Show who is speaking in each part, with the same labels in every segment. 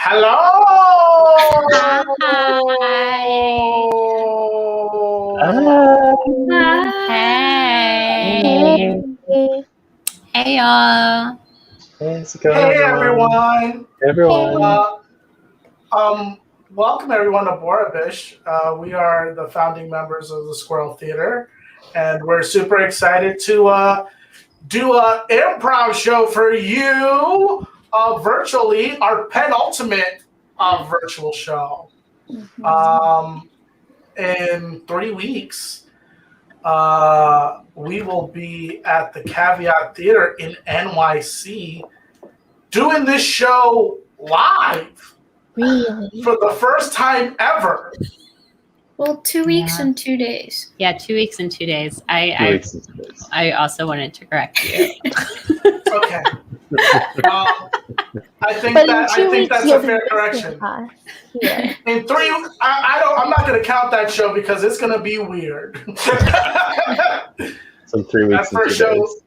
Speaker 1: Hello!
Speaker 2: Hey. Hey, y'all.
Speaker 1: Hey, everyone. Welcome, everyone, to Borabish. We are the founding members of the Squirrel Theatre, and we're super excited to do an improv show for you virtually, our penultimate virtual show. In 3 weeks, we will be at the Caveat Theater in NYC doing this show live.
Speaker 3: Really?
Speaker 1: For the first time ever.
Speaker 4: Well, 2 weeks and 2 days.
Speaker 2: Yeah, 2 weeks and 2 days. I also wanted to correct you.
Speaker 1: Okay. I think that's a fair correction.
Speaker 3: Yeah.
Speaker 1: In 3, I'm not going to count that show because it's going to be weird.
Speaker 5: So 3 weeks and 2 days.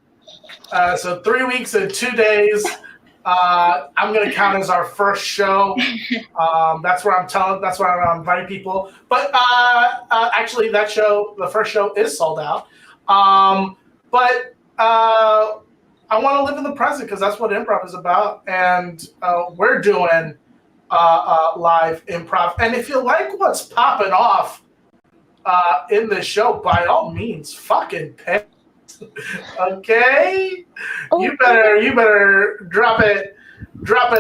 Speaker 1: So 3 weeks and 2 days. I'm going to count as our first show. That's where I'm inviting people. But actually, the first show is sold out. But I want to live in the present because that's what improv is about. And we're doing live improv. And if you like what's popping off in this show, by all means, fucking pay. Okay, you better drop it. Donate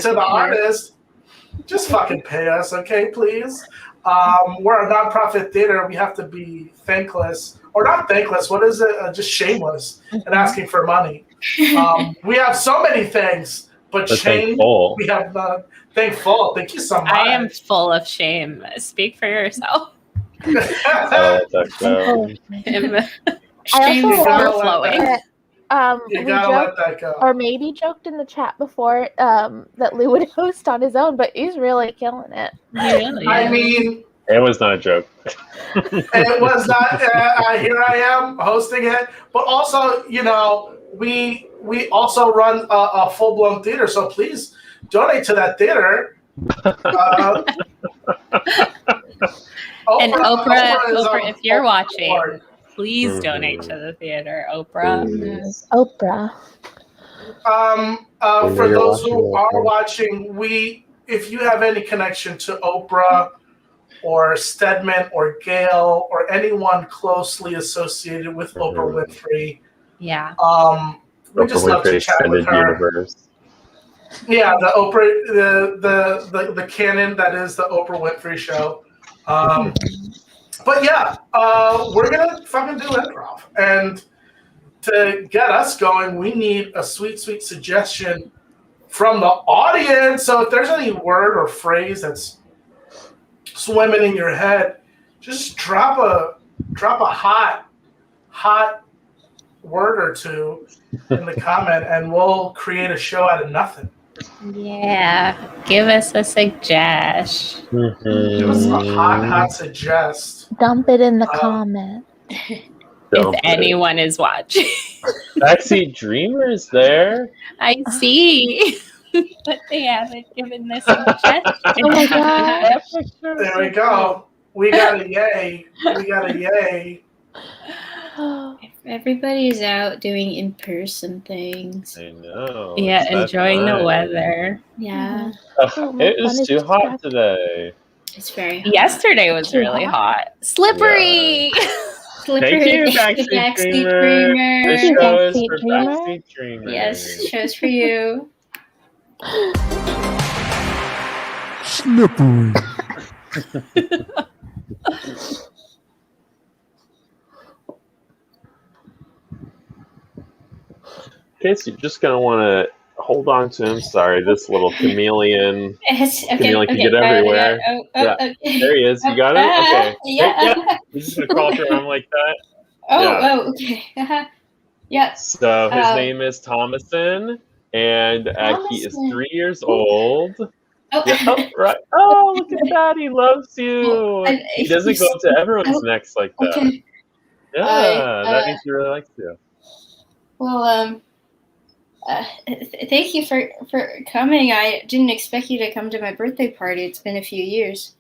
Speaker 1: to the artist. Just fucking pay us, okay, please. We're a nonprofit theater. We have to be thankless, or not thankless. What is it? Just shameless and asking for money. We have so many things, but shame. We have none. Thankful. Thank you so much.
Speaker 2: I am full of shame. Speak for yourself.
Speaker 5: Shame
Speaker 2: overflowing.
Speaker 1: You gotta let that go.
Speaker 3: Or maybe joked in the chat before that Lou would host on his own, but he's really killing it.
Speaker 1: I mean,
Speaker 5: it was not a joke.
Speaker 1: It was not. Here I am hosting it, but also, we also run a full blown theater. So please donate to that theater.
Speaker 2: Oprah, if you're watching, please donate to the theater, Oprah.
Speaker 3: Oprah.
Speaker 1: For those who are watching, if you have any connection to Oprah or Stedman or Gail or anyone closely associated with Oprah Winfrey, we just love to chat with her. Universe. Yeah, the Oprah, the canon that is the Oprah Winfrey show. But yeah, we're gonna fucking do improv, and to get us going, we need a sweet suggestion from the audience. So if there's any word or phrase that's swimming in your head, just drop a hot word or two in the comment, and we'll create a show out of nothing.
Speaker 2: Yeah, give us a suggest.
Speaker 1: Give us a hot suggest.
Speaker 3: Dump it in the comment.
Speaker 2: If anyone is watching.
Speaker 5: Backseat Dreamer's there.
Speaker 2: I see. But they haven't given this suggestion.
Speaker 3: Oh my god.
Speaker 1: There we go. We got a yay.
Speaker 4: If everybody's out doing in-person things.
Speaker 5: I know.
Speaker 2: Yeah, enjoying the weather.
Speaker 4: Yeah.
Speaker 5: It was too hot today.
Speaker 4: It's very hot.
Speaker 2: Yesterday was really hot. Slippery!
Speaker 5: Yeah. Thank you, Backseat Dreamer. This show is for Backseat Dreamer.
Speaker 4: Yes, show's for you.
Speaker 6: Slippery.
Speaker 5: In case you're just gonna want to hold on to him. Sorry, this little chameleon. Chameleon can get everywhere.
Speaker 4: Okay.
Speaker 5: There he is. You got it? Okay.
Speaker 4: Yeah.
Speaker 5: You're just gonna crawl through like that.
Speaker 4: Okay. Yeah.
Speaker 5: So his name is Thomason, and he is 3 years old. Right. Oh, look at that. He loves you. He doesn't go up to everyone's necks like that.
Speaker 4: Okay.
Speaker 5: Yeah, that means he really likes you.
Speaker 4: Well, Thank you for coming. I didn't expect you to come to my birthday party. It's been a few years.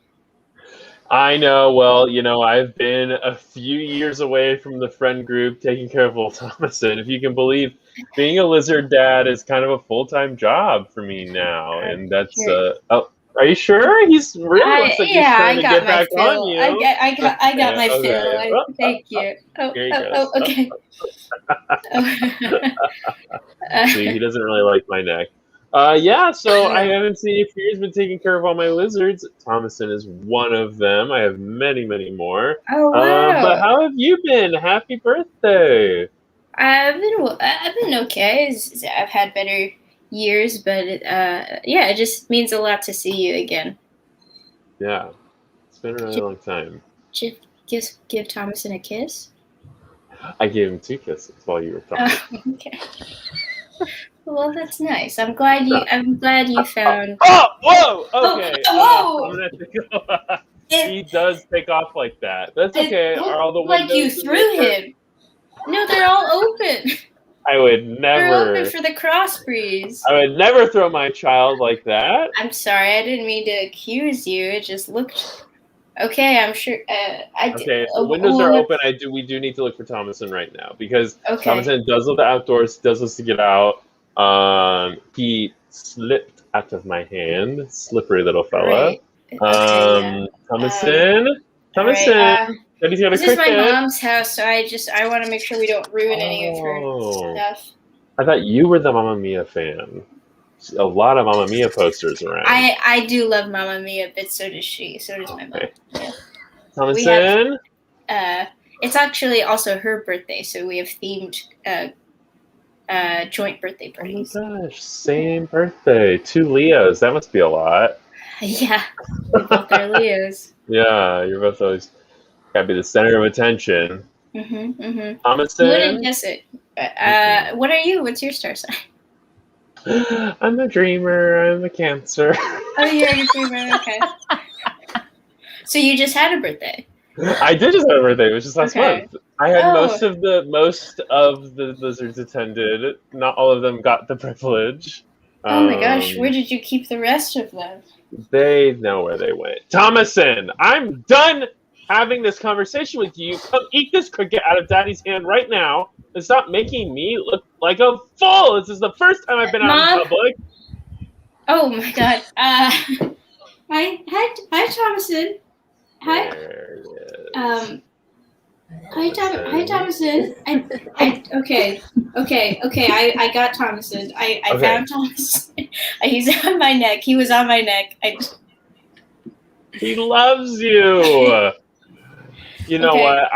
Speaker 5: I know. Well, I've been a few years away from the friend group taking care of little Thomason. If you can believe, being a lizard dad is kind of a full-time job for me now, and that's
Speaker 4: Sure.
Speaker 5: Oh, are you sure? He's really looks like he's trying to get back on you.
Speaker 4: I got my
Speaker 5: Okay.
Speaker 4: fill. Thank you.
Speaker 5: Here he goes.
Speaker 4: Okay.
Speaker 5: See, he doesn't really like my neck. So I haven't seen you for years, been taking care of all my lizards. Thomason is one of them. I have many, many more.
Speaker 4: Oh wow!
Speaker 5: But how have you been? Happy birthday!
Speaker 4: I've been okay. I've had better years, but it just means a lot to see you again.
Speaker 5: Yeah, it's been a really long time.
Speaker 4: Should give Thomason a kiss?
Speaker 5: I gave him 2 kisses while you were talking.
Speaker 4: Oh, okay. Well, that's nice. I'm glad you found.
Speaker 5: Oh, whoa! Okay.
Speaker 4: Whoa!
Speaker 5: I'm gonna have to go. He does take off like that. That's okay. Are all the windows
Speaker 4: like you threw him? No, they're all open.
Speaker 5: I would never.
Speaker 4: They're open for the crossbreeds.
Speaker 5: I would never throw my child like that.
Speaker 4: I'm sorry. I didn't mean to accuse you. It just looked. Okay, I'm sure.
Speaker 5: Okay, if the windows are open, we do need to look for Thomason right now because Thomason does love the outdoors, does love to get out. He slipped out of my hand, slippery little fella.
Speaker 4: Right.
Speaker 5: Thomason.
Speaker 4: Right,
Speaker 5: Daddy's got a
Speaker 4: this is
Speaker 5: cricket.
Speaker 4: my mom's house, so I want to make sure we don't ruin any of her stuff.
Speaker 5: I thought you were the Mamma Mia fan. A lot of Mamma Mia posters around.
Speaker 4: I do love Mamma Mia, but so does she. So does my mom. Yeah.
Speaker 5: Thomason?
Speaker 4: It's actually also her birthday, so we have themed joint birthday parties.
Speaker 5: Oh my gosh, same birthday. 2 Leos. That must be a lot.
Speaker 4: Yeah, we both are Leos.
Speaker 5: Yeah, you're both always gotta be the center of attention. Thomason?
Speaker 4: You wouldn't guess it. What are you? What's your star sign?
Speaker 5: I'm a dreamer. I'm a Cancer.
Speaker 4: Oh, you're a dreamer. Okay. So you just had a birthday.
Speaker 5: I did just have a birthday. It was just last month. I had most of the lizards attended. Not all of them got the privilege.
Speaker 4: Oh my gosh! Where did you keep the rest of them?
Speaker 5: They know where they went. Thomason, I'm done having this conversation with you. Come eat this cricket out of Daddy's hand right now and stop making me look like a fool. This is the first time I've been out in public.
Speaker 4: Oh my god. Hi, Thomason. Hi. Hi, Thomason. Okay. I got Thomason. I found Thomason. He's on my neck. He was on my neck.
Speaker 5: He loves you. You know what?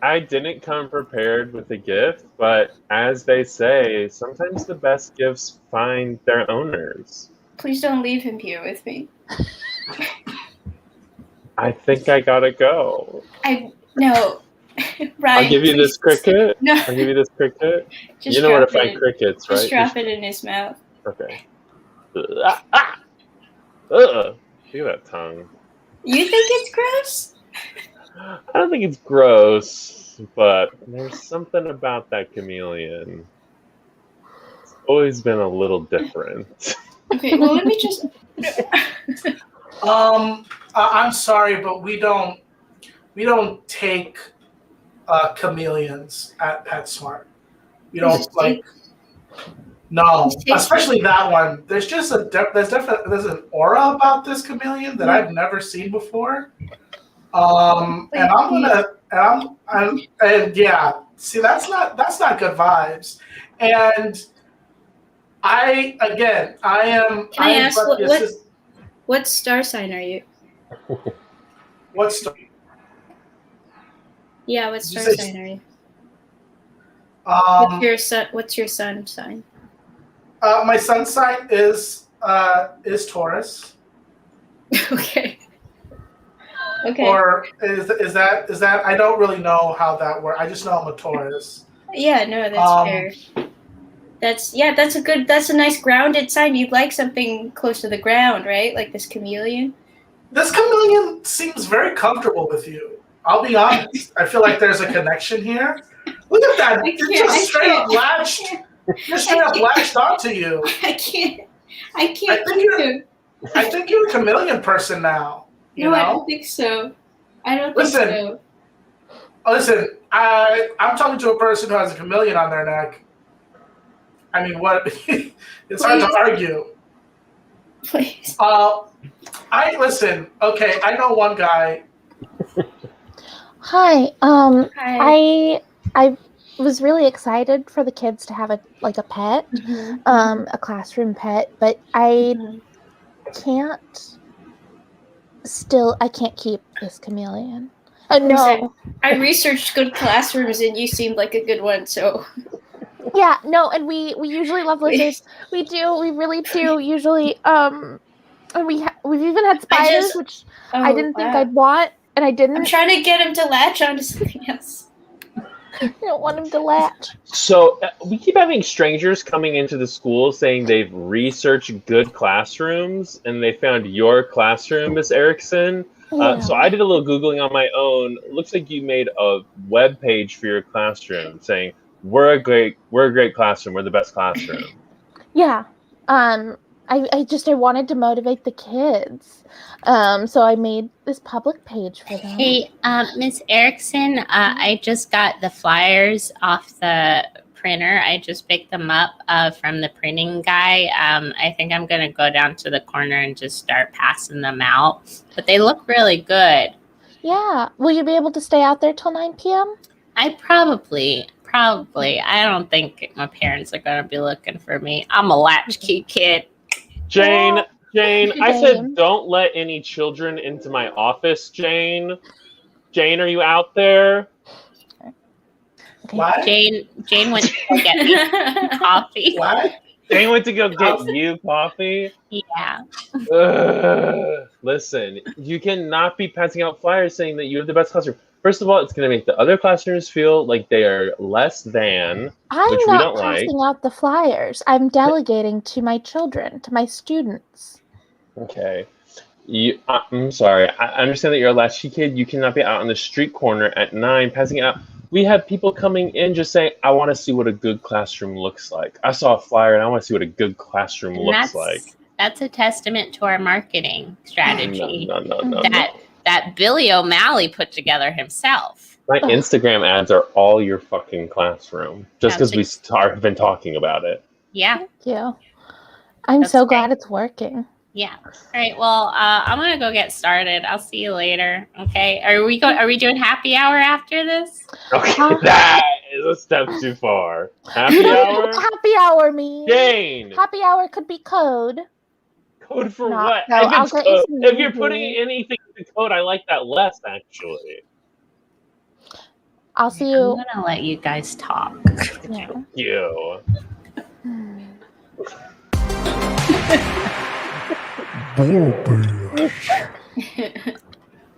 Speaker 5: I didn't come prepared with a gift, but as they say, sometimes the best gifts find their owners.
Speaker 4: Please don't leave him here with me.
Speaker 5: I think I gotta go.
Speaker 4: No. Ryan,
Speaker 5: I'll give you this cricket.
Speaker 4: No.
Speaker 5: I'll give you this cricket.
Speaker 4: Just
Speaker 5: you know where to find crickets, right?
Speaker 4: Just drop it in his mouth.
Speaker 5: Okay. Look at that tongue.
Speaker 4: You think it's gross?
Speaker 5: I don't think it's gross, but there's something about that chameleon. It's always been a little different.
Speaker 4: Okay, well, let me just...
Speaker 1: I'm sorry, but we don't take chameleons at PetSmart. We don't No, especially that one. There's just there's an aura about this chameleon that I've never seen before. And yeah, see, that's not good vibes. And I am.
Speaker 4: Can I ask what star sign are you?
Speaker 1: What star?
Speaker 4: Yeah, what star sign are you? What's your sun sign?
Speaker 1: My sun sign is Taurus.
Speaker 4: Okay.
Speaker 1: Or is that I don't really know how that works. I just know I'm a Taurus.
Speaker 4: Yeah, no, that's fair. That's a nice grounded sign. You'd like something close to the ground, right? Like this chameleon.
Speaker 1: This chameleon seems very comfortable with you. I'll be honest. I feel like there's a connection here. Look at that.
Speaker 4: I
Speaker 1: You're
Speaker 4: can't-
Speaker 1: just
Speaker 4: I
Speaker 1: straight up
Speaker 4: can't-
Speaker 1: latched. You're straight up latched onto you.
Speaker 4: I can't.
Speaker 1: I think you're a chameleon person now. You
Speaker 4: No,
Speaker 1: know?
Speaker 4: I don't think so. I don't think
Speaker 1: Listen.
Speaker 4: so.
Speaker 1: Listen, I'm talking to a person who has a chameleon on their neck. I mean, what? It's hard to argue.
Speaker 4: Please.
Speaker 1: Listen. Okay, I know one guy.
Speaker 3: Hi.
Speaker 4: Hi.
Speaker 3: I was really excited for the kids to have a pet,
Speaker 4: Mhm.
Speaker 3: a classroom pet, but I can't keep this chameleon. No.
Speaker 4: I researched good classrooms and you seemed like a good one, so.
Speaker 3: Yeah, no, and we usually love lizards. We really do. Usually, and we've even had spiders, which I didn't think I'd want, and I didn't.
Speaker 4: I'm trying to get him to latch onto something else.
Speaker 3: I don't want him to latch.
Speaker 5: So we keep having strangers coming into the school saying they've researched good classrooms and they found your classroom, Miss Erickson.
Speaker 3: Yeah.
Speaker 5: So I did a little Googling on my own. It looks like you made a web page for your classroom saying, we're a great classroom. We're the best classroom.
Speaker 3: Yeah. I wanted to motivate the kids. So I made this public page for them.
Speaker 2: Hey, Miss Erickson, I just got the flyers off the printer. I just picked them up from the printing guy. I think I'm going to go down to the corner and just start passing them out. But they look really good.
Speaker 3: Yeah. Will you be able to stay out there till 9 p.m.?
Speaker 2: I probably. I don't think my parents are going to be looking for me. I'm a latchkey kid.
Speaker 5: Jane, I
Speaker 3: Jane.
Speaker 5: said don't let any children into my office, Jane. Jane, are you out there?
Speaker 3: Okay.
Speaker 1: What?
Speaker 2: Jane went to go get me coffee.
Speaker 1: What?
Speaker 5: Jane went to go get you coffee?
Speaker 2: Yeah.
Speaker 5: Listen, you cannot be passing out flyers saying that you have the best classroom. First of all, it's going to make the other classrooms feel like they are less than,
Speaker 3: I'm
Speaker 5: which we
Speaker 3: not
Speaker 5: don't like.
Speaker 3: passing out the flyers. I'm delegating to my children, to my students.
Speaker 5: Okay. I'm sorry. I understand that you're a latchkey kid. You cannot be out on the street corner at 9 passing out. We have people coming in just saying, I want to see what a good classroom looks like. I saw a flyer and I want to see what a good classroom looks like.
Speaker 2: That's a testament to our marketing strategy.
Speaker 5: No.
Speaker 2: That Billy O'Malley put together himself.
Speaker 5: My Instagram ads are all your fucking classroom, just because have been talking about it.
Speaker 2: Yeah.
Speaker 3: Thank you. I'm so glad it's working.
Speaker 2: Yeah. All right. Well, I'm gonna go get started. I'll see you later. Okay. Are we doing happy hour after this?
Speaker 5: Okay, that is a step too far. Happy hour?
Speaker 3: Happy hour means.
Speaker 5: Jane!
Speaker 3: Happy hour could be code.
Speaker 5: Code for
Speaker 3: No,
Speaker 5: what?
Speaker 3: no, I'll get you some
Speaker 5: If you're
Speaker 3: movie.
Speaker 5: putting anything in the code, I like that less, actually.
Speaker 3: I'll see
Speaker 2: I'm
Speaker 3: you.
Speaker 2: gonna let you guys talk.
Speaker 3: Yeah.
Speaker 5: You.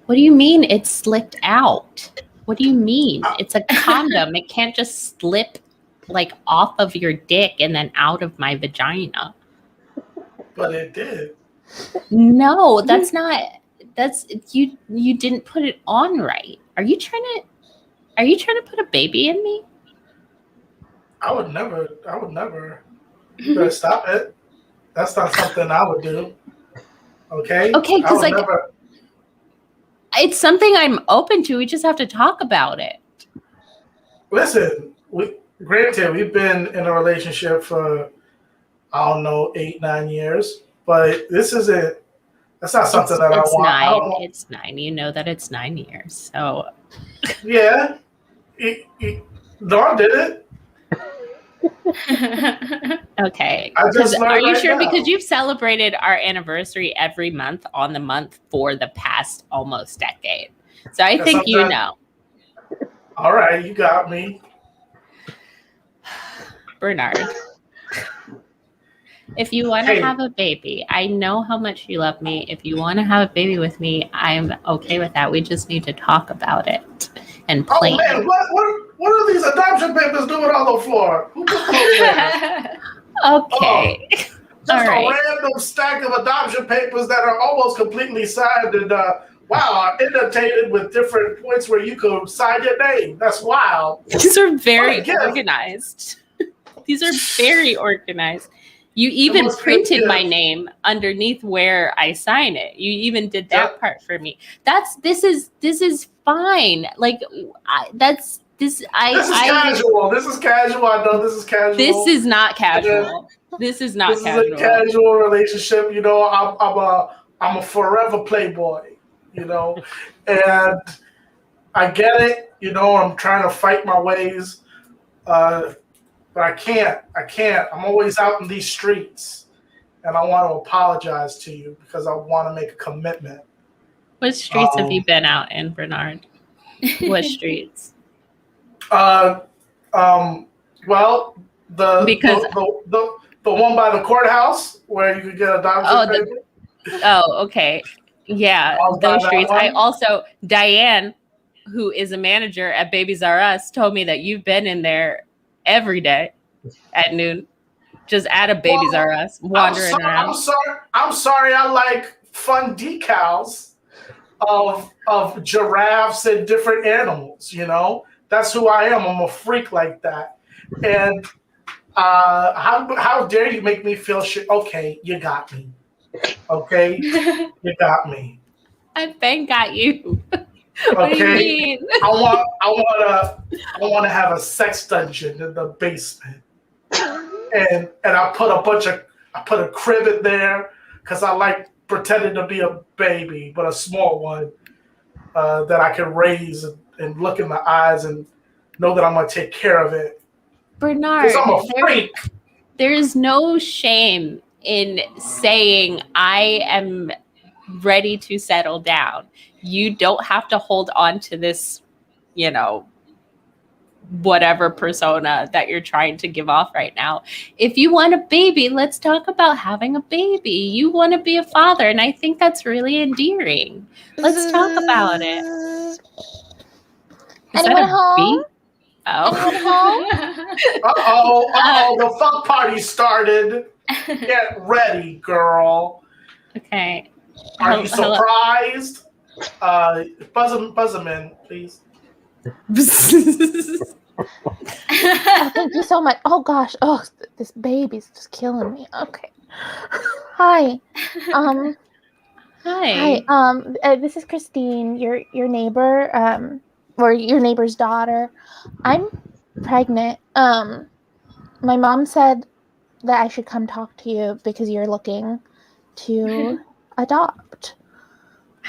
Speaker 2: What do you mean it slipped out? What do you mean? It's a condom. It can't just slip like off of your dick and then out of my vagina.
Speaker 1: But it did.
Speaker 2: No, that's not. That's you. You didn't put it on right. Are you trying to put a baby in me?
Speaker 1: I would never. You better stop it. That's not something I would do. Okay?
Speaker 2: Okay,
Speaker 1: I
Speaker 2: because
Speaker 1: would
Speaker 2: like
Speaker 1: never.
Speaker 2: it's something I'm open to. We just have to talk about it.
Speaker 1: Listen, granted, we've been in a relationship for, I don't know, 8-9 years, but this isn't. That's not something that I want. I don't want.
Speaker 2: It's 9. You know that it's 9 years. So
Speaker 1: Yeah. Dawn did it.
Speaker 2: okay.
Speaker 1: I just learned
Speaker 2: Are you
Speaker 1: right
Speaker 2: sure?
Speaker 1: now.
Speaker 2: Because you've celebrated our anniversary every month on the month for the past almost decade. So I think you know.
Speaker 1: All right, you got me.
Speaker 2: Bernard. If you want to have a baby, I know how much you love me. If you want to have a baby with me, I'm okay with that. We just need to talk about it and plan.
Speaker 1: Oh man, what are these adoption papers doing on the floor? Who put those there?
Speaker 2: Okay.
Speaker 1: Just a random stack of adoption papers that are almost completely signed and Wow, annotated with different points where you could sign your name. That's wild.
Speaker 2: These are very organized. These are very organized. You even printed my name underneath where I sign it. You even did that part for me. This is fine. Like this is
Speaker 1: casual. This is casual. I know this is casual.
Speaker 2: This is not casual. This is not casual.
Speaker 1: This is a casual relationship. You know, I'm a forever playboy. You know, and I get it. You know, I'm trying to fight my ways, but I can't. I'm always out in these streets, and I want to apologize to you because I want to make a commitment.
Speaker 2: What streets have you been out in, Bernard? What streets?
Speaker 1: Well, the one by the courthouse where you could get a adoption paper.
Speaker 2: Oh, okay. Yeah, those streets. I also, Diane, who is a manager at Babies R Us, told me that you've been in there every day at noon, just at a Babies R Us, wandering around.
Speaker 1: I'm sorry. I like fun decals of giraffes and different animals. You know, that's who I am. I'm a freak like that. And how dare you make me feel shit? Okay, you got me. Okay, you got me.
Speaker 2: I bang got you. What do you mean?
Speaker 1: I want to have a sex dungeon in the basement, and I put a crib in there because I like pretending to be a baby, but a small one that I can raise and look in the eyes and know that I'm gonna take care of it.
Speaker 2: Bernard,
Speaker 1: because I'm a freak.
Speaker 2: There is no shame in saying I am ready to settle down. You don't have to hold on to this, you know, whatever persona that you're trying to give off right now. If you want a baby, let's talk about having a baby. You want to be a father, and I think that's really endearing. Let's talk about it.
Speaker 3: Anyone home?
Speaker 1: Oh, the fuck party started. Get ready, girl.
Speaker 2: Okay.
Speaker 1: Are you surprised? Buzz them in, please.
Speaker 3: Oh, thank you so much. Oh gosh. Oh, this baby's just killing me. Okay. Hi. Hi. This is Christine, your neighbor, or your neighbor's daughter. I'm pregnant. My mom said that I should come talk to you because you're looking to adopt.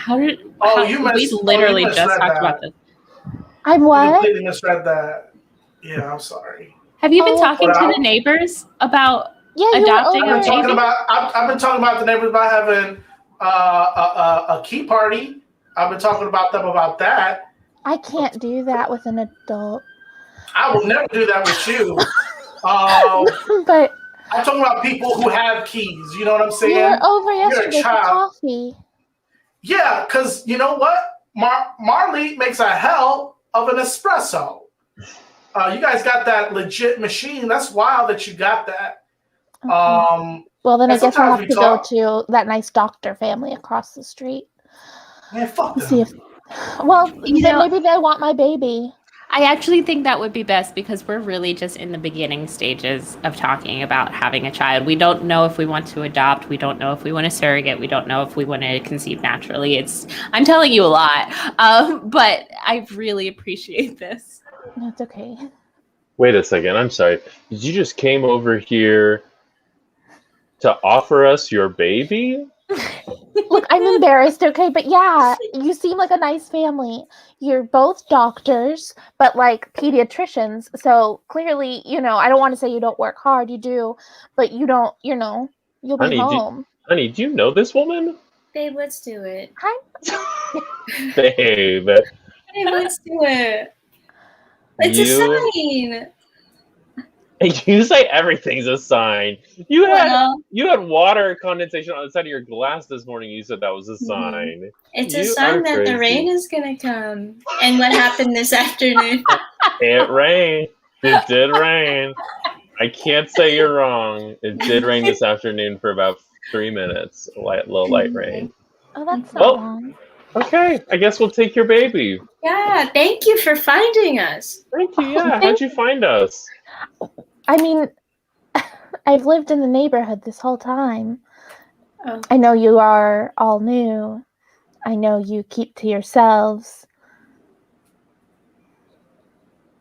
Speaker 2: We literally just talked about this.
Speaker 3: I'm what?
Speaker 1: You completely misread that. Yeah, I'm sorry.
Speaker 2: Have you been talking to the neighbors about adopting a baby?
Speaker 1: I've been talking about the neighbors about having a key party. I've been talking about them about that.
Speaker 3: I can't do that with an adult.
Speaker 1: I will never do that with you.
Speaker 3: But
Speaker 1: I'm talking about people who have keys. You know what I'm saying?
Speaker 3: You were over yesterday for coffee.
Speaker 1: Yeah, because you know what? Marley makes a hell of an espresso. You guys got that legit machine. That's wild that you got that.
Speaker 3: Okay. Well, then I guess I'll have to go to that nice doctor family across the street.
Speaker 1: Man, fuck them.
Speaker 3: See if, well, maybe they want my baby.
Speaker 2: I actually think that would be best because we're really just in the beginning stages of talking about having a child. We don't know if we want to adopt. We don't know if we want to surrogate. We don't know if we want to conceive naturally. I'm telling you a lot, but I really appreciate this.
Speaker 3: That's okay.
Speaker 5: Wait a second. I'm sorry. Did you just came over here to offer us your baby?
Speaker 3: Look, I'm embarrassed, okay? But yeah, you seem like a nice family. You're both doctors, but like pediatricians. So clearly, I don't want to say you don't work hard. You do, but you don't, you'll be home.
Speaker 5: Honey, do you know this woman?
Speaker 4: Babe, let's do it.
Speaker 5: Babe,
Speaker 4: let's do it. It's a sign.
Speaker 5: You say everything's a sign. You had water condensation on the side of your glass this morning. You said that was a sign.
Speaker 4: It's a sign that the rain is gonna come. And what happened this afternoon?
Speaker 5: It rained. It did rain. I can't say you're wrong. It did rain this afternoon for about 3 minutes. Little light rain.
Speaker 3: Oh, that's not long.
Speaker 5: Okay, I guess we'll take your baby.
Speaker 4: Yeah, thank you for finding us.
Speaker 5: Thank you. Yeah, how'd you find us?
Speaker 3: I mean, I've lived in the neighborhood this whole time.
Speaker 4: Oh.
Speaker 3: I know you are all new. I know you keep to yourselves.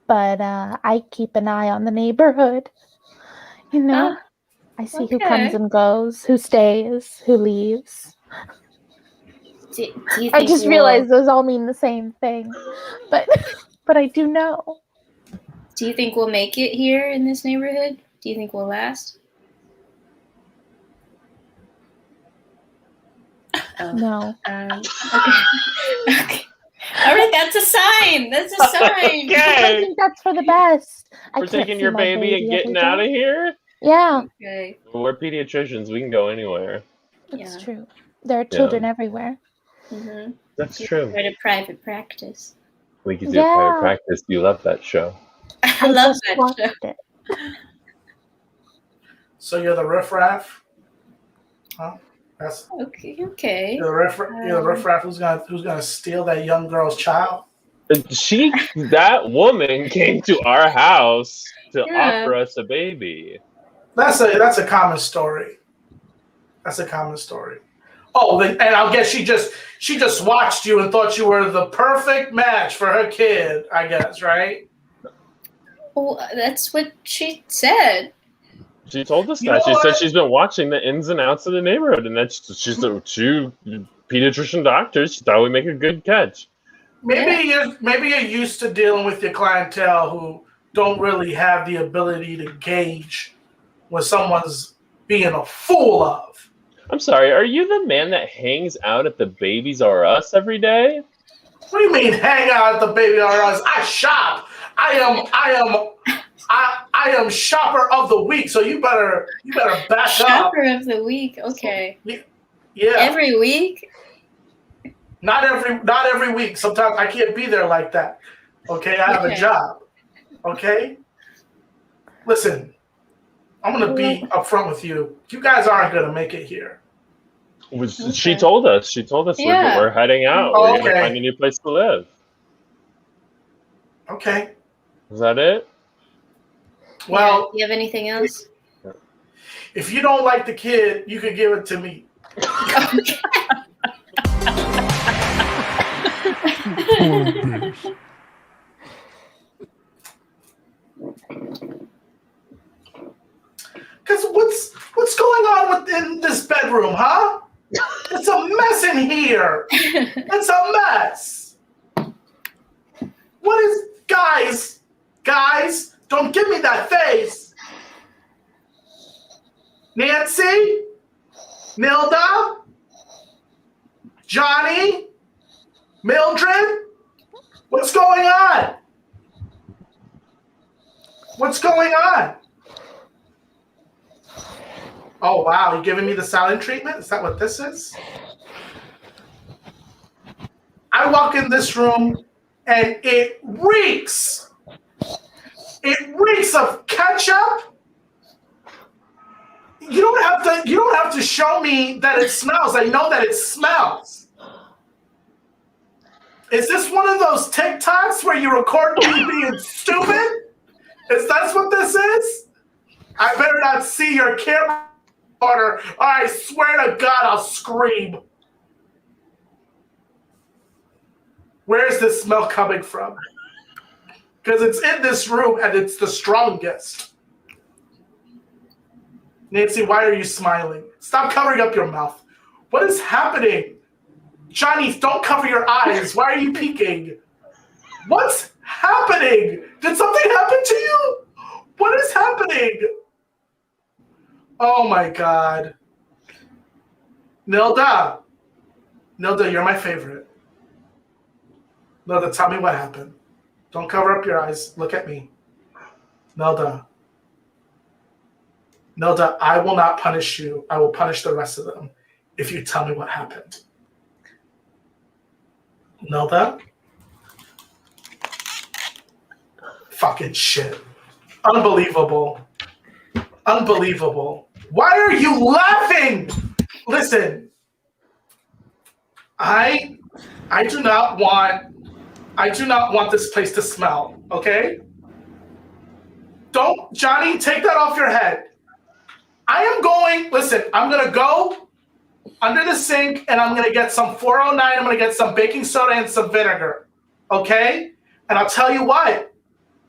Speaker 3: But I keep an eye on the neighborhood. You know, I see who comes and goes, who stays, who leaves.
Speaker 4: Do you think
Speaker 3: I just realized those all mean the same thing. But I do know.
Speaker 4: Do you think we'll make it here in this neighborhood? Do you think we'll last?
Speaker 3: No.
Speaker 4: Okay. All right, that's a sign. That's a sign.
Speaker 5: Okay.
Speaker 3: I think that's for the best.
Speaker 5: We're taking your baby and getting out of here?
Speaker 3: Yeah.
Speaker 4: Okay.
Speaker 5: We're pediatricians. We can go anywhere.
Speaker 3: It's true. There are children everywhere.
Speaker 4: Mm-hmm.
Speaker 5: That's true.
Speaker 4: At a private practice.
Speaker 5: We could do private practice. You love that show.
Speaker 4: I love that show.
Speaker 3: It.
Speaker 1: So you're the riffraff? Huh? That's
Speaker 4: okay.
Speaker 1: You're the riffraff who's gonna steal that young girl's child?
Speaker 5: That woman came to our house to offer us a baby.
Speaker 1: That's a common story. That's a common story. Oh, and I'll guess she just watched you and thought you were the perfect match for her kid, I guess, right?
Speaker 4: Well, that's what she said.
Speaker 5: She told us that. She said she's been watching the ins and outs of the neighborhood, and that she's a true pediatrician doctor. She thought we'd make a good catch.
Speaker 1: Maybe you're used to dealing with your clientele who don't really have the ability to gauge when someone's being a fool of.
Speaker 5: I'm sorry, are you the man that hangs out at the Babies R Us every day?
Speaker 1: What do you mean hang out at the Baby R Us? I shop. I am shopper of the week, so you better back up.
Speaker 4: Shopper of the week, okay.
Speaker 1: Yeah.
Speaker 4: Every week?
Speaker 1: Not every week. Sometimes I can't be there like that. Okay, I have a job. Okay? Listen, I'm gonna be upfront with you. You guys aren't gonna make it here.
Speaker 5: She told us. We're heading out.
Speaker 1: Oh,
Speaker 5: we're gonna find a new place to live.
Speaker 1: Okay.
Speaker 5: Is that it?
Speaker 1: Well,
Speaker 4: do you have anything else?
Speaker 1: If you don't like the kid, you could give it to me. Because what's going on within this bedroom, huh? It's a mess in here. It's a mess. What is, guys, don't give me that face. Nancy, Nilda, Johnny, Mildred, what's going on? What's going on? Oh, wow, you're giving me the silent treatment? Is that what this is? I walk in this room and it reeks. It reeks of ketchup. You don't have to show me that it smells. I know that it smells. Is this one of those TikToks where you record me being stupid? Is that what this is? I better not see your camera. Or I swear to God, I'll scream. Where is this smell coming from? Because it's in this room and it's the strongest. Nancy, why are you smiling? Stop covering up your mouth. What is happening? Johnny, don't cover your eyes. Why are you peeking? What's happening? Did something happen to you? What is happening? Oh my God. Nilda, you're my favorite. Nilda, tell me what happened. Don't cover up your eyes. Look at me. Nilda, I will not punish you. I will punish the rest of them if you tell me what happened. Nilda? Fucking shit. Unbelievable. Why are you laughing? Listen, I I do not want this place to smell, okay? Don't, Johnny, take that off your head. I'm going to go under the sink and I'm going to get some 409. I'm going to get some baking soda and some vinegar, okay? And I'll tell you what,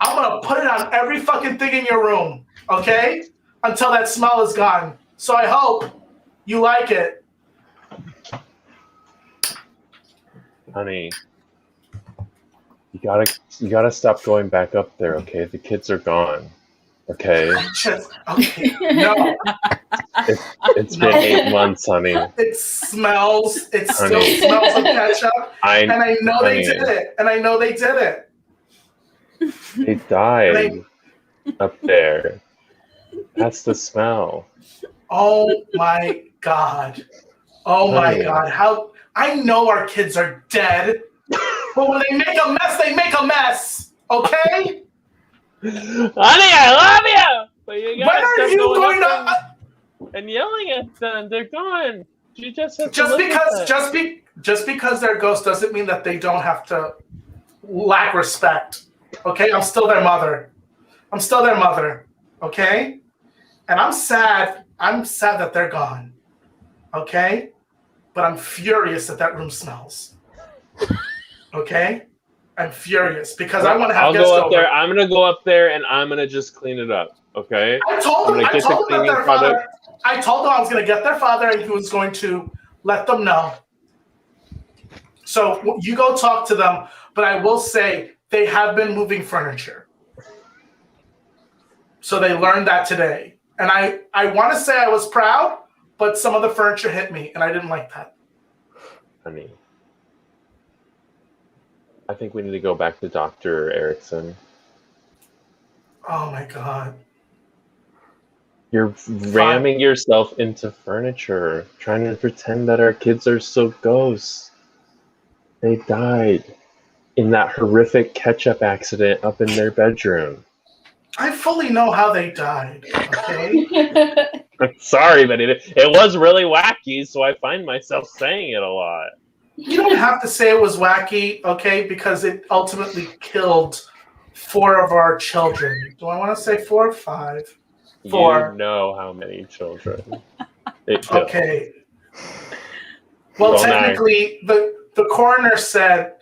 Speaker 1: I'm going to put it on every fucking thing in your room, okay? Until that smell is gone. So I hope you like it.
Speaker 5: Honey, you gotta stop going back up there, okay? The kids are gone, okay?
Speaker 1: Okay, no.
Speaker 5: It's been 8 months, honey.
Speaker 1: It still smells of ketchup. And I know they did it.
Speaker 5: They died up there. That's the smell.
Speaker 1: Oh my God. Oh my God. How I know our kids are dead, but when they make a mess, they make a mess. Okay?
Speaker 5: Honey, I love you! But you
Speaker 1: when are you going to
Speaker 5: and yelling at them? They're gone. You just have
Speaker 1: just because they're ghosts doesn't mean that they don't have to lack respect. Okay? I'm still their mother. Okay? And I'm sad that they're gone. Okay? But I'm furious that room smells. Okay? I'm furious because I want to have guests over.
Speaker 5: I'm going to go up there and I'm going to just clean it up. Okay?
Speaker 1: I told them I was going to get their father and he was going to let them know. So you go talk to them, but I will say they have been moving furniture. So they learned that today. And I want to say I was proud, but some of the furniture hit me, and I didn't like that.
Speaker 5: Honey, I think we need to go back to Dr. Erickson.
Speaker 1: Oh, my God.
Speaker 5: You're ramming yourself into furniture, trying to pretend that our kids are still ghosts. They died in that horrific ketchup accident up in their bedroom.
Speaker 1: I fully know how they died, okay?
Speaker 5: Sorry, but it was really wacky, so I find myself saying it a lot.
Speaker 1: You don't have to say it was wacky, okay? Because it ultimately killed 4 of our children. Do I want to say 4 or 5? 4.
Speaker 5: You know how many children it killed.
Speaker 1: Okay. Well, technically, the coroner said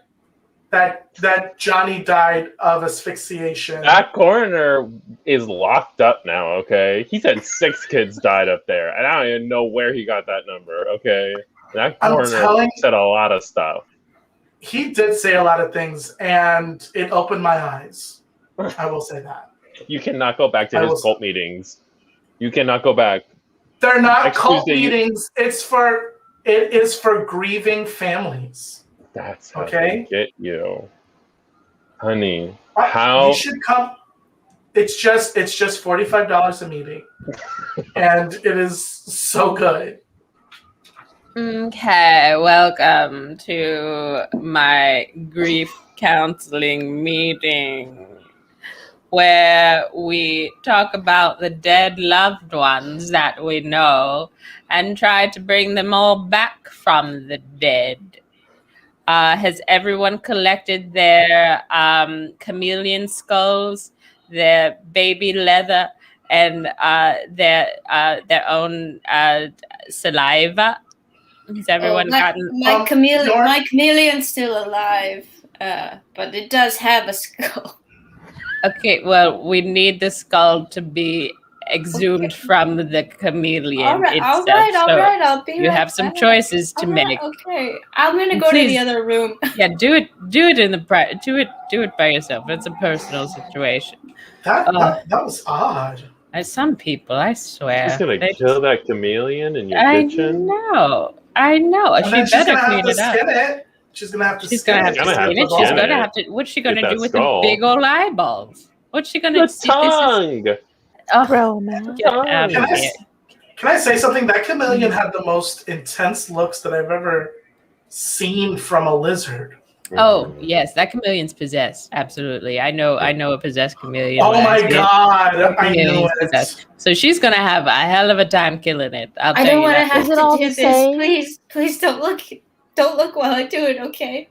Speaker 1: that Johnny died of asphyxiation.
Speaker 5: That coroner is locked up now, okay? He said 6 kids died up there, and I don't even know where he got that number, okay? That coroner said a lot of stuff.
Speaker 1: He did say a lot of things, and it opened my eyes. I will say that.
Speaker 5: You cannot go back to his cult meetings. You cannot go back.
Speaker 1: They're not cult meetings. It is for grieving families.
Speaker 5: That's how they get you, honey.
Speaker 1: You should come. It's just $45 a meeting, and it is so good.
Speaker 2: Okay, welcome to my grief counseling meeting, where we talk about the dead loved ones that we know and try to bring them all back from the dead. Has everyone collected their chameleon skulls, their baby leather, and their own saliva? Has everyone gotten?
Speaker 4: My chameleon's still alive, but it does have a skull.
Speaker 2: Okay, well, we need the skull to be exhumed from the chameleon itself.
Speaker 4: All right, I'll be right.
Speaker 2: You have some choices to make.
Speaker 4: Okay, I'm gonna go to the other room.
Speaker 2: Yeah, do it in the do it by yourself. It's a personal situation.
Speaker 1: That was odd.
Speaker 2: Some people, I swear.
Speaker 5: She's gonna kill that chameleon in your kitchen.
Speaker 2: I know.
Speaker 1: And
Speaker 2: she better clean it up.
Speaker 1: She's gonna have to
Speaker 2: skin it. She's gonna have to. What's she gonna do with the big old eyeballs? What's she gonna do?
Speaker 5: The tongue.
Speaker 1: Can I say something? That chameleon had the most intense looks that I've ever seen from a lizard.
Speaker 2: Oh yes, that chameleon's possessed. Absolutely, I know a possessed chameleon.
Speaker 1: Oh my God, I knew it.
Speaker 2: So she's gonna have a hell of a time killing it.
Speaker 4: I don't want to have to do this. Please don't look. Don't look while I do it, okay?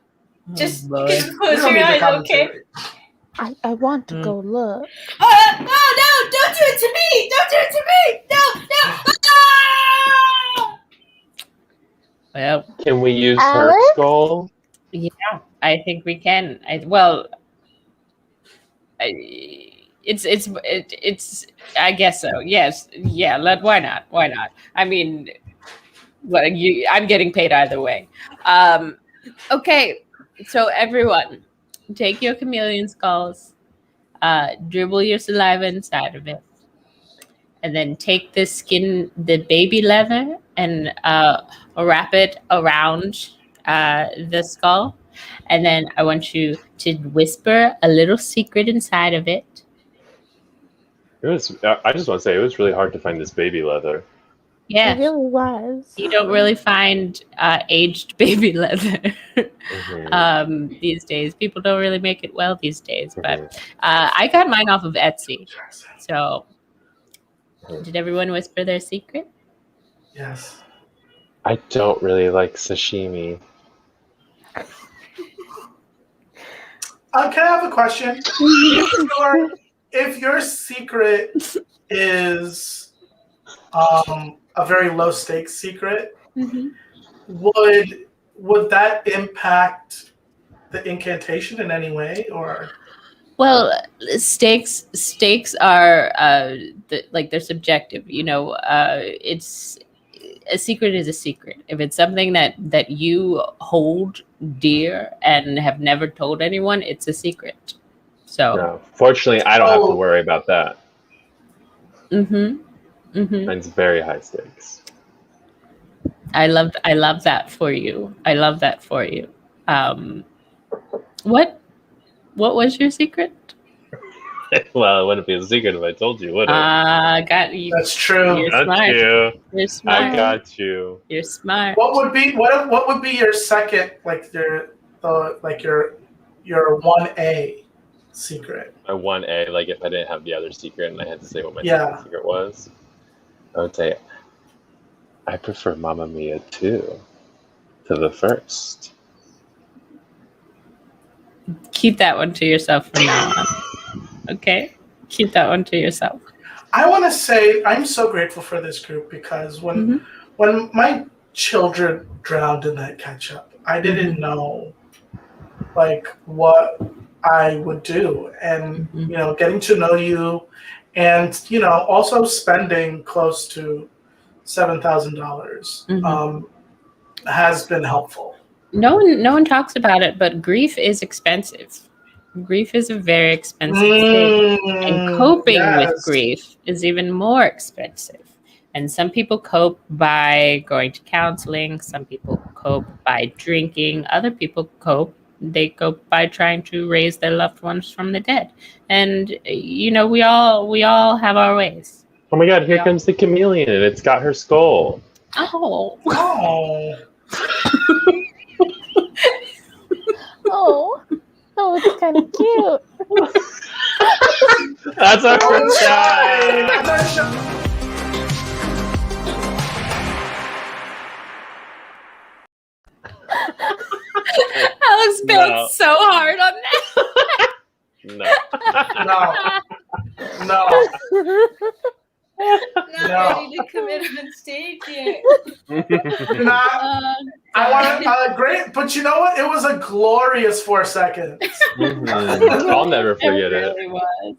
Speaker 4: Just
Speaker 2: boy.
Speaker 4: close your eyes, okay?
Speaker 3: I want to go look.
Speaker 4: Oh, no! Don't do it to me! Don't do it to me! No! Ah!
Speaker 2: Well,
Speaker 5: Can we use
Speaker 3: Alex?
Speaker 5: her skull?
Speaker 2: yeah, I think we can. It's. I guess so. Yes. Yeah. Why not? Why not? I mean, I'm getting paid either way. Okay. So everyone, take your chameleon skulls, dribble your saliva inside of it, and then take the baby leather, and wrap it around the skull. And then I want you to whisper a little secret inside of it.
Speaker 5: It was. I just want to say it was really hard to find this baby leather.
Speaker 2: Yeah.
Speaker 3: It really was.
Speaker 2: You don't really find aged baby leather these days. People don't really make it well these days. But I got mine off of Etsy. So, did everyone whisper their secret?
Speaker 1: Yes.
Speaker 5: I don't really like sashimi.
Speaker 1: Can I have a question? If your secret is a very low stakes secret, would that impact the incantation in any way, or?
Speaker 2: Well, stakes are they're subjective. It's a secret is a secret. If it's something that you hold dear and have never told anyone, it's a secret. So,
Speaker 5: no, fortunately, I don't have to worry about that. Mine's very high stakes.
Speaker 2: I love that for you. I love that for you. What was your secret?
Speaker 5: Well, it wouldn't be a secret if I told you, would it?
Speaker 2: Got you.
Speaker 1: That's true.
Speaker 2: You're
Speaker 5: Got
Speaker 2: smart.
Speaker 5: you.
Speaker 2: You're smart.
Speaker 5: I got you.
Speaker 2: You're smart.
Speaker 1: What would be your second, your 1A secret?
Speaker 5: My 1A, like if I didn't have the other secret and I had to say what my second secret was, I would say I prefer Mamma Mia 2 to the first.
Speaker 2: Keep that one to yourself from now on. Okay? Keep that one to yourself.
Speaker 1: I want to say I'm so grateful for this group because when my children drowned in that ketchup, I didn't know what I would do, and getting to know you, and also spending close to $7,000 has been helpful.
Speaker 2: No one talks about it, but grief is expensive. Grief is a very expensive thing, and coping with grief is even more expensive. And some people cope by going to counseling. Some people cope by drinking. Other people they cope by trying to raise their loved ones from the dead. And we all have our ways.
Speaker 5: Oh my God! Here comes the chameleon, and it's got her skull.
Speaker 2: Oh.
Speaker 3: Oh, it's kind of cute.
Speaker 5: That's our first shot.
Speaker 2: Alex bailed so hard on that.
Speaker 1: No.
Speaker 4: Not ready to commit on stage yet.
Speaker 1: I want great, but you know what? It was a glorious 4 seconds.
Speaker 5: I'll never forget it.
Speaker 2: Really was.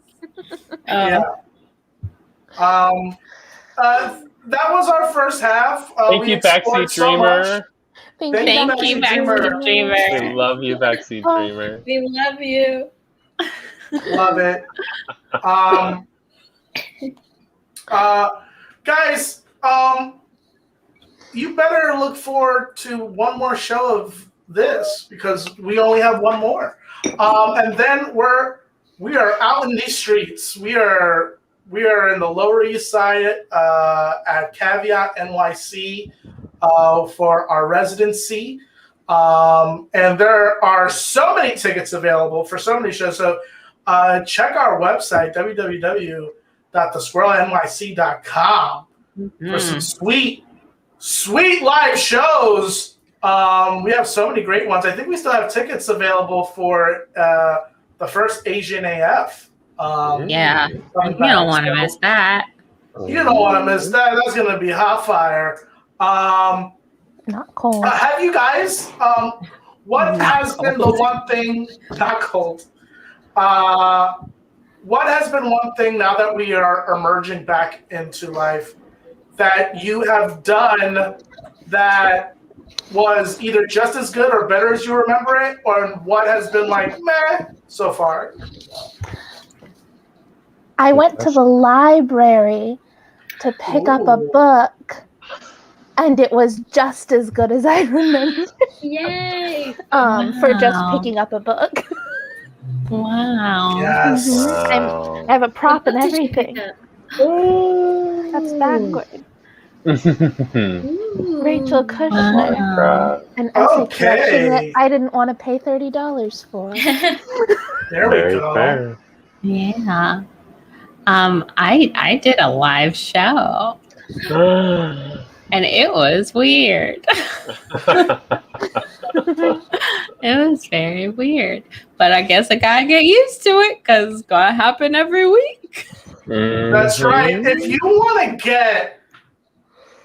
Speaker 1: That was our first half.
Speaker 5: Thank you, Backseat Dreamer.
Speaker 2: Thank you, Backseat Dreamer.
Speaker 5: We love you, Backseat Dreamer.
Speaker 4: We love you.
Speaker 1: Love it. Guys, you better look forward to one more show of this because we only have one more. And then we are out in these streets. We are in the Lower East Side at Caveat NYC for our residency. And there are so many tickets available for so many shows. So check our website, www.thesquirrelnyc.com for some sweet live shows We have so many great ones. I think we still have tickets available for the first Asian AF.
Speaker 2: Yeah, you don't want to miss that.
Speaker 1: You don't want to miss that. That's going to be hot fire.
Speaker 3: Not cold.
Speaker 1: Have you guys? What has been the one thing? Not cold. What has been one thing now that we are emerging back into life that you have done that was either just as good or better as you remember it, or what has been like meh so far?
Speaker 3: I went to the library to pick up a book, and it was just as good as I remembered.
Speaker 4: Yay!
Speaker 3: For just picking up a book.
Speaker 2: Wow.
Speaker 1: Yes.
Speaker 5: Wow.
Speaker 3: I have a prop and
Speaker 4: What did you
Speaker 3: everything.
Speaker 4: pick up?
Speaker 3: That's backward. Rachel Cushman.
Speaker 2: Wow.
Speaker 3: An essay collection that
Speaker 1: Okay.
Speaker 3: I didn't want to pay $30 for.
Speaker 1: There we
Speaker 5: Very
Speaker 1: go.
Speaker 5: fair.
Speaker 2: Yeah. I did a live show and it was weird. It was very weird, but I guess I gotta get used to it because it's gonna happen every week.
Speaker 1: That's right. If you want to get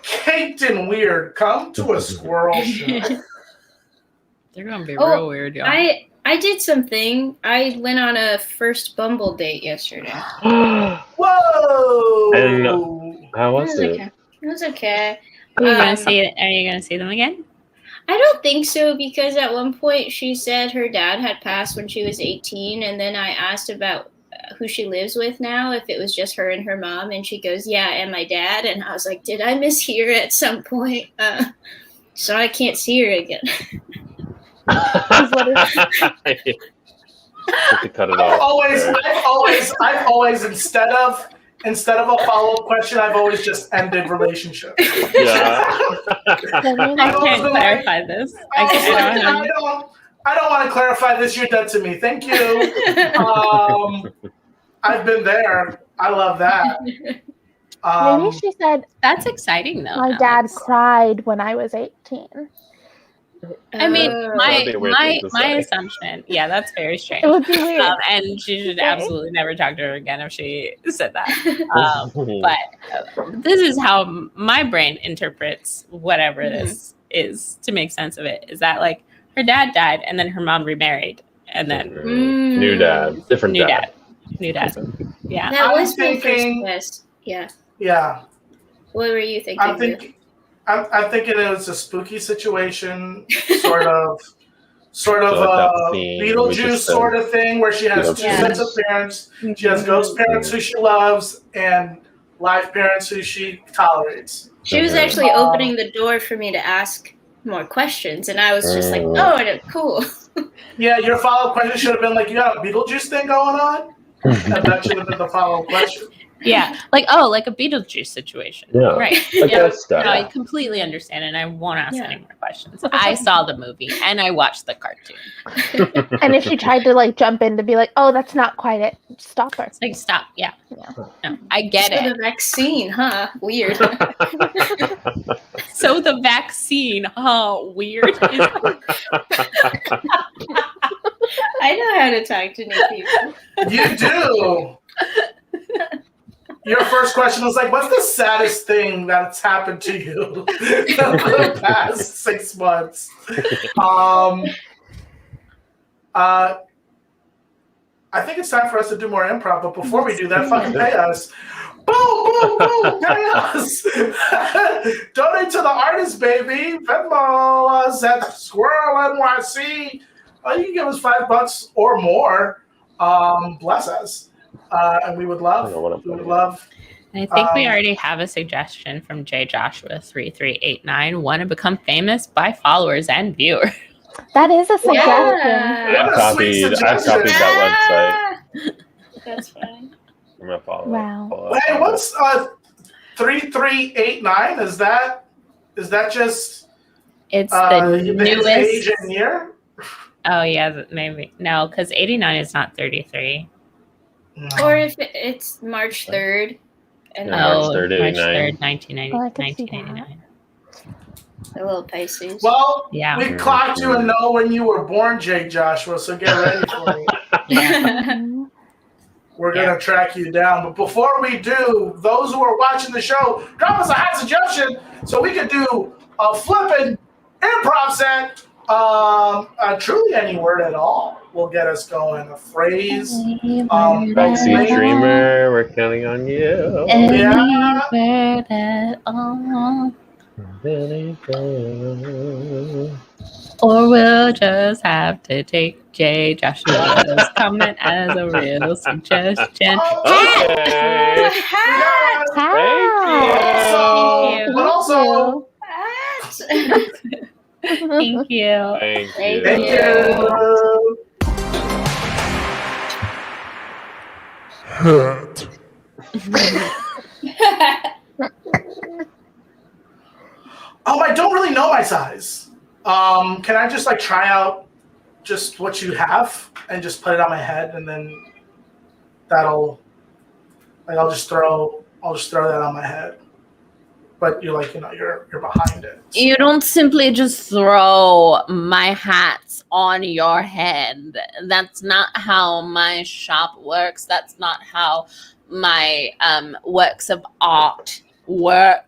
Speaker 1: caked and weird, come to a squirrel show.
Speaker 2: They're gonna be
Speaker 4: Oh,
Speaker 2: real weird, y'all.
Speaker 4: I did something. I went on a first Bumble date yesterday.
Speaker 1: Whoa!
Speaker 5: And how was it?
Speaker 4: Okay. It was okay.
Speaker 2: Are you gonna see it? Are you gonna see them again?
Speaker 4: I don't think so, because at one point she said her dad had passed when she was 18, and then I asked about who she lives with now, if it was just her and her mom, and she goes, yeah, and my dad. And I was like, did I mishear at some point? So I can't see her again.
Speaker 5: Have to cut it
Speaker 1: I've
Speaker 5: off.
Speaker 1: always instead of a follow-up question, I've always just ended relationships.
Speaker 5: Yeah.
Speaker 2: I can't clarify this.
Speaker 1: I don't want to clarify this. You're dead to me. Thank you. I've been there. I love that.
Speaker 3: Maybe she said,
Speaker 2: That's exciting, though.
Speaker 3: my dad cried when I was 18.
Speaker 2: I mean,
Speaker 5: That'd be a weird thing to
Speaker 2: my
Speaker 5: say.
Speaker 2: assumption. Yeah, that's very strange.
Speaker 3: It would be weird.
Speaker 2: And she should absolutely never talk to her again if she said that. But this is how my brain interprets whatever this is to make sense of it. Is that like her dad died and then her mom remarried and then
Speaker 5: New dad. Different
Speaker 2: new
Speaker 5: dad.
Speaker 2: Yeah.
Speaker 4: That
Speaker 1: I'm
Speaker 4: was my
Speaker 1: thinking-
Speaker 4: first guess. Yeah.
Speaker 1: Yeah.
Speaker 4: What were you thinking?
Speaker 1: I'm thinking it was a spooky situation, sort of
Speaker 5: So like that scene we
Speaker 1: Beetlejuice
Speaker 5: just
Speaker 1: sort of thing, where she has two
Speaker 2: Yeah.
Speaker 1: sets of parents. She has ghost parents who she loves and live parents who she tolerates.
Speaker 4: She was actually opening the door for me to ask more questions, and I was just like, oh, cool.
Speaker 1: Yeah, your follow-up question should have been like, you got a Beetlejuice thing going on? And that should have been the follow-up question.
Speaker 2: Yeah. Like a Beetlejuice situation.
Speaker 5: Yeah.
Speaker 2: Right.
Speaker 5: Like
Speaker 2: Yeah.
Speaker 5: that stuff.
Speaker 2: No, I completely understand, and I won't ask any more questions. I saw the movie and I watched the cartoon.
Speaker 3: And if she tried to like jump in to be like, oh, that's not quite it, stop her.
Speaker 2: It's like, stop. Yeah.
Speaker 3: Yeah.
Speaker 2: No, I get
Speaker 4: So
Speaker 2: it.
Speaker 4: the vaccine, huh? Weird.
Speaker 2: So the vaccine, weird.
Speaker 4: I know how to talk to new people.
Speaker 1: You do. Your first question was like, what's the saddest thing that's happened to you in the past 6 months? I think it's time for us to do more improv, but before we do that, fucking pay us. Boom, boom, boom, pay us. Donate to the artist, baby. Venmo us at Squirrel NYC. You can give us $5 or more. Bless us. And we would love.
Speaker 2: I think we already have a suggestion from J Joshua 3389. Want to become famous by followers and viewers.
Speaker 3: That is a suggestion.
Speaker 4: Yeah.
Speaker 1: What a sweet
Speaker 5: I've
Speaker 1: suggestion.
Speaker 5: copied that website.
Speaker 4: That's funny.
Speaker 5: I'm gonna follow
Speaker 3: Wow.
Speaker 5: it.
Speaker 1: Hey, what's 3389? Is that just
Speaker 2: It's the
Speaker 1: his
Speaker 2: newest.
Speaker 1: age and year?
Speaker 2: Oh yeah, maybe no, because 89 is not 33.
Speaker 1: No.
Speaker 4: Or if it's March 3rd. And
Speaker 5: Yeah, March 3rd,
Speaker 2: March
Speaker 5: 89.
Speaker 2: 3rd, 1990,
Speaker 3: Oh, I could see
Speaker 2: 1989.
Speaker 4: The little Pisces.
Speaker 1: Well,
Speaker 2: Yeah.
Speaker 1: we clocked you and know when you were born, Jay Joshua, so get ready for it.
Speaker 3: Mhm.
Speaker 1: We're going to track you down. But before we do, those who are watching the show, drop us a hot suggestion so we could do a flipping improv set. Truly any word at all will get us going. A phrase.
Speaker 5: Backseat Dreamer, we're counting on you.
Speaker 2: Any
Speaker 1: Yeah.
Speaker 2: word at all. Or we'll just have to take Jay Joshua's comment as a real suggestion.
Speaker 5: Okay.
Speaker 4: Hat!
Speaker 5: Thank you.
Speaker 1: But also,
Speaker 4: Hat!
Speaker 2: Thank you.
Speaker 5: Thank
Speaker 4: Thank
Speaker 5: you.
Speaker 1: thank you. I don't really know my size. Can I just like try out just what you have and just put it on my head, and then that'll like I'll just throw that on my head. But you're like, you're behind it. So.
Speaker 2: You don't simply just throw my hats on your head. That's not how my shop works. That's not how my works of art work.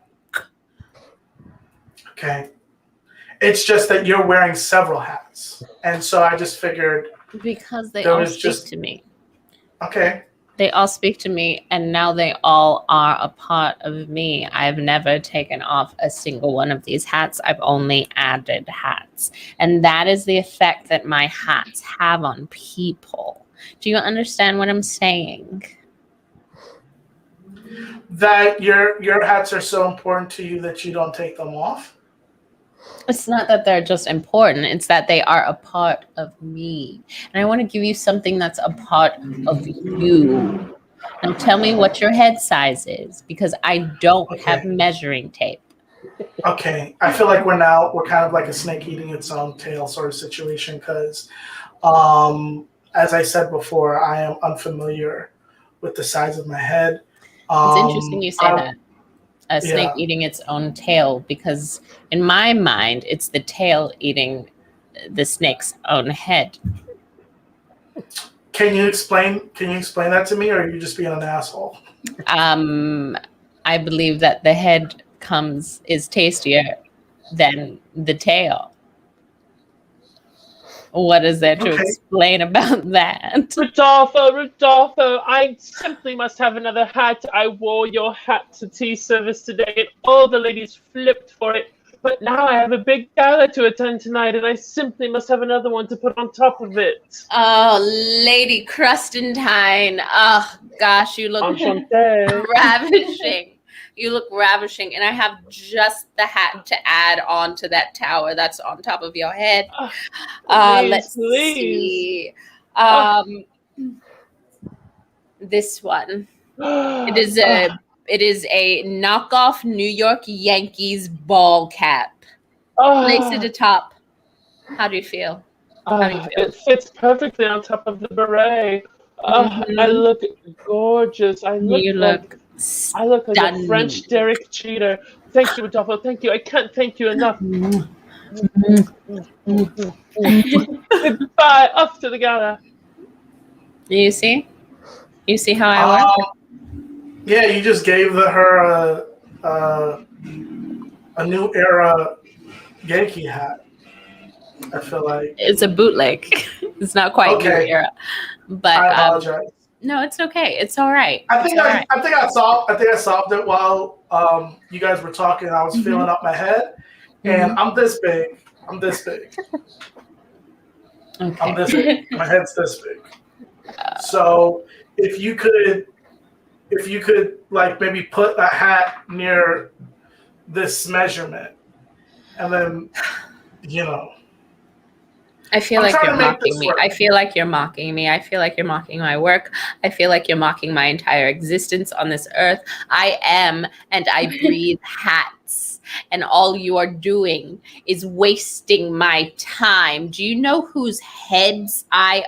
Speaker 1: Okay. It's just that you're wearing several hats. And so I just figured
Speaker 2: Because they
Speaker 1: there
Speaker 2: all
Speaker 1: was
Speaker 2: speak
Speaker 1: just-
Speaker 2: to me.
Speaker 1: okay.
Speaker 2: They all speak to me, and now they all are a part of me. I've never taken off a single one of these hats. I've only added hats. And that is the effect that my hats have on people. Do you understand what I'm saying?
Speaker 1: That your hats are so important to you that you don't take them off?
Speaker 2: It's not that they're just important. It's that they are a part of me. And I want to give you something that's a part of you. Now tell me what your head size is, because I don't have measuring tape.
Speaker 1: Okay. I feel like we're kind of like a snake eating its own tail sort of situation because as I said before, I am unfamiliar with the size of my head.
Speaker 2: It's interesting you say that. A snake eating its own tail, because in my mind, it's the tail eating the snake's own head.
Speaker 1: Can you explain that to me, or are you just being an asshole?
Speaker 2: I believe that the head is tastier than the tail. What is there to explain about that?
Speaker 5: Rodolfo, I simply must have another hat. I wore your hat to tea service today, and all the ladies flipped for it. But now I have a big gala to attend tonight, and I simply must have another one to put on top of it.
Speaker 2: Oh, Lady Crustantine. Oh, gosh, you look ravishing. You look ravishing, and I have just the hat to add on to that tower that's on top of your head. Let's see. This one. It is a knockoff New York Yankees ball cap. Place it atop. How do you feel?
Speaker 5: It fits perfectly on top of the beret. I look gorgeous. I look like a French Derek Jeter. Thank you, Rodolfo. Thank you. I can't thank you enough. Goodbye. Off to the gala.
Speaker 2: You see? You see how I work?
Speaker 1: Yeah, you just gave her a new era Yankee hat. I feel like
Speaker 2: it's a bootleg. It's not quite new era, but
Speaker 1: I apologize.
Speaker 2: No, it's okay. It's all right.
Speaker 1: I think I solved it while you guys were talking. I was feeling up my head, and I'm this big. Okay. I'm this big. My head's this big. So if you could like maybe put a hat near this measurement, and then
Speaker 2: I feel like you're mocking me. I feel like you're mocking me. I feel like you're mocking my work. I feel like you're mocking my entire existence on this earth. I am, and I breathe hats. And all you are doing is wasting my time. Do you know whose heads I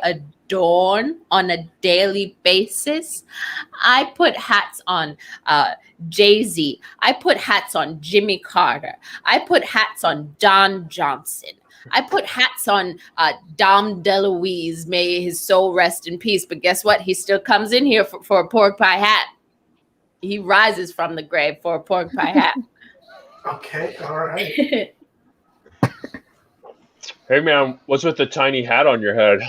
Speaker 2: adorn on a daily basis. I put hats on Jay-Z. I put hats on Jimmy Carter. I put hats on Don Johnson. I put hats on Dom DeLuise. May his soul rest in peace. But guess what? He still comes in here for a pork pie hat. He rises from the grave for a pork pie hat.
Speaker 1: Okay, all right.
Speaker 5: Hey man, what's with the tiny hat on your head?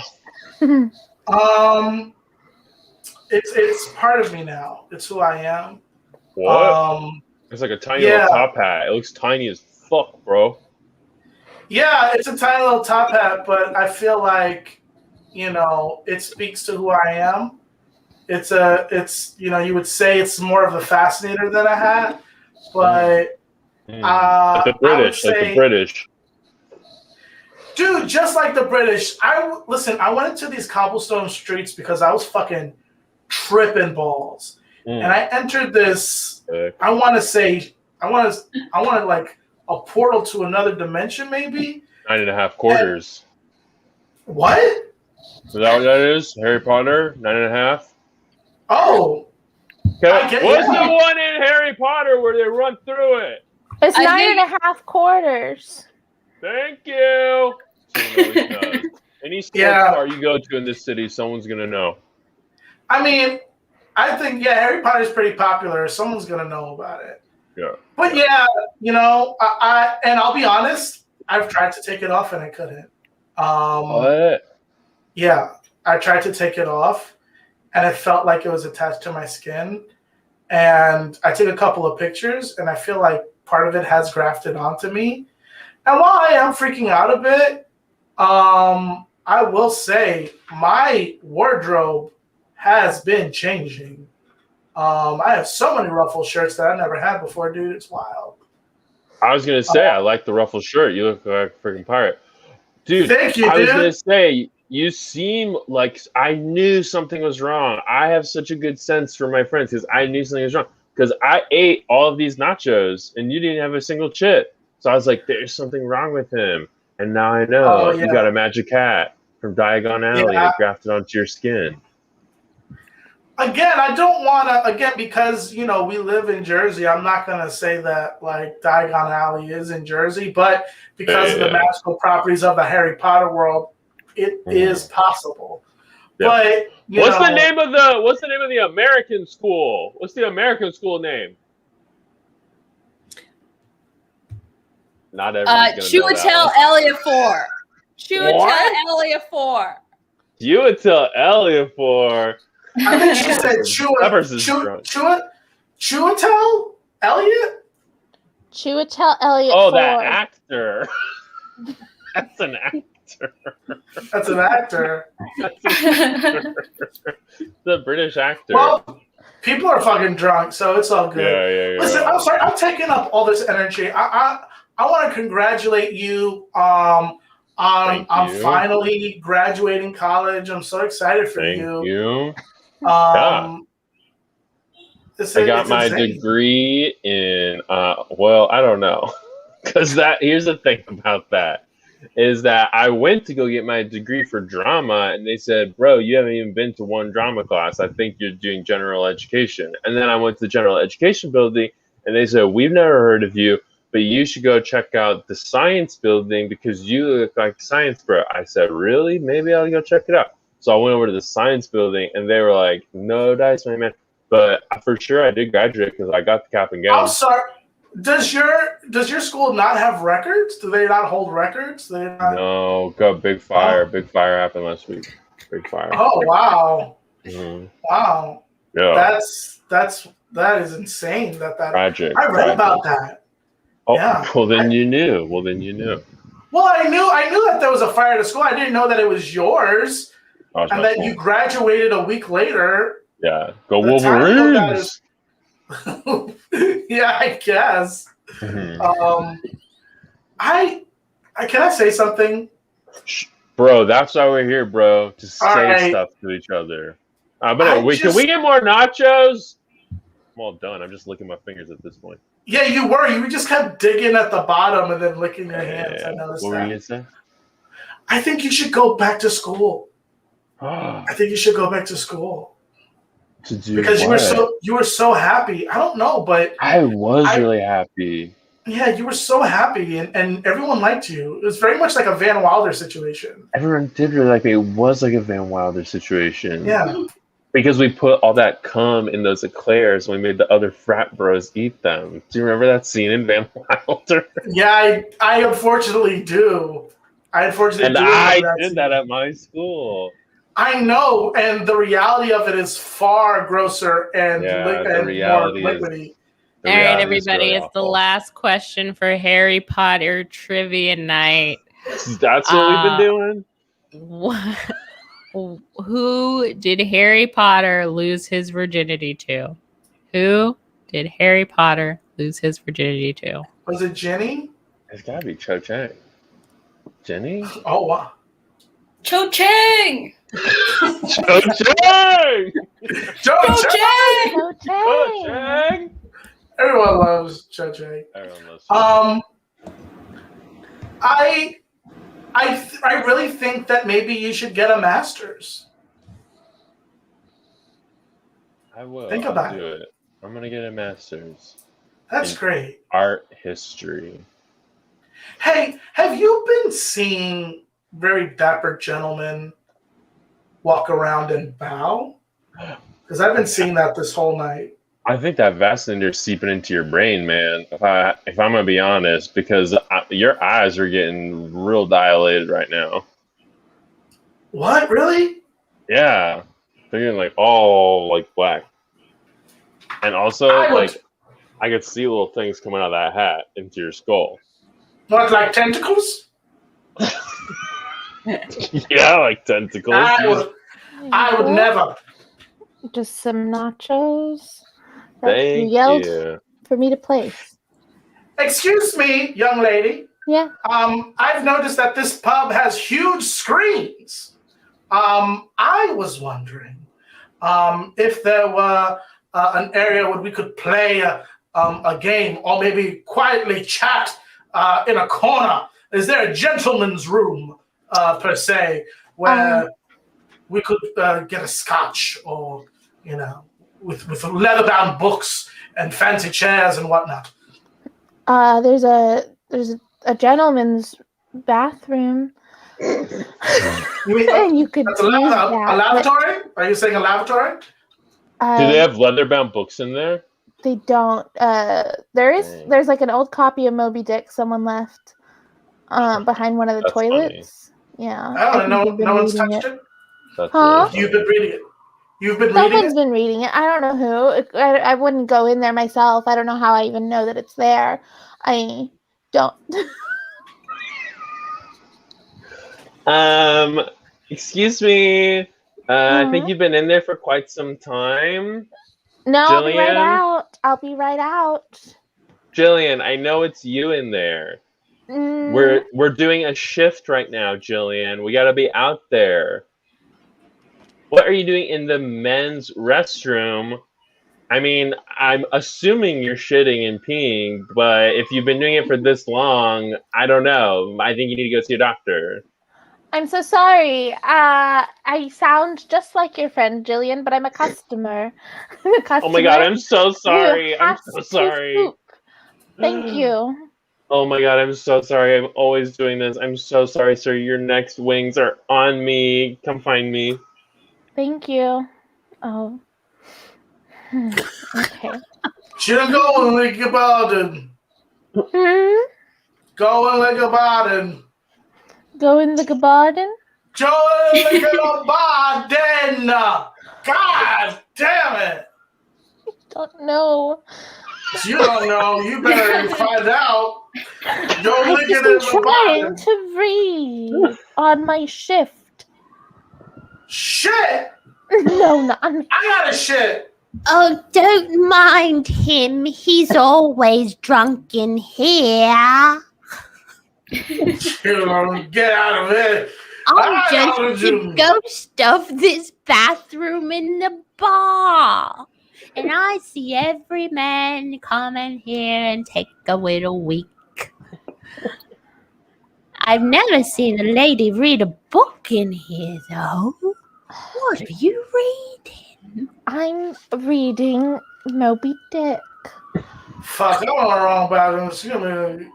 Speaker 1: It's part of me now. It's who I am.
Speaker 5: What? It's like a tiny little top hat. It looks tiny as fuck, bro.
Speaker 1: Yeah, it's a tiny little top hat, but I feel like, it speaks to who I am. It's you would say it's more of a fascinator than a hat, but
Speaker 5: like the British,
Speaker 1: dude, just like the British. I went into these cobblestone streets because I was fucking tripping balls, and I entered this. I want like a portal to another dimension, maybe
Speaker 5: 9.5 quarters.
Speaker 1: What?
Speaker 5: Is that what that is? Harry Potter, 9.5.
Speaker 1: Oh,
Speaker 5: what's the one in Harry Potter where they run through it?
Speaker 3: It's 9.5 quarters.
Speaker 5: Thank you. Any sports bar you go to in this city, someone's gonna know.
Speaker 1: I mean, I think Harry Potter's pretty popular. Someone's gonna know about it.
Speaker 5: Yeah.
Speaker 1: But I and I'll be honest, I've tried to take it off and I couldn't.
Speaker 5: What?
Speaker 1: Yeah, I tried to take it off, and it felt like it was attached to my skin. And I took a couple of pictures, and I feel like part of it has grafted onto me. And while I am freaking out a bit, I will say my wardrobe has been changing. I have so many ruffle shirts that I never had before, dude. It's wild.
Speaker 5: I was gonna say I like the ruffle shirt. You look like a freaking pirate, dude.
Speaker 1: Thank you,
Speaker 5: I was
Speaker 1: dude.
Speaker 5: gonna say you seem like I knew something was wrong. I have such a good sense for my friends because I knew something was wrong because I ate all of these nachos and you didn't have a single chip. So I was like, "There's something wrong with him," and now I know you got a magic hat from Diagon Alley and grafted onto your skin.
Speaker 1: Again, I don't want to, because, we live in Jersey, I'm not going to say that, like, Diagon Alley is in Jersey, but because of the magical properties of the Harry Potter world, it is possible. Yeah. But,
Speaker 5: what's the name of the American school? What's the American school name? Not everyone's going to know that.
Speaker 2: Elliofor. Chiwetel Elliofor.
Speaker 5: Chiwetel Elliofor.
Speaker 1: I think she said Chiwetel Elliott?
Speaker 3: Chiwetel Elliott.
Speaker 5: Oh, that actor. That's an actor.
Speaker 1: That's an actor.
Speaker 5: The British actor.
Speaker 1: Well, people are fucking drunk, so it's all good.
Speaker 5: Yeah.
Speaker 1: Listen, I'm sorry. I'm taking up all this energy. I want to congratulate you on finally graduating college. I'm so excited for you.
Speaker 5: Thank you.
Speaker 1: I
Speaker 5: got my degree in I don't know, because here's the thing about that is that I went to go get my degree for drama and they said, bro, you haven't even been to one drama class. I think you're doing general education. And then I went to the general education building and they said, we've never heard of you, but you should go check out the science building because you look like science bro. I said, really? Maybe I'll go check it out. So I went over to the science building, and they were like, "No dice, my man." But for sure, I did graduate because I got the cap and gown.
Speaker 1: I'm sorry. Does your school not have records? Do they not hold records?
Speaker 5: No, got big fire. Big fire happened last week. Big fire.
Speaker 1: Oh wow!
Speaker 5: Mm-hmm.
Speaker 1: Wow.
Speaker 5: Yeah.
Speaker 1: That is insane. That
Speaker 5: tragic.
Speaker 1: I read about that.
Speaker 5: Oh,
Speaker 1: yeah.
Speaker 5: Well, then you knew. Well,
Speaker 1: I knew that there was a fire at the school. I didn't know that it was yours. And that you graduated a week later.
Speaker 5: Yeah. Go Wolverines!
Speaker 1: Yeah, I guess.
Speaker 5: Mm-hmm.
Speaker 1: Can I say something?
Speaker 5: Bro, that's why we're here, bro. To say stuff to each other. Can we get more nachos? I'm all done. I'm just licking my fingers at this point.
Speaker 1: Yeah, you were. You just kept digging at the bottom and then licking your hands. I noticed
Speaker 5: what
Speaker 1: that.
Speaker 5: Were you gonna say?
Speaker 1: I think you should go back to school. I think you should go back to school.
Speaker 5: To do
Speaker 1: because
Speaker 5: what?
Speaker 1: you were so happy. I don't know, but
Speaker 5: I was really happy.
Speaker 1: Yeah, you were so happy, and everyone liked you. It was very much like a Van Wilder situation.
Speaker 5: Everyone did really like me. It was like a Van Wilder situation.
Speaker 1: Yeah.
Speaker 5: Because we put all that cum in those eclairs and we made the other frat bros eat them. Do you remember that scene in Van Wilder?
Speaker 1: Yeah, I unfortunately do. I
Speaker 5: did that at my school.
Speaker 1: I know, and the reality of it is far grosser and more liquidy.
Speaker 2: All right, everybody, it's the last question for Harry Potter trivia night.
Speaker 5: That's what we've been doing?
Speaker 2: Who did Harry Potter lose his virginity to? Who did Harry Potter lose his virginity to?
Speaker 1: Was it Jenny?
Speaker 5: It's gotta be Cho Chang. Jenny?
Speaker 1: Oh, wow.
Speaker 4: Cho Chang!
Speaker 5: Cho Chang!
Speaker 1: Cho Chang!
Speaker 3: Cho Chang!
Speaker 5: Cho Chang!
Speaker 1: Everyone loves Cho Chang.
Speaker 5: Everyone loves Cho Chang.
Speaker 1: I really think that maybe you should get a master's.
Speaker 5: I will.
Speaker 1: Think about it.
Speaker 5: I'm gonna get a master's.
Speaker 1: That's great.
Speaker 5: Art history.
Speaker 1: Hey, have you been seeing very dapper gentlemen walk around and bow? Because I've been seeing that this whole night.
Speaker 5: I think that Vaseline is seeping into your brain, man. If I'm gonna be honest, because your eyes are getting real dilated right now.
Speaker 1: What? Really?
Speaker 5: Yeah, they're getting like all like black, and also I could see little things coming out of that hat into your skull.
Speaker 1: What, like tentacles?
Speaker 5: Yeah, like tentacles.
Speaker 1: I would never.
Speaker 3: Just some nachos.
Speaker 5: Thank
Speaker 3: you yelled
Speaker 5: you.
Speaker 3: for me to place.
Speaker 1: Excuse me, young lady.
Speaker 3: Yeah.
Speaker 1: I've noticed that this pub has huge screens. I was wondering if there were an area where we could play a game or maybe quietly chat in a corner. Is there a gentleman's room, per se, where we could get a scotch or, with leather-bound books and fancy chairs and whatnot?
Speaker 3: There's a gentleman's bathroom. And you could
Speaker 1: That's
Speaker 3: use
Speaker 1: a lavatory? Are you saying a lavatory?
Speaker 5: Do they have leather-bound books in there?
Speaker 3: They don't. There's like an old copy of Moby Dick someone left behind one of the toilets. Funny. Yeah.
Speaker 1: I don't know. No one's touched it?
Speaker 3: Huh?
Speaker 1: You've been reading it.
Speaker 3: Someone's been reading it. I don't know who. I wouldn't go in there myself. I don't know how I even know that it's there. I don't.
Speaker 5: Excuse me. I think you've been in there for quite some time.
Speaker 3: No,
Speaker 5: Jillian?
Speaker 3: I'll be right out. I'll be right out.
Speaker 5: Jillian, I know it's you in there. We're doing a shift right now, Jillian. We gotta be out there. What are you doing in the men's restroom? I mean, I'm assuming you're shitting and peeing, but if you've been doing it for this long, I don't know. I think you need to go see a doctor.
Speaker 3: I'm so sorry. I sound just like your friend Jillian, but I'm a customer.
Speaker 5: Oh my god, I'm so sorry. I'm so sorry.
Speaker 3: Thank you.
Speaker 5: Oh my god, I'm so sorry. I'm always doing this. I'm so sorry, sir. Your next wings are on me. Come find me.
Speaker 3: Thank you. Oh. Okay.
Speaker 1: Should go and lick your garden. Go and lick your garden.
Speaker 3: Go in the garden?
Speaker 1: Go and lick your garden. God damn it.
Speaker 3: I don't know.
Speaker 1: You don't know. You better find out. Go lick it in the
Speaker 3: trying
Speaker 1: garden.
Speaker 3: to read on my shift.
Speaker 1: Shit.
Speaker 3: No, not on me.
Speaker 1: I got a shit.
Speaker 2: Oh, don't mind him. He's always drunk in here.
Speaker 1: Get out of it.
Speaker 2: I'm just the ghost of this bathroom in the bar. And I see every man come in here and take a little week. I've never seen a lady read a book in here, though. What are you reading?
Speaker 3: I'm reading Moby Dick.
Speaker 1: Fuck, I'm on the wrong button. Excuse me.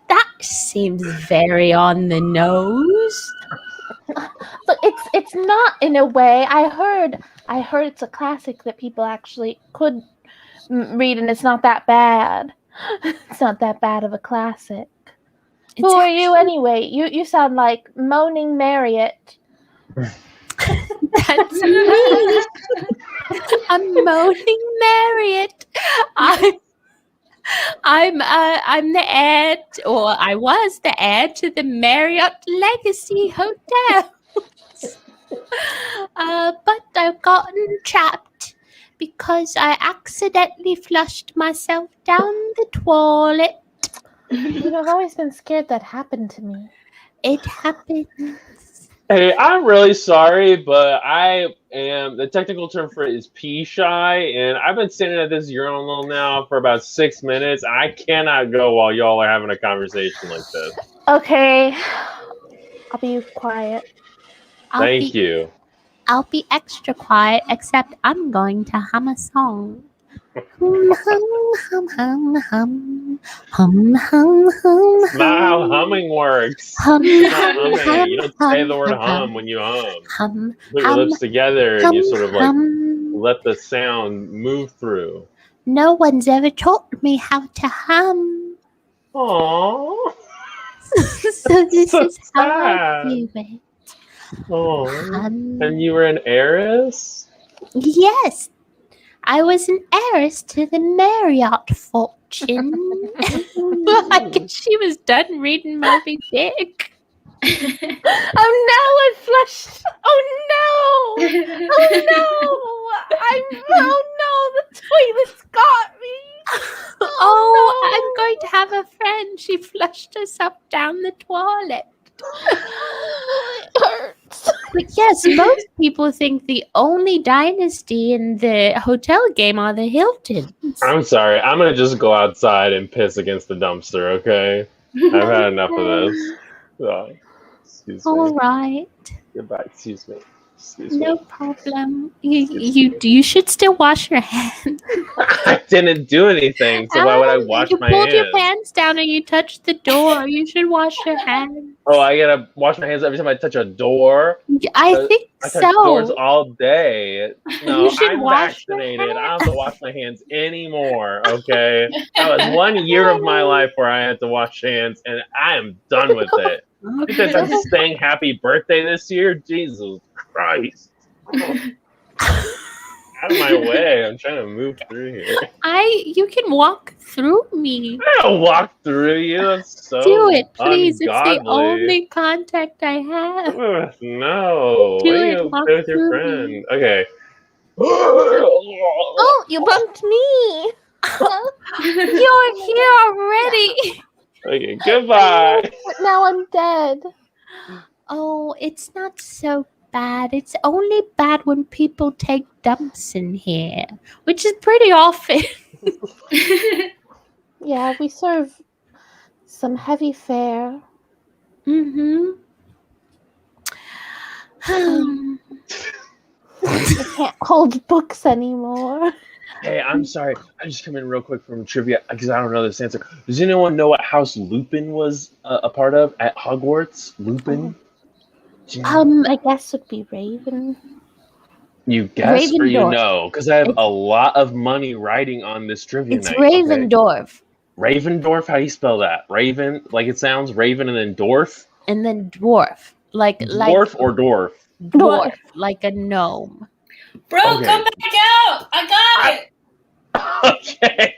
Speaker 2: That seems very on the nose.
Speaker 3: But it's not in a way. I heard it's a classic that people actually could read, and it's not that bad. It's not that bad of a classic. Who are you anyway? You sound like Moaning Marriott.
Speaker 2: That's me. I'm Moaning Marriott. I'm the heir, or I was the heir to the Marriott Legacy Hotel. But I've gotten trapped because I accidentally flushed myself down the toilet.
Speaker 3: I've always been scared that happened to me.
Speaker 2: It happens.
Speaker 5: Hey, I'm really sorry, but the technical term for it is pee shy, and I've been standing at this urinal now for about 6 minutes. I cannot go while y'all are having a conversation like this.
Speaker 3: Okay. I'll be quiet.
Speaker 5: Thank you.
Speaker 2: I'll be extra quiet, except I'm going to hum a song. Hum, hum, hum, hum, hum, hum, hum.
Speaker 5: It's not how humming works.
Speaker 2: Hum,
Speaker 5: It's not
Speaker 2: hum,
Speaker 5: humming.
Speaker 2: hum,
Speaker 5: You don't
Speaker 2: hum,
Speaker 5: say the word
Speaker 2: hum,
Speaker 5: hum when you hum.
Speaker 2: Hum,
Speaker 5: Put your lips together and you sort of like
Speaker 2: hum.
Speaker 5: let the sound move through.
Speaker 2: No one's ever taught me how to hum.
Speaker 5: Aww.
Speaker 2: So this
Speaker 5: so
Speaker 2: is how I
Speaker 5: sad.
Speaker 2: do it.
Speaker 5: Aww. And you were an heiress?
Speaker 2: Yes, I was an heiress to the Marriott fortune. Well, I guess she was done reading Moby Dick.
Speaker 3: Oh no, I flushed. Oh no. Oh no, the toilet's got me.
Speaker 2: Oh,
Speaker 3: no.
Speaker 2: I'm going to have a friend. She flushed herself down the toilet.
Speaker 3: It hurts.
Speaker 2: But yes, most people think the only dynasty in the hotel game are the Hiltons.
Speaker 5: I'm sorry. I'm going to just go outside and piss against the dumpster, okay? I've had enough of this. Excuse me.
Speaker 2: All right.
Speaker 5: Goodbye. Excuse me.
Speaker 2: No problem. You should still wash your hands.
Speaker 5: I didn't do anything, so why would I wash my hands?
Speaker 2: You pulled your pants down and you touched the door. You should wash your hands.
Speaker 5: Oh, I gotta wash my hands every time I touch a door?
Speaker 2: I think
Speaker 5: I touch doors all day. No, I'm vaccinated. I don't have to wash my hands anymore, okay? That was 1 year of my life where I had to wash hands, and I am done with it. You think I'm saying happy birthday this year? Jesus Christ. Out of my way. I'm trying to move through here.
Speaker 2: You can walk through me.
Speaker 5: I don't walk through you. That's so
Speaker 2: do it, please.
Speaker 5: ungodly.
Speaker 2: It's the only contact I have.
Speaker 5: No.
Speaker 2: Do
Speaker 5: what are
Speaker 2: it.
Speaker 5: you
Speaker 2: Walk
Speaker 5: play with your
Speaker 2: through
Speaker 5: friend?
Speaker 2: me.
Speaker 5: Okay.
Speaker 3: Oh, you bumped me.
Speaker 2: You're here already.
Speaker 5: Okay, goodbye.
Speaker 3: Now I'm dead.
Speaker 2: Oh, it's not so bad. It's only bad when people take dumps in here, which is pretty often.
Speaker 3: Yeah, we serve some heavy fare.
Speaker 2: Mm-hmm.
Speaker 3: I can't hold books anymore.
Speaker 5: Hey, I'm sorry. I just come in real quick from trivia because I don't know this answer. Does anyone know what house Lupin was a part of at Hogwarts? Lupin?
Speaker 3: I guess it'd be Raven.
Speaker 5: You guess or you
Speaker 2: Ravendorf.
Speaker 5: know? Because I have a lot of money riding on this trivia
Speaker 2: It's
Speaker 5: night.
Speaker 2: Ravendorf.
Speaker 5: Okay? Ravendorf? How do you spell that? Raven? Like it sounds? Raven and then Dorf?
Speaker 2: And then dwarf. Like
Speaker 5: Dwarf or Dwarf?
Speaker 2: Dwarf. Like a gnome.
Speaker 4: Bro,
Speaker 5: Okay.
Speaker 4: come back out! I got it!
Speaker 5: Okay.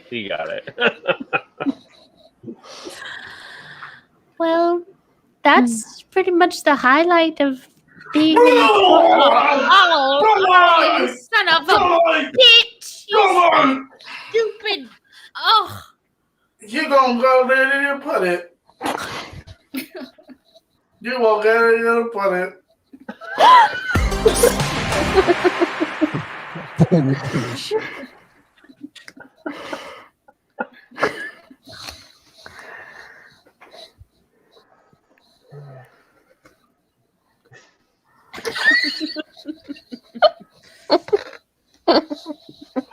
Speaker 5: You got it.
Speaker 2: Well, that's pretty much the highlight of being
Speaker 1: Oh,
Speaker 2: you son of a bitch! You stupid! Oh,
Speaker 1: You gonna go there and put it. You won't get it and put it.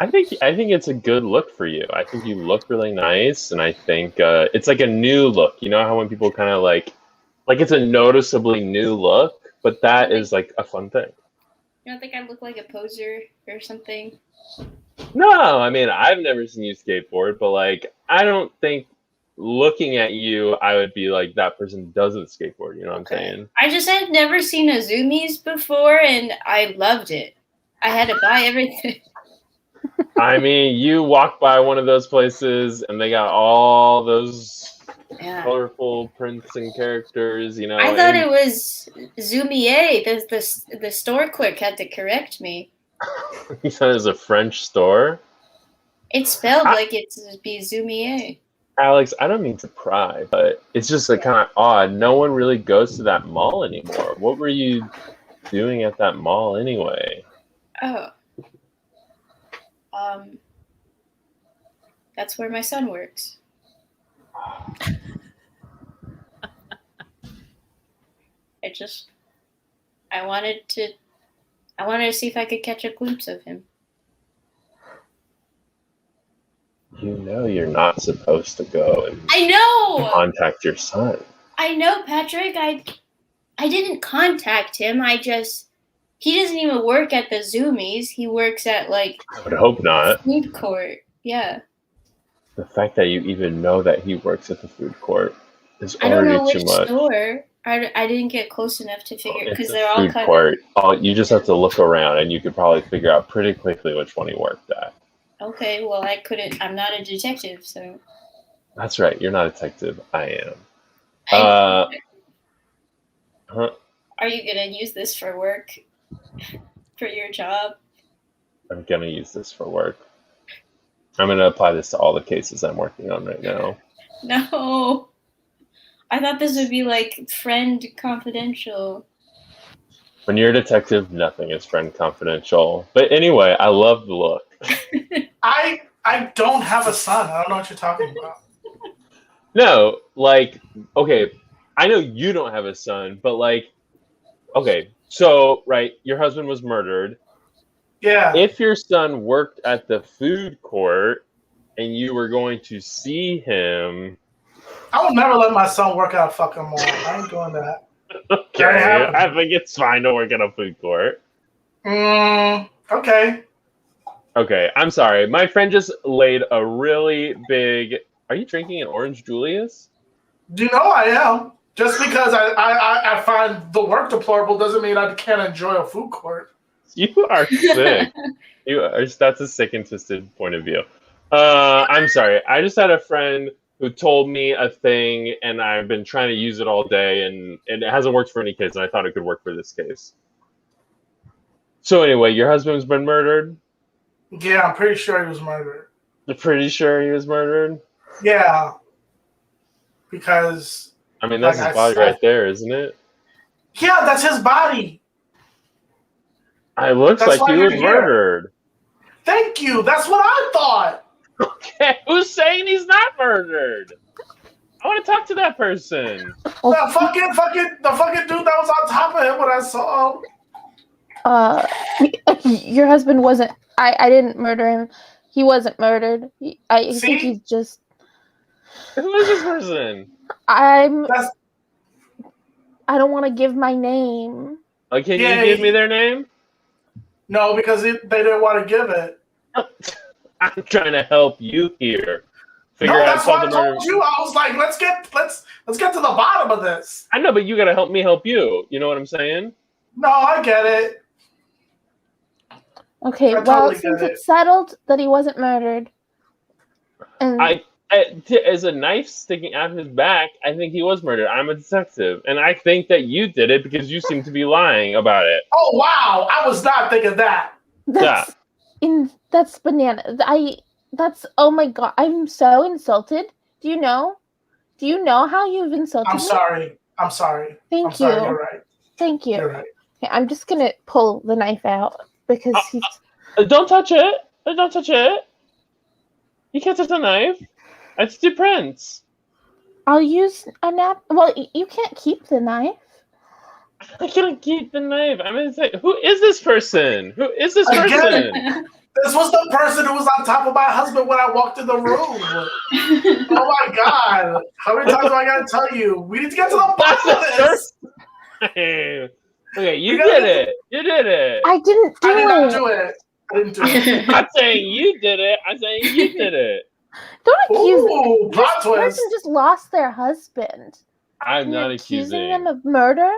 Speaker 5: I think it's a good look for you. I think you look really nice, and I think it's like a new look. You know how when people kind of like it's a noticeably new look, but that is like a fun thing.
Speaker 4: You don't think I look like a poser or something?
Speaker 5: No, I mean I've never seen you skateboard, but like I don't think looking at you, I would be like that person doesn't skateboard. You know what I'm saying?
Speaker 4: I just had never seen a Zoomies before, and I loved it. I had to buy everything.
Speaker 5: I mean, you walk by one of those places, and they got all those colorful prints and characters. You know,
Speaker 4: I thought it was Zoomier. The store clerk had to correct me.
Speaker 5: You thought it was a French store?
Speaker 4: It's spelled like it's be Zoomier.
Speaker 5: Alex, I don't mean to pry, but it's just kind of odd. No one really goes to that mall anymore. What were you doing at that mall anyway?
Speaker 4: Oh. That's where my son works. I wanted to see if I could catch a glimpse of him.
Speaker 5: You know you're not supposed to go and
Speaker 4: I know
Speaker 5: contact your son.
Speaker 4: I know, Patrick. I didn't contact him. He doesn't even work at the Zoomies. He works at
Speaker 5: I would hope not.
Speaker 4: Food court. Yeah.
Speaker 5: The fact that you even know that he works at the food court is
Speaker 4: I don't
Speaker 5: already
Speaker 4: know which
Speaker 5: too much.
Speaker 4: Store. I didn't get close enough to figure because they're all
Speaker 5: food
Speaker 4: kind
Speaker 5: court. You just have to look around, and you could probably figure out pretty quickly which one he worked at.
Speaker 4: Okay, well, I couldn't. I'm not a detective, so.
Speaker 5: That's right. You're not a detective. I am.
Speaker 4: Are you gonna use this for work? For your job?
Speaker 5: I'm gonna use this for work. I'm gonna apply this to all the cases I'm working on right now.
Speaker 4: No. I thought this would be like friend confidential.
Speaker 5: When you're a detective, nothing is friend confidential. But anyway, I love the look.
Speaker 1: I don't have a son. I don't know what you're talking about.
Speaker 5: No, okay, I know you don't have a son, but okay, so, right, your husband was murdered.
Speaker 1: Yeah.
Speaker 5: If your son worked at the food court and you were going to see him...
Speaker 1: I would never let my son work at a fucking mall. I ain't doing that.
Speaker 5: Okay, I think it's fine to work at a food court.
Speaker 1: Okay.
Speaker 5: Okay, I'm sorry. My friend just laid a really big... Are you drinking an Orange Julius?
Speaker 1: You know I am. Just because I find the work deplorable doesn't mean I can't enjoy a food court.
Speaker 5: You are sick. That's a sick and twisted point of view. I'm sorry. I just had a friend who told me a thing, and I've been trying to use it all day, and it hasn't worked for any case, and I thought it could work for this case. So anyway, your husband's been murdered?
Speaker 1: Yeah, I'm pretty sure he was murdered.
Speaker 5: You're pretty sure he was murdered?
Speaker 1: Yeah. Because...
Speaker 5: I mean, that's his body right there, isn't it?
Speaker 1: Yeah, that's his body.
Speaker 5: It looks like he was murdered.
Speaker 1: Thank you. That's what I thought.
Speaker 5: Okay, who's saying he's not murdered? I want to talk to that person.
Speaker 1: The fucking dude that was on top of him when I saw him.
Speaker 3: Your husband wasn't. I didn't murder him. He wasn't murdered. I think he's just.
Speaker 5: Who is this person?
Speaker 3: I don't want to give my name.
Speaker 5: Can you give me their name?
Speaker 1: No, because they didn't want to give it.
Speaker 5: I'm trying to help you here.
Speaker 1: That's why I told you. I was like, let's get to the bottom of this.
Speaker 5: I know, but you got to help me help you. You know what I'm saying?
Speaker 1: No, I get it.
Speaker 3: Okay, since it's settled that he wasn't murdered, and
Speaker 5: as a knife sticking out his back, I think he was murdered. I'm a detective, and I think that you did it because you seem to be lying about it.
Speaker 1: Oh wow, I was not thinking that.
Speaker 3: That's banana. Oh my god, I'm so insulted. Do you know how you've insulted me?
Speaker 1: I'm sorry.
Speaker 3: Thank you.
Speaker 1: You're right.
Speaker 3: Thank you.
Speaker 1: You're right.
Speaker 3: Okay, I'm just gonna pull the knife out because he's.
Speaker 5: Don't touch it. Don't touch it. You can't touch the knife. It's the prints.
Speaker 3: I'll use a nap. Well, you can't keep the knife.
Speaker 5: I can't keep the knife. I'm gonna say, who is this person? Who is this person?
Speaker 1: This was the person who was on top of my husband when I walked in the room. Oh my God. How many times do I gotta tell you? We need to get to the bottom of this.
Speaker 5: Okay, you did it. You did it.
Speaker 3: I didn't do
Speaker 1: I did not
Speaker 3: it.
Speaker 1: do it. I didn't do it.
Speaker 5: I'm not saying you did it. I'm saying you did it.
Speaker 3: Don't accuse
Speaker 1: Ooh,
Speaker 3: this
Speaker 1: plot twist.
Speaker 3: person just lost their husband.
Speaker 5: I'm
Speaker 3: You're
Speaker 5: not
Speaker 3: accusing
Speaker 5: accusing
Speaker 3: them of murder?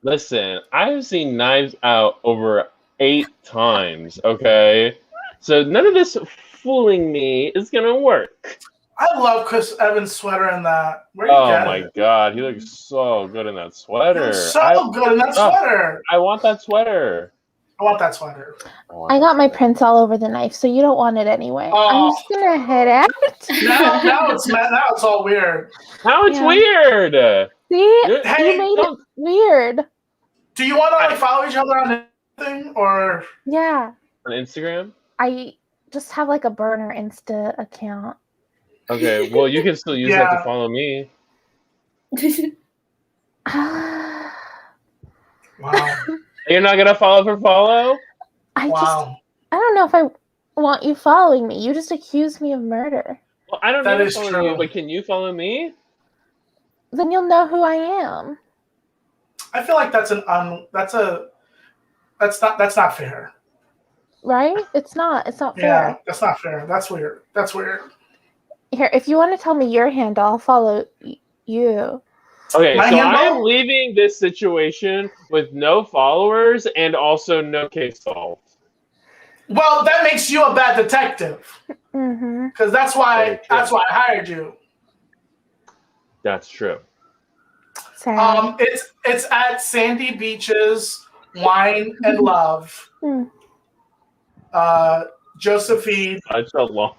Speaker 5: Listen, I've seen Knives Out over 8 times, okay? So none of this fooling me is gonna work.
Speaker 1: I love Chris Evans' sweater in that. Where you
Speaker 5: Oh
Speaker 1: get
Speaker 5: my
Speaker 1: it?
Speaker 5: God, he looks so good in that
Speaker 1: He
Speaker 5: sweater.
Speaker 1: looks so good in that sweater.
Speaker 5: I want that sweater.
Speaker 1: I want that sweater.
Speaker 3: I got my prints all over the knife, so you don't want it anyway.
Speaker 1: Oh.
Speaker 3: I'm just gonna head out.
Speaker 1: Now it's all weird.
Speaker 5: Now it's
Speaker 3: Yeah.
Speaker 5: weird.
Speaker 3: See?
Speaker 1: Hey,
Speaker 3: You made it weird.
Speaker 1: Do you want to like follow each other on anything or?
Speaker 3: Yeah.
Speaker 5: On Instagram?
Speaker 3: I just have like a burner Insta account.
Speaker 5: Okay, well, you can still use that to follow me.
Speaker 1: Wow.
Speaker 5: You're not gonna follow for follow?
Speaker 3: I don't know if I want you following me. You just accused me of murder.
Speaker 5: Well, I don't
Speaker 1: That
Speaker 5: need to
Speaker 1: is
Speaker 5: follow
Speaker 1: true.
Speaker 5: you, but can you follow me?
Speaker 3: Then you'll know who I am.
Speaker 1: I feel like that's not fair.
Speaker 3: Right? It's not fair.
Speaker 1: Yeah, that's not fair. That's weird. That's weird.
Speaker 3: Here, if you want to tell me your handle, I'll follow you.
Speaker 5: Okay,
Speaker 1: My
Speaker 5: so
Speaker 1: handle?
Speaker 5: I am leaving this situation with no followers and also no case solved.
Speaker 1: Well, that makes you a bad detective.
Speaker 3: Mm-hmm.
Speaker 1: Because that's why I hired you.
Speaker 5: That's true.
Speaker 3: Sad.
Speaker 1: It's at Sandy Beaches Wine and Love. Josephine
Speaker 5: Such a long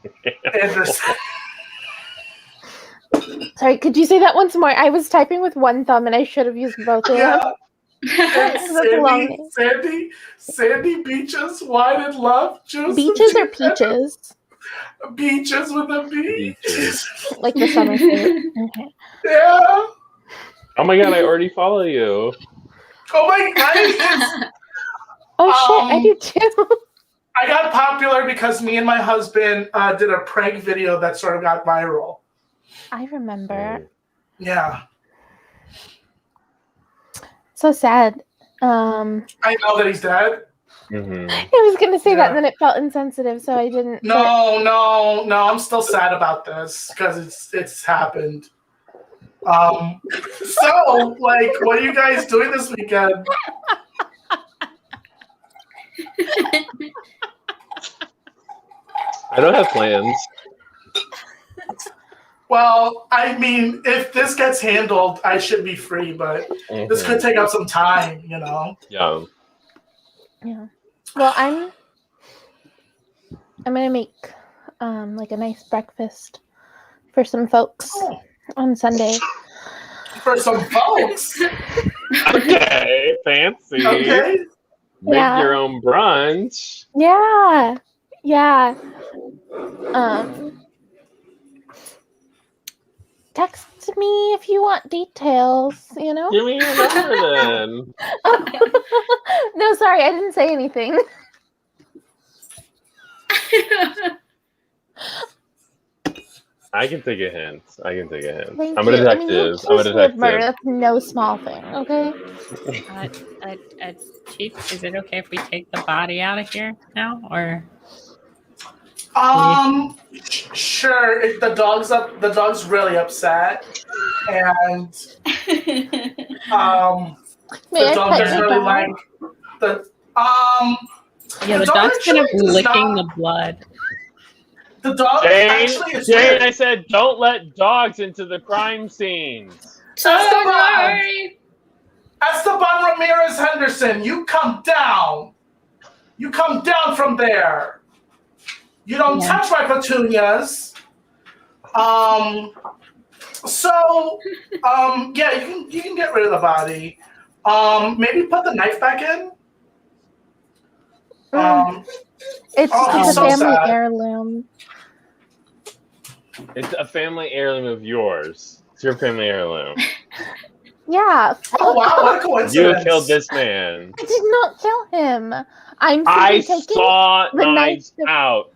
Speaker 1: Anderson.
Speaker 3: Sorry, could you say that once more? I was typing with one thumb and I should have used both of them.
Speaker 1: Sandy Beaches Wine and Love. Josephine.
Speaker 3: Beaches or peaches?
Speaker 1: Beaches with a B.
Speaker 3: Like the summer fruit. Okay.
Speaker 1: Yeah.
Speaker 5: Oh my God, I already follow you.
Speaker 1: Oh my God.
Speaker 3: Oh shit, I do too.
Speaker 1: I got popular because me and my husband did a prank video that sort of got viral.
Speaker 3: I remember.
Speaker 1: Yeah.
Speaker 3: So sad.
Speaker 1: I know that he's dead.
Speaker 5: Mm-hmm.
Speaker 3: I was gonna say that and then it felt insensitive, so I didn't.
Speaker 1: No. I'm still sad about this because it's happened. So, like, what are you guys doing this weekend?
Speaker 5: I don't have plans.
Speaker 1: Well, I mean, if this gets handled, I should be free, but this could take up some time, you know?
Speaker 5: Yeah.
Speaker 3: Yeah. Well, I'm gonna make like a nice breakfast for some folks on Sunday.
Speaker 1: For some folks.
Speaker 5: Okay, fancy.
Speaker 1: Okay.
Speaker 5: Make your own brunch.
Speaker 3: Yeah. Text me if you want details, you know?
Speaker 5: Give me your number then.
Speaker 3: No, sorry, I didn't say anything.
Speaker 5: I can take a hint.
Speaker 3: Thank
Speaker 5: I'm a
Speaker 3: you.
Speaker 5: detective.
Speaker 3: I mean, murder, that's no small thing, okay?
Speaker 2: Chief, is it okay if we take the body out of here now, or?
Speaker 1: Sure. The dog's really upset, and the dog doesn't really like the
Speaker 2: Yeah, the dog's kind of licking the blood.
Speaker 1: The dog actually is
Speaker 5: Jane,
Speaker 1: weird.
Speaker 5: I said don't let dogs into the crime scenes.
Speaker 4: Sorry.
Speaker 1: Esteban Ramirez Henderson, you come down. You come down from there. You don't touch my petunias. Yeah, you can get rid of the body. Maybe put the knife back in.
Speaker 3: It's a
Speaker 1: so
Speaker 3: family
Speaker 1: sad.
Speaker 3: heirloom.
Speaker 5: It's a family heirloom of yours. It's your family heirloom.
Speaker 3: Yeah.
Speaker 1: Oh wow, what a coincidence!
Speaker 5: You killed this man.
Speaker 3: I did not kill him.
Speaker 5: I saw Knives Out.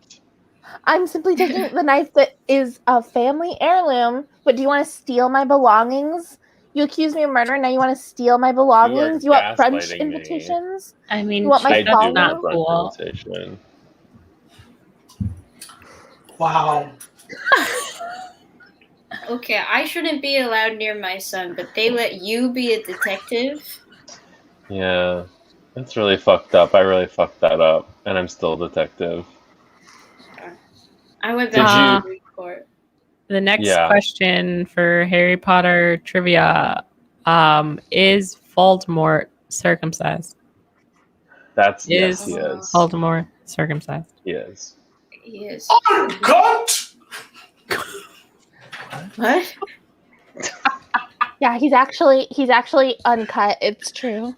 Speaker 3: I'm simply taking the knife that is a family heirloom. But do you want to steal my belongings? You accuse me of murder, and now you want to steal my belongings? You want brunch
Speaker 5: gaslighting me.
Speaker 3: invitations?
Speaker 2: I mean,
Speaker 3: You want my
Speaker 2: that's
Speaker 3: phone?
Speaker 2: not
Speaker 5: brunch
Speaker 2: cool.
Speaker 5: invitation.
Speaker 1: Wow.
Speaker 4: Okay, I shouldn't be allowed near my son, but they let you be a detective?
Speaker 5: Yeah, that's really fucked up. I really fucked that up, and I'm still a detective.
Speaker 4: I went
Speaker 5: Did
Speaker 4: back to report.
Speaker 2: The next question for Harry Potter trivia is Voldemort circumcised?
Speaker 5: Yes, he is.
Speaker 2: Voldemort circumcised?
Speaker 5: He is.
Speaker 4: He is.
Speaker 1: Uncut!
Speaker 4: What?
Speaker 3: Yeah, he's actually uncut. It's true.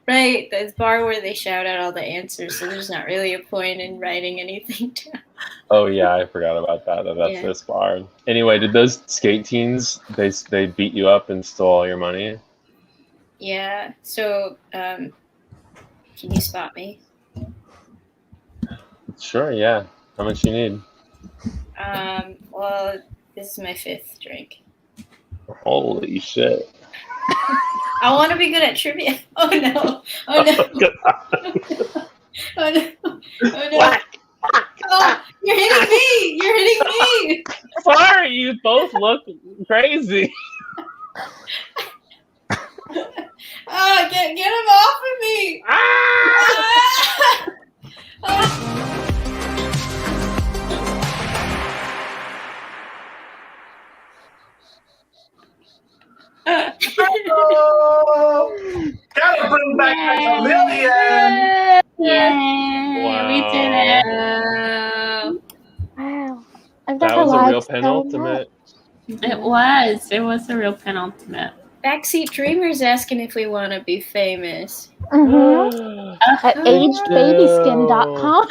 Speaker 4: Right, the bar where they shout out all the answers, so there's not really a point in writing anything down.
Speaker 5: Oh yeah, I forgot about that. That's this bar. Anyway, did those skate teens they beat you up and stole all your money?
Speaker 4: Yeah. So, can you spot me?
Speaker 5: Sure. Yeah. How much you need?
Speaker 4: Well, this is my 5th drink.
Speaker 5: Holy shit!
Speaker 4: I want to be good at trivia. Oh no! Oh no! Oh no! Oh no!
Speaker 5: What?
Speaker 4: Oh, you're hitting me! You're hitting me!
Speaker 5: Sorry, you both look crazy.
Speaker 4: Oh, get him off of me! Ah! Oh.
Speaker 1: Gotta bring back Maximilian!
Speaker 2: Yeah, we did it.
Speaker 3: Wow. I've
Speaker 5: That
Speaker 3: never
Speaker 5: was a
Speaker 3: lied
Speaker 5: real
Speaker 3: so
Speaker 5: penultimate.
Speaker 2: It was a real penultimate.
Speaker 4: Backseat Dreamer's asking if we want to be famous.
Speaker 3: Mm-hmm. At agedbabyskin.com.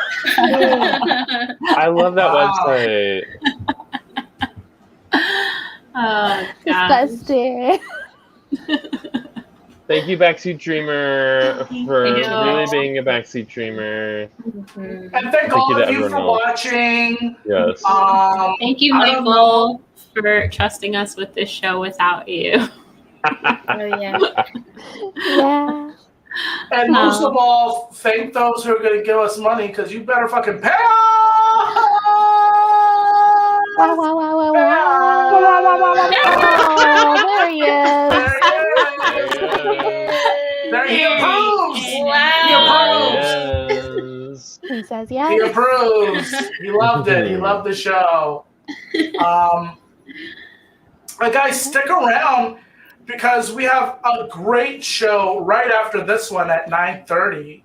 Speaker 5: I love that website.
Speaker 2: Oh, God.
Speaker 3: Disgusting.
Speaker 5: Thank you, Backseat Dreamer, for
Speaker 2: you.
Speaker 5: really being a Backseat Dreamer.
Speaker 1: And thank all
Speaker 5: you
Speaker 1: of
Speaker 5: to
Speaker 1: you for
Speaker 5: everyone else.
Speaker 1: watching.
Speaker 5: Yes.
Speaker 2: Thank you,
Speaker 1: I don't
Speaker 2: Michael, for trusting us with this show without you.
Speaker 4: Oh yeah.
Speaker 3: Yeah.
Speaker 1: And most of all, thank those who are going to give us money, because you better fucking pay us!
Speaker 3: Wow, wow, wow, wow, wow. There he is.
Speaker 1: There he approves!
Speaker 4: Wow.
Speaker 1: He approves!
Speaker 5: Yes.
Speaker 3: He says
Speaker 1: He
Speaker 3: yes.
Speaker 1: approves. He loved it. He loved the show. Guys, stick around, because we have a great show right after this one at 9:30.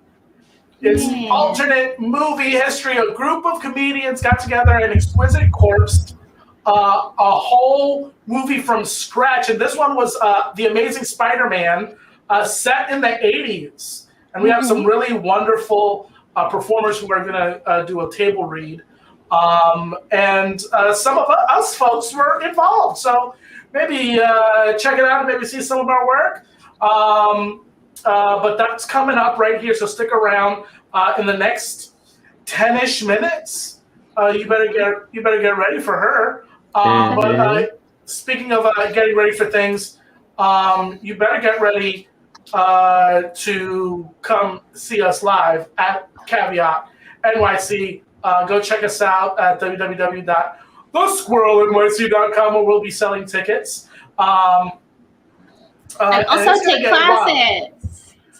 Speaker 1: It's alternate movie history. A group of comedians got together and exquisite corpsed a whole movie from scratch. And this one was The Amazing Spider-Man, set in the 80s. And we have some really wonderful performers who are going to do a table read. And some of us folks were involved. So maybe check it out and maybe see some of our work. But that's coming up right here. So stick around. In the next 10-ish minutes, you better get ready for her. But speaking of getting ready for things, you better get ready to come see us live at Caveat NYC. Go check us out at www.thesquirrelnyc.com, where we'll be selling tickets.
Speaker 2: And also take classes.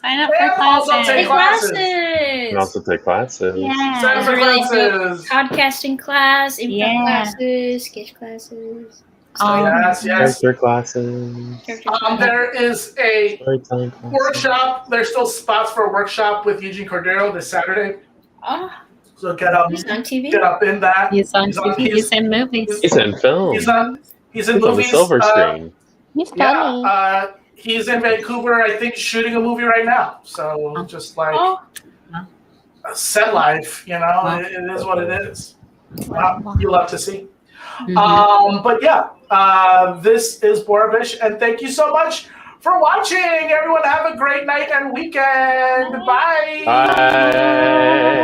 Speaker 2: Sign up for classes.
Speaker 1: Also take classes.
Speaker 5: And also take classes.
Speaker 2: Yeah.
Speaker 1: Sign up for classes.
Speaker 4: Podcasting class, improv classes, sketch classes.
Speaker 1: Yes.
Speaker 5: Character classes.
Speaker 1: There is a workshop. There's still spots for a workshop with Eugene Cordero this Saturday.
Speaker 4: Oh.
Speaker 1: So get up.
Speaker 4: He's on TV.
Speaker 1: Get up in that.
Speaker 2: He's on TV. He's in movies.
Speaker 5: He's in film.
Speaker 1: He's in
Speaker 5: He's
Speaker 1: movies.
Speaker 5: on the silver screen.
Speaker 3: He's funny.
Speaker 1: Yeah. He's in Vancouver, I think, shooting a movie right now. So just like set life, it is what it is. You love to see. But yeah, this is Borabish, and thank you so much for watching. Everyone have a great night and weekend. Bye.
Speaker 5: Bye.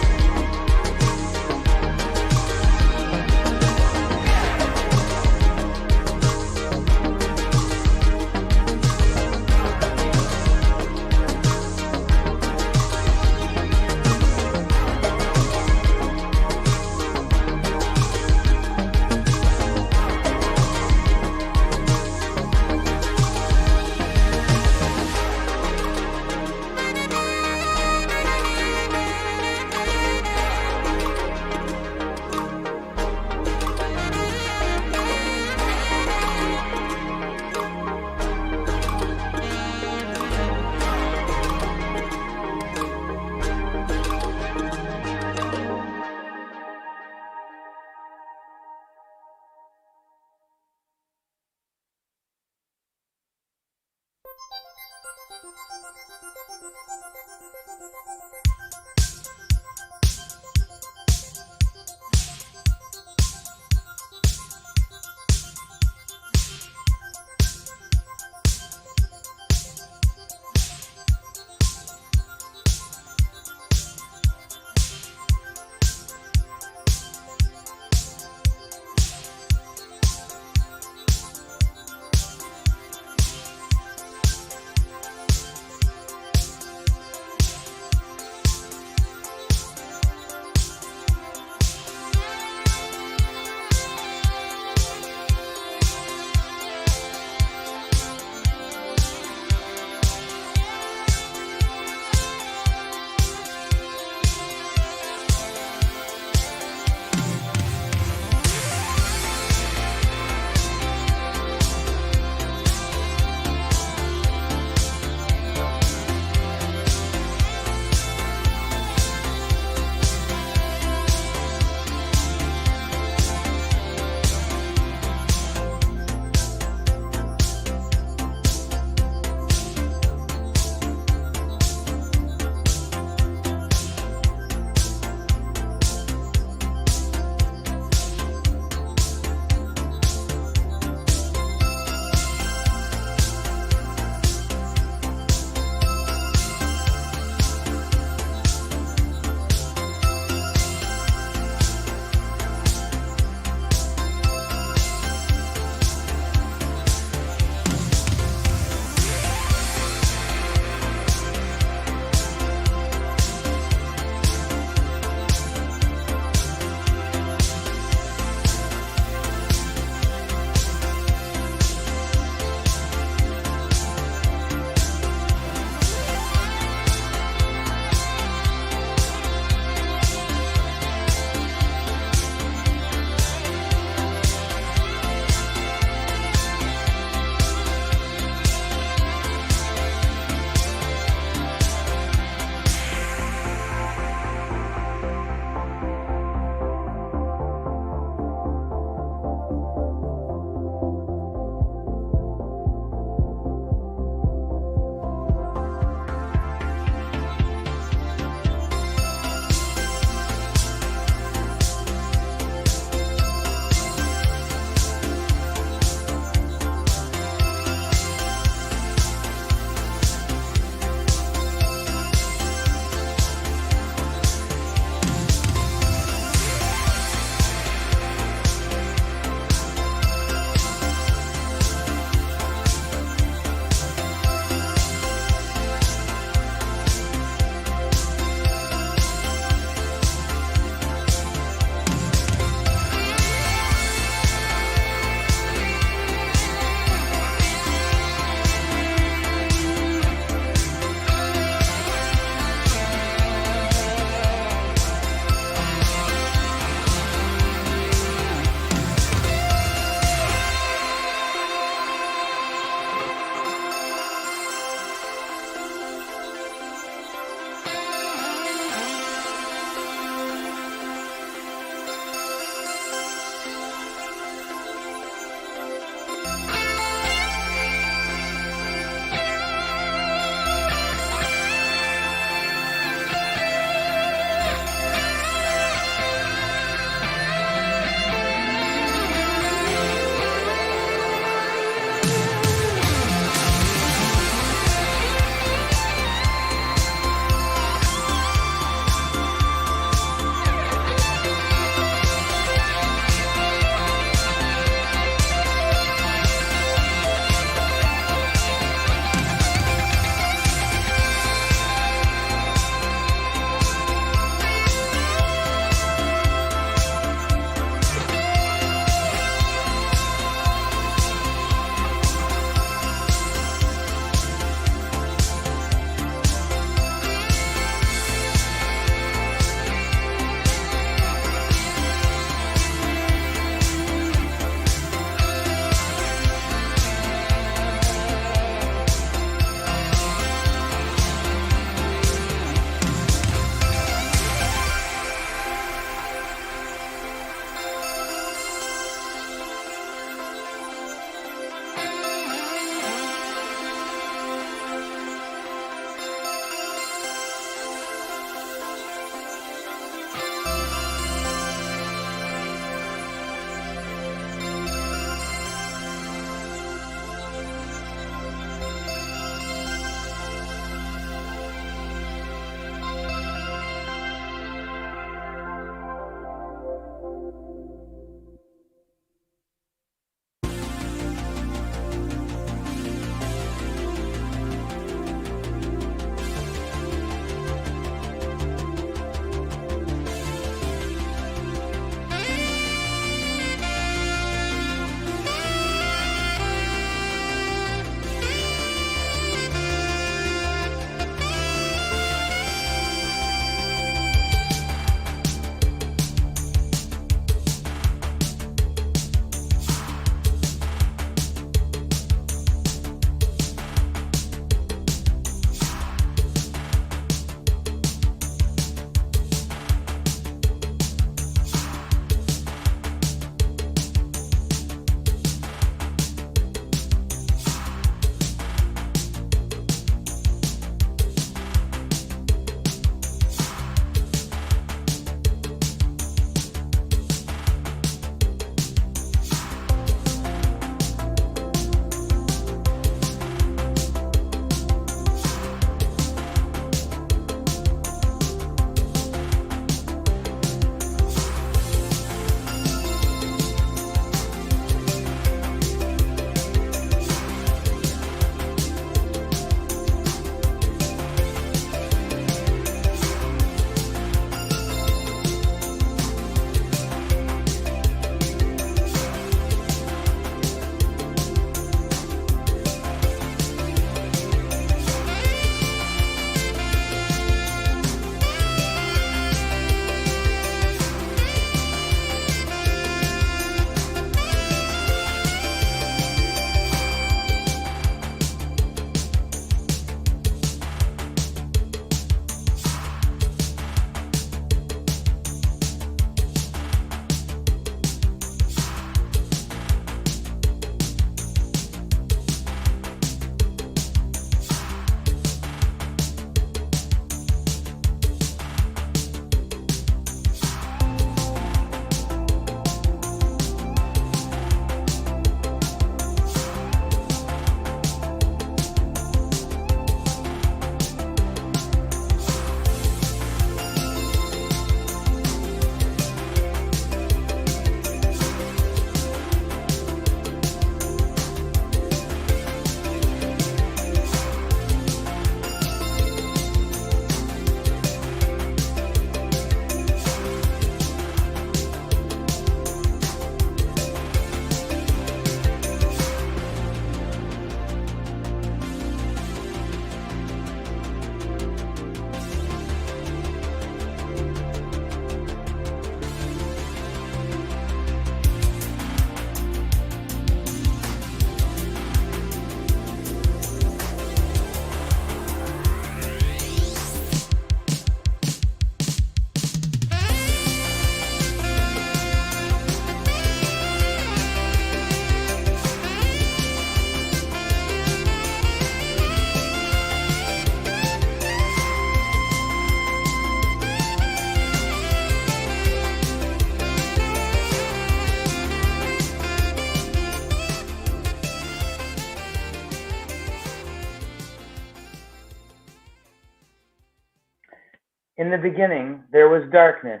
Speaker 6: In the beginning, there was darkness.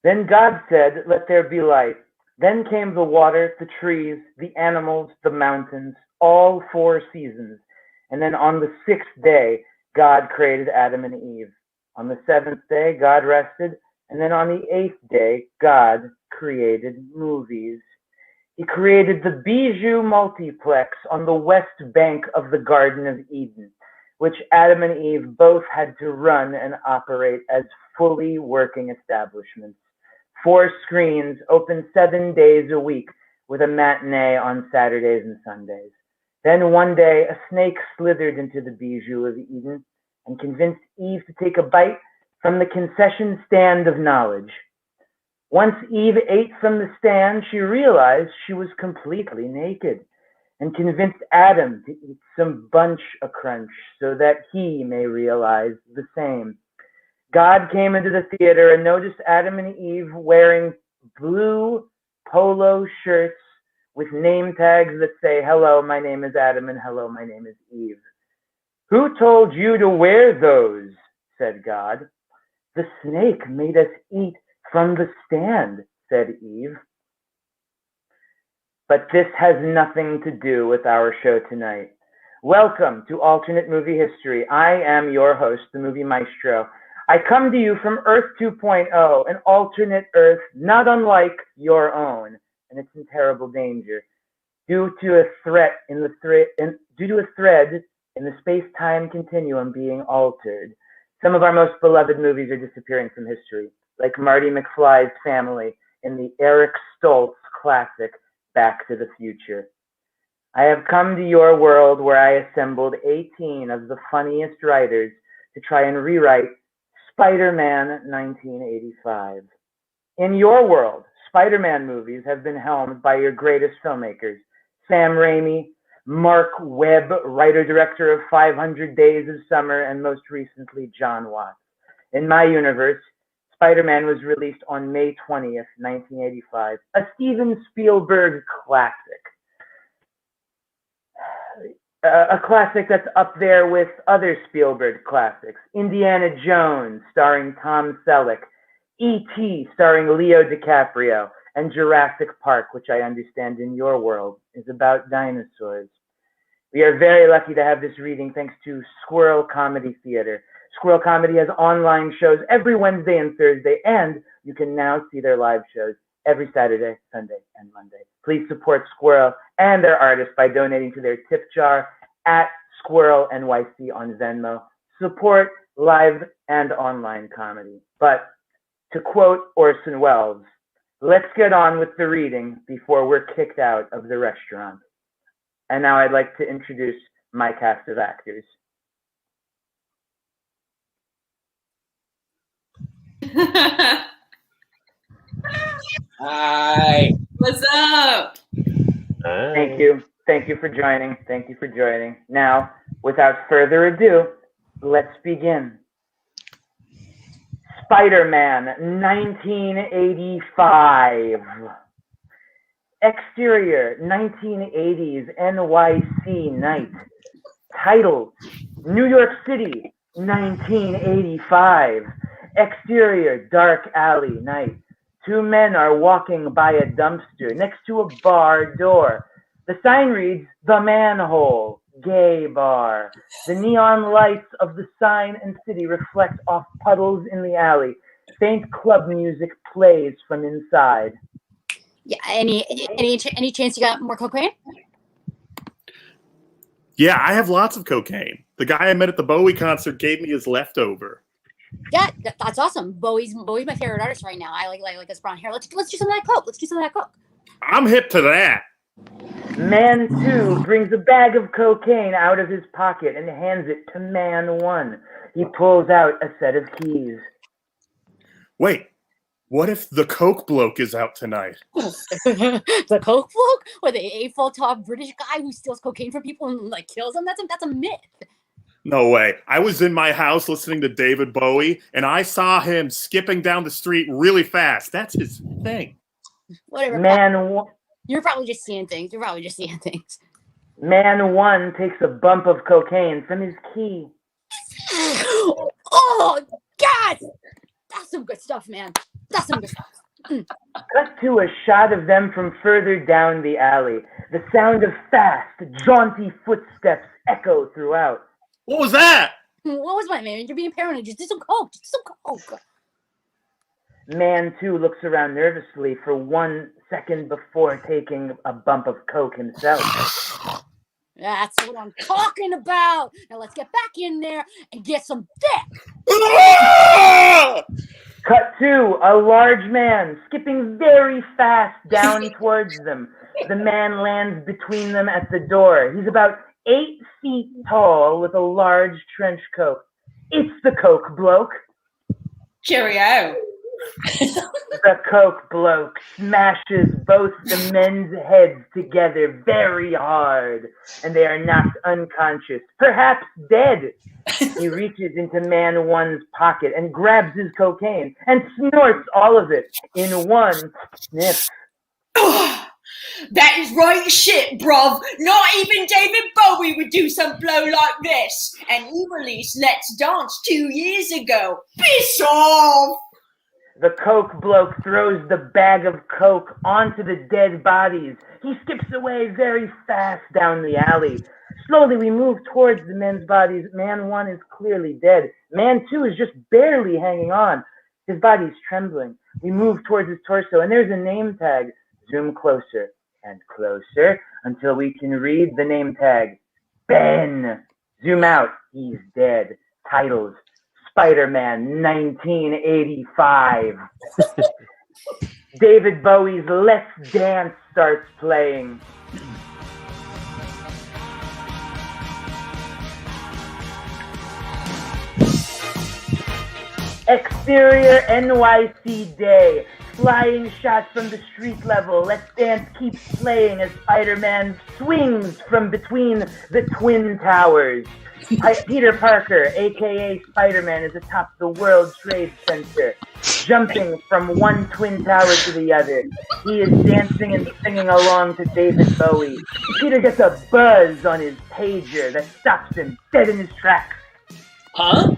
Speaker 6: Then God said, let there be light. Then came the water, the trees, the animals, the mountains, all 4 seasons. And then on the 6th day, God created Adam and Eve. On the 7th day, God rested. And then on the 8th day, God created movies. He created the Bijou Multiplex on the west bank of the Garden of Eden, which Adam and Eve both had to run and operate as fully working establishments. 4 screens, open 7 days a week, with a matinee on Saturdays and Sundays. Then one day, a snake slithered into the Bijou of Eden and convinced Eve to take a bite from the concession stand of knowledge. Once Eve ate from the stand, she realized she was completely naked and convinced Adam to eat some bunch a crunch so that he may realize the same. God came into the theater and noticed Adam and Eve wearing blue polo shirts with name tags that say, hello, my name is Adam, and hello, my name is Eve. Who told you to wear those? Said God. The snake made us eat from the stand, said Eve. But this has nothing to do with our show tonight. Welcome to Alternate Movie History. I am your host, the Movie Maestro. I come to you from Earth 2.0, an alternate Earth not unlike your own, and it's in terrible danger due to a thread in the space-time continuum being altered. Some of our most beloved movies are disappearing from history, like Marty McFly's family in the Eric Stoltz classic Back to the Future. I have come to your world where I assembled 18 of the funniest writers to try and rewrite Spider-Man 1985. In your world, Spider-Man movies have been helmed by your greatest filmmakers, Sam Raimi, Mark Webb, writer-director of 500 Days of Summer, and most recently, John Watts. In my universe, Spider-Man was released on May 20th, 1985, a Steven Spielberg classic. A classic that's up there with other Spielberg classics. Indiana Jones, starring Tom Selleck, E.T., starring Leo DiCaprio, and Jurassic Park, which I understand in your world is about dinosaurs. We are very lucky to have this reading thanks to Squirrel Comedy Theatre. Squirrel Comedy has online shows every Wednesday and Thursday, and you can now see their live shows every Saturday, Sunday, and Monday. Please support Squirrel and their artists by donating to their tip jar at Squirrel NYC on Venmo. Support live and online comedy. But to quote Orson Welles, let's get on with the reading before we're kicked out of the restaurant. And now I'd like to introduce my cast of actors.
Speaker 7: Hi.
Speaker 4: What's up?
Speaker 5: Hi.
Speaker 6: Thank you. Thank you for joining. Thank you for joining. Now, without further ado, let's begin. Spider-Man 1985. Exterior 1980s NYC night. Title New York City 1985. Exterior dark alley night. 2 men are walking by a dumpster next to a bar door. The sign reads, The Manhole, Gay Bar. The neon lights of the sign and city reflect off puddles in the alley. Faint club music plays from inside.
Speaker 7: Yeah. Any chance you got more cocaine?
Speaker 8: Yeah, I have lots of cocaine. The guy I met at the Bowie concert gave me his leftover.
Speaker 7: Yeah, that's awesome. Bowie's my favorite artist right now. I like his brown hair. Let's do some of that coke. Let's do some of that coke.
Speaker 8: I'm hip to that.
Speaker 6: Man 2 brings a bag of cocaine out of his pocket and hands it to Man 1. He pulls out a set of keys.
Speaker 8: Wait, what if the coke bloke is out tonight?
Speaker 7: The coke bloke, or the 8-foot tall British guy who steals cocaine from people and like kills them? That's a myth.
Speaker 8: No way. I was in my house listening to David Bowie, and I saw him skipping down the street really fast. That's his thing.
Speaker 7: Whatever.
Speaker 6: Man 1.
Speaker 7: You're probably just seeing things.
Speaker 6: Man 1 takes a bump of cocaine from his key.
Speaker 7: Oh, Yes! That's some good stuff, man. That's some good stuff.
Speaker 6: Cut to a shot of them from further down the alley. The sound of fast, jaunty footsteps echo throughout.
Speaker 8: What was that?
Speaker 7: What was my man? You're being paranoid. Just do some coke. Just do some coke.
Speaker 6: Man 2 looks around nervously for 1 second before taking a bump of coke himself.
Speaker 7: That's what I'm talking about. Now let's get back in there and get some dick.
Speaker 6: Cut to a large man skipping very fast down towards them. The man lands between them at the door. He's about 8 feet tall with a large trench coat. It's the coke bloke.
Speaker 9: Cheerio.
Speaker 6: The coke bloke smashes both the men's heads together very hard, and they are knocked unconscious, perhaps dead. He reaches into man 1's pocket and grabs his cocaine and snorts all of it in one sniff.
Speaker 9: That is right shit, bruv. Not even David Bowie would do some blow like this. And he released Let's Dance 2 years ago. Piss off!
Speaker 6: The coke bloke throws the bag of coke onto the dead bodies. He skips away very fast down the alley. Slowly we move towards the men's bodies. Man 1 is clearly dead. Man 2 is just barely hanging on. His body's trembling. We move towards his torso, and there's a name tag. Zoom closer and closer until we can read the name tag. Ben. Zoom out. He's dead. Titles. Spider-Man 1985. David Bowie's Let's Dance starts playing. Exterior NYC day. Flying shots from the street level. Let's Dance keeps playing as Spider-Man swings from between the Twin Towers. Peter Parker, a.k.a. Spider-Man, is atop the World Trade Center, jumping from one Twin Tower to the other. He is dancing and singing along to David Bowie. Peter gets a buzz on his pager that stops him dead in his tracks.
Speaker 9: Huh?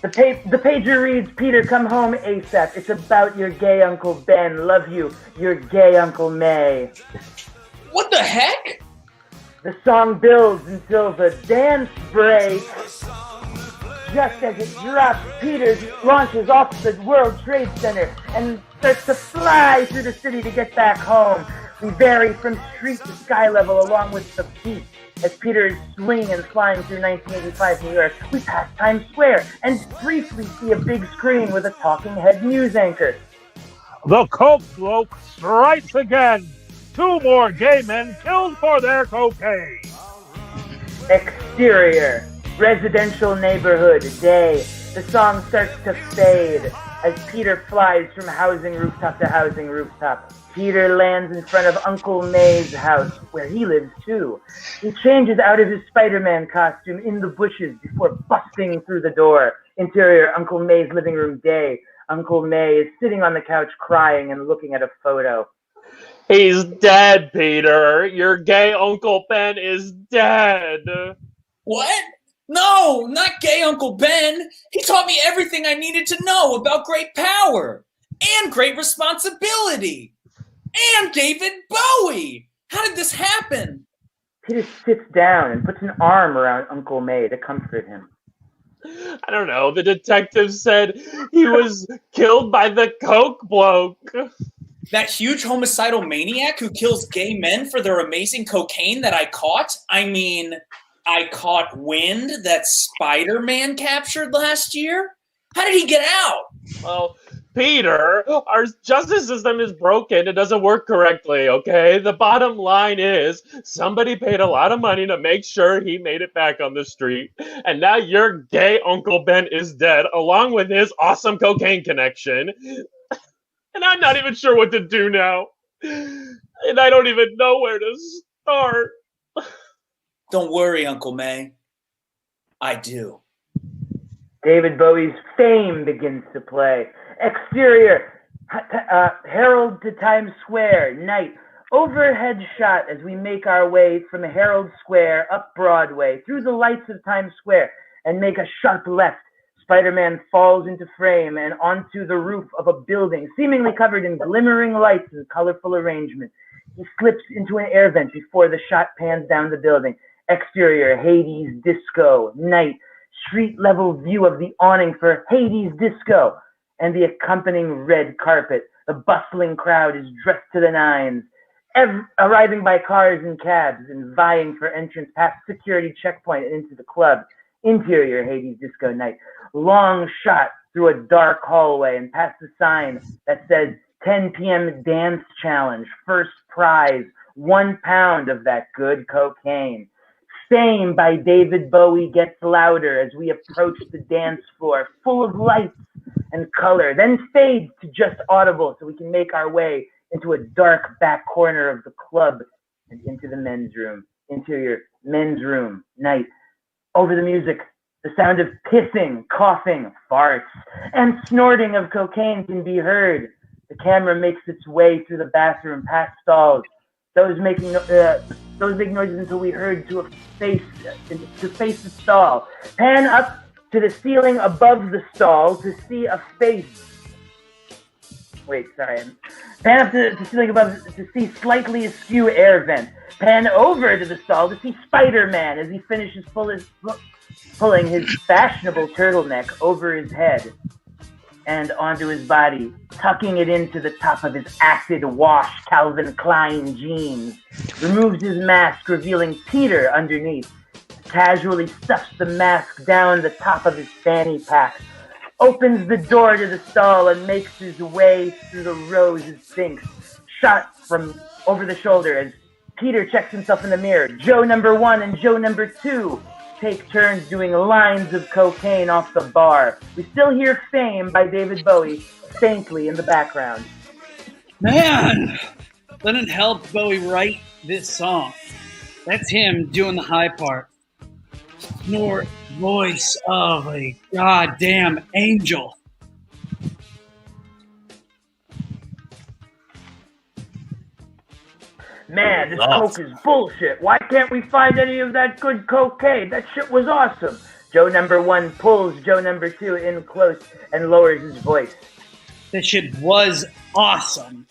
Speaker 6: The pager reads, Peter, come home ASAP. It's about your gay Uncle Ben. Love you, your gay Uncle May.
Speaker 9: What the heck?
Speaker 6: The song builds until the dance break. Just as it drops, Peter launches off the World Trade Center and starts to fly through the city to get back home. We vary from street to sky level along with the beat. As Peter is swinging and flying through 1985 New York, we pass Times Square and briefly see a big screen with a talking head news anchor.
Speaker 10: The coke bloke strikes again. 2 more gay men killed for their cocaine.
Speaker 6: Exterior, residential neighborhood, day. The song starts to fade as Peter flies from housing rooftop to housing rooftop. Peter lands in front of Uncle May's house, where he lives too. He changes out of his Spider-Man costume in the bushes before busting through the door. Interior, Uncle May's living room, day. Uncle May is sitting on the couch crying and looking at a photo.
Speaker 5: He's dead, Peter. Your gay Uncle Ben is dead.
Speaker 9: What? No, not gay Uncle Ben. He taught me everything I needed to know about great power and great responsibility and David Bowie. How did this happen?
Speaker 6: Peter sits down and puts an arm around Uncle May to comfort him.
Speaker 5: I don't know. The detective said he was killed by the coke bloke.
Speaker 9: That huge homicidal maniac who kills gay men for their amazing cocaine that I caught? I mean, I caught wind that Spider-Man captured last year? How did he get out?
Speaker 5: Well, Peter, our justice system is broken. It doesn't work correctly, okay? The bottom line is somebody paid a lot of money to make sure he made it back on the street. And now your gay Uncle Ben is dead, along with his awesome cocaine connection. And I'm not even sure what to do now. And I don't even know where to start.
Speaker 9: Don't worry, Uncle May. I do.
Speaker 6: David Bowie's Fame begins to play. Exterior, Herald to Times Square, night. Overhead shot as we make our way from Herald Square up Broadway, through the lights of Times Square, and make a sharp left. Spider-Man falls into frame and onto the roof of a building, seemingly covered in glimmering lights and colorful arrangement. He slips into an air vent before the shot pans down the building. Exterior, Hades Disco, night, street-level view of the awning for Hades Disco, and the accompanying red carpet. The bustling crowd is dressed to the nines, arriving by cars and cabs and vying for entrance past security checkpoint and into the club. Interior, Hades Disco night. Long shot through a dark hallway and past the sign that says 10 p.m. dance challenge. First prize, 1 pound of that good cocaine. Fame by David Bowie gets louder as we approach the dance floor, full of lights and color, then fades to just audible so we can make our way into a dark back corner of the club and into the men's room. Interior, men's room, night. Over the music, the sound of pissing, coughing, farts, and snorting of cocaine can be heard. The camera makes its way through the bathroom, past stalls. Those make noises until we hurry to face the stall. Pan up to the ceiling above the stall to see a face. Pan up to the ceiling above to see slightly askew air vent. Pan over to the stall to see Spider-Man as he finishes pulling his fashionable turtleneck over his head and onto his body, tucking it into the top of his acid wash Calvin Klein jeans, removes his mask, revealing Peter underneath, casually stuffs the mask down the top of his fanny pack, opens the door to the stall and makes his way through the rows of sinks, shot from over the shoulder as Peter checks himself in the mirror. Joe number 1 and Joe number 2 take turns doing lines of cocaine off the bar. We still hear Fame by David Bowie faintly in the background.
Speaker 11: Man, doesn't help Bowie write this song. That's him doing the high part. Snort, voice of a goddamn angel.
Speaker 6: Man, this coke is bullshit. Why can't we find any of that good cocaine? That shit was awesome. Joe number 1 pulls Joe number 2 in close and lowers his voice.
Speaker 11: That shit was awesome.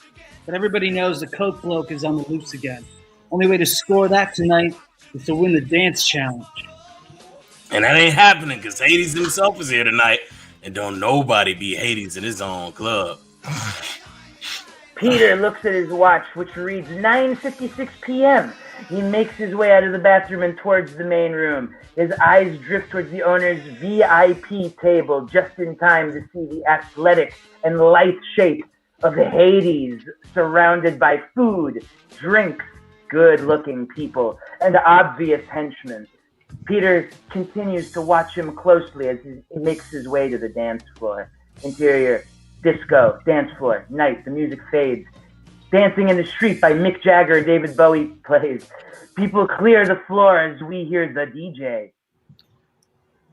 Speaker 11: But everybody knows the coke bloke is on the loose again. Only way to score that tonight is to win the dance challenge.
Speaker 12: And that ain't happening because Hades himself is here tonight, and don't nobody be Hades in his own club.
Speaker 6: Peter looks at his watch, which reads 9:56 p.m. He makes his way out of the bathroom and towards the main room. His eyes drift towards the owner's VIP table just in time to see the athletic and lithe shape of Hades surrounded by food, drinks, good-looking people, and obvious henchmen. Peter continues to watch him closely as he makes his way to the dance floor. Interior, disco, dance floor, night, the music fades. Dancing in the Street by Mick Jagger and David Bowie plays. People clear the floor as we hear the DJ.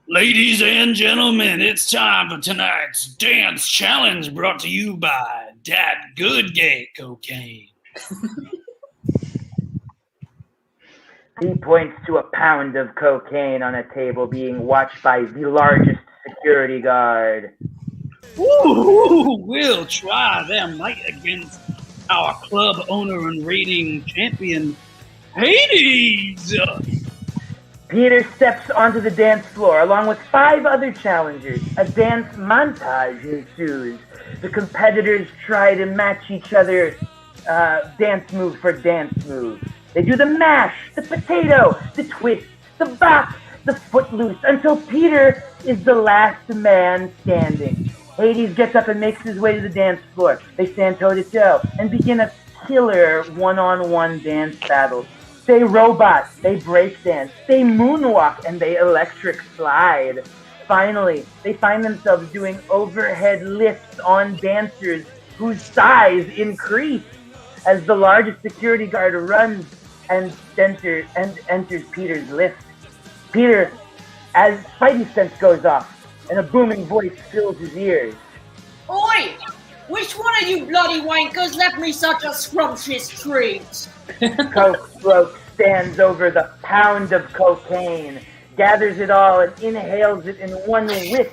Speaker 11: Ladies and gentlemen, it's time for tonight's dance challenge brought to you by Dat Good Gay Cocaine.
Speaker 6: He points to a pound of cocaine on a table being watched by the largest security guard.
Speaker 11: Ooh, we'll try their might against our club owner and rating champion, Hades.
Speaker 6: Peter steps onto the dance floor along with 5 other challengers. A dance montage ensues. The competitors try to match each other dance move for dance move. They do the mash, the potato, the twist, the bop, the footloose, until Peter is the last man standing. Hades gets up and makes his way to the dance floor. They stand toe-to-toe and begin a killer one-on-one dance battle. They robot, they breakdance, they moonwalk, and they electric slide. Finally, they find themselves doing overhead lifts on dancers whose size increase as the largest security guard runs and enters Peter's lift. Peter, as Spidey sense goes off, and a booming voice fills his ears.
Speaker 13: Oi! Which one of you bloody wankers left me such a scrumptious treat?
Speaker 6: Coke bloke stands over the pound of cocaine, gathers it all and inhales it in one whiff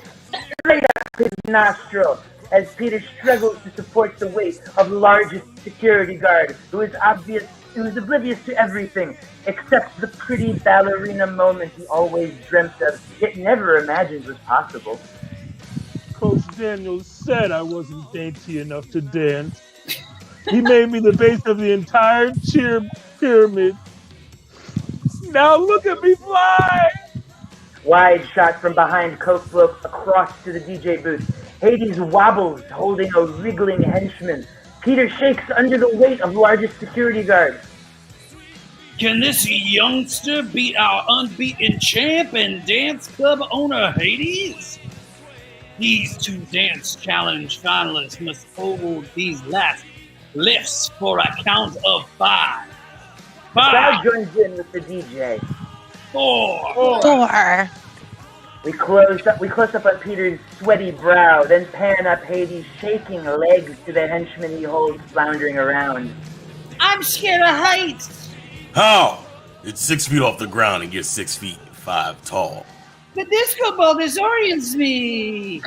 Speaker 6: straight up his nostril as Peter struggles to support the weight of the largest security guard, who is oblivious to everything except the pretty ballerina moment he always dreamt of, yet never imagined was possible.
Speaker 10: Coach Daniels said I wasn't dainty enough to dance. He made me the base of the entire cheer pyramid. Now look at me fly!
Speaker 6: Wide shot from behind Coke Bloke across to the DJ booth. Hades wobbles, holding a wriggling henchman. Peter shakes under the weight of largest security guard.
Speaker 11: Can this youngster beat our unbeaten champ and dance club owner Hades? These two dance challenge finalists must hold these last lifts for a count of 5.
Speaker 6: The crowd joins in with the DJ.
Speaker 11: 4.
Speaker 6: We close up on Peter's sweaty brow, then pan up Hades' shaking legs to the henchman he holds floundering around.
Speaker 13: I'm scared of heights.
Speaker 12: How? It's 6 feet off the ground and you're 6 feet 5 tall.
Speaker 13: The disco ball disorients me.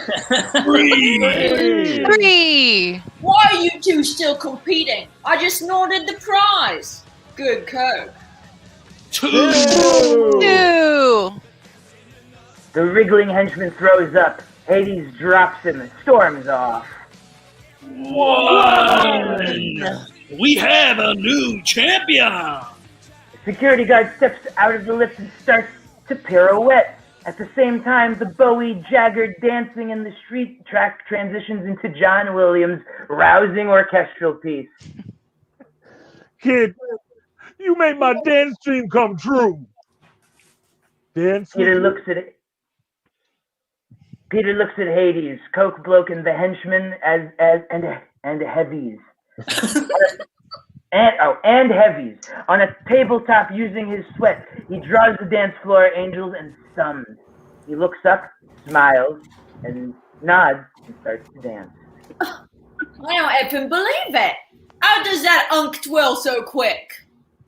Speaker 11: 3.
Speaker 13: Why are you two still competing? I just snorted the prize. Good Coke.
Speaker 11: 2.
Speaker 6: The wriggling henchman throws up. Hades drops him and storms off.
Speaker 11: 1. We have a new champion.
Speaker 6: The security guard steps out of the lift and starts to pirouette. At the same time, the Bowie Jagger dancing in the street track transitions into John Williams' rousing orchestral piece.
Speaker 10: Kid, you made my dance dream come true. Dance.
Speaker 6: Peter looks at Hades, Coke Bloke, and the henchman and heavies. and heavies. On a tabletop using his sweat, he draws the dance floor angels and sums. He looks up, smiles, and nods and starts to dance.
Speaker 13: I don't even believe it. How does that unk twirl so quick?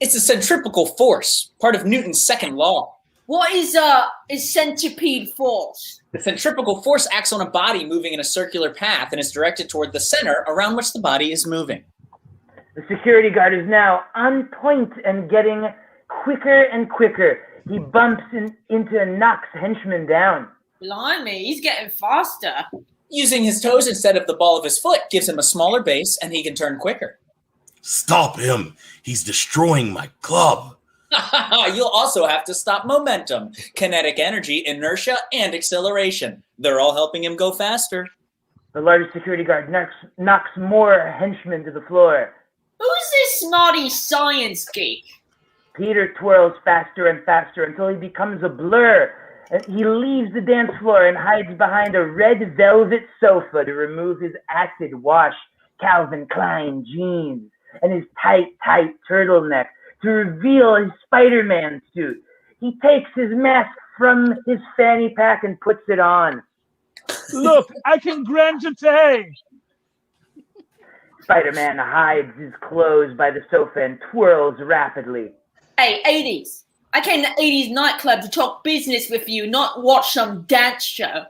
Speaker 9: It's a centripetal force, part of Newton's second law.
Speaker 13: What is centipede force?
Speaker 9: The centripetal force acts on a body moving in a circular path and is directed toward the center around which the body is moving.
Speaker 6: The security guard is now on point and getting quicker and quicker. He bumps into and knocks henchman down.
Speaker 13: Blimey, he's getting faster.
Speaker 9: Using his toes instead of the ball of his foot gives him a smaller base and he can turn quicker.
Speaker 12: Stop him. He's destroying my club.
Speaker 9: You'll also have to stop momentum, kinetic energy, inertia, and acceleration. They're all helping him go faster.
Speaker 6: The largest security guard knocks more henchmen to the floor.
Speaker 13: Who's this snotty science geek?
Speaker 6: Peter twirls faster and faster until he becomes a blur. He leaves the dance floor and hides behind a red velvet sofa to remove his acid wash Calvin Klein jeans and his tight turtleneck to reveal his Spider-Man suit. He takes his mask from his fanny pack and puts it on.
Speaker 10: Look, I can grant it today.
Speaker 6: Spider-Man hides his clothes by the sofa and twirls rapidly.
Speaker 13: Hey, 80s. I came to 80s nightclub to talk business with you, not watch some dance show.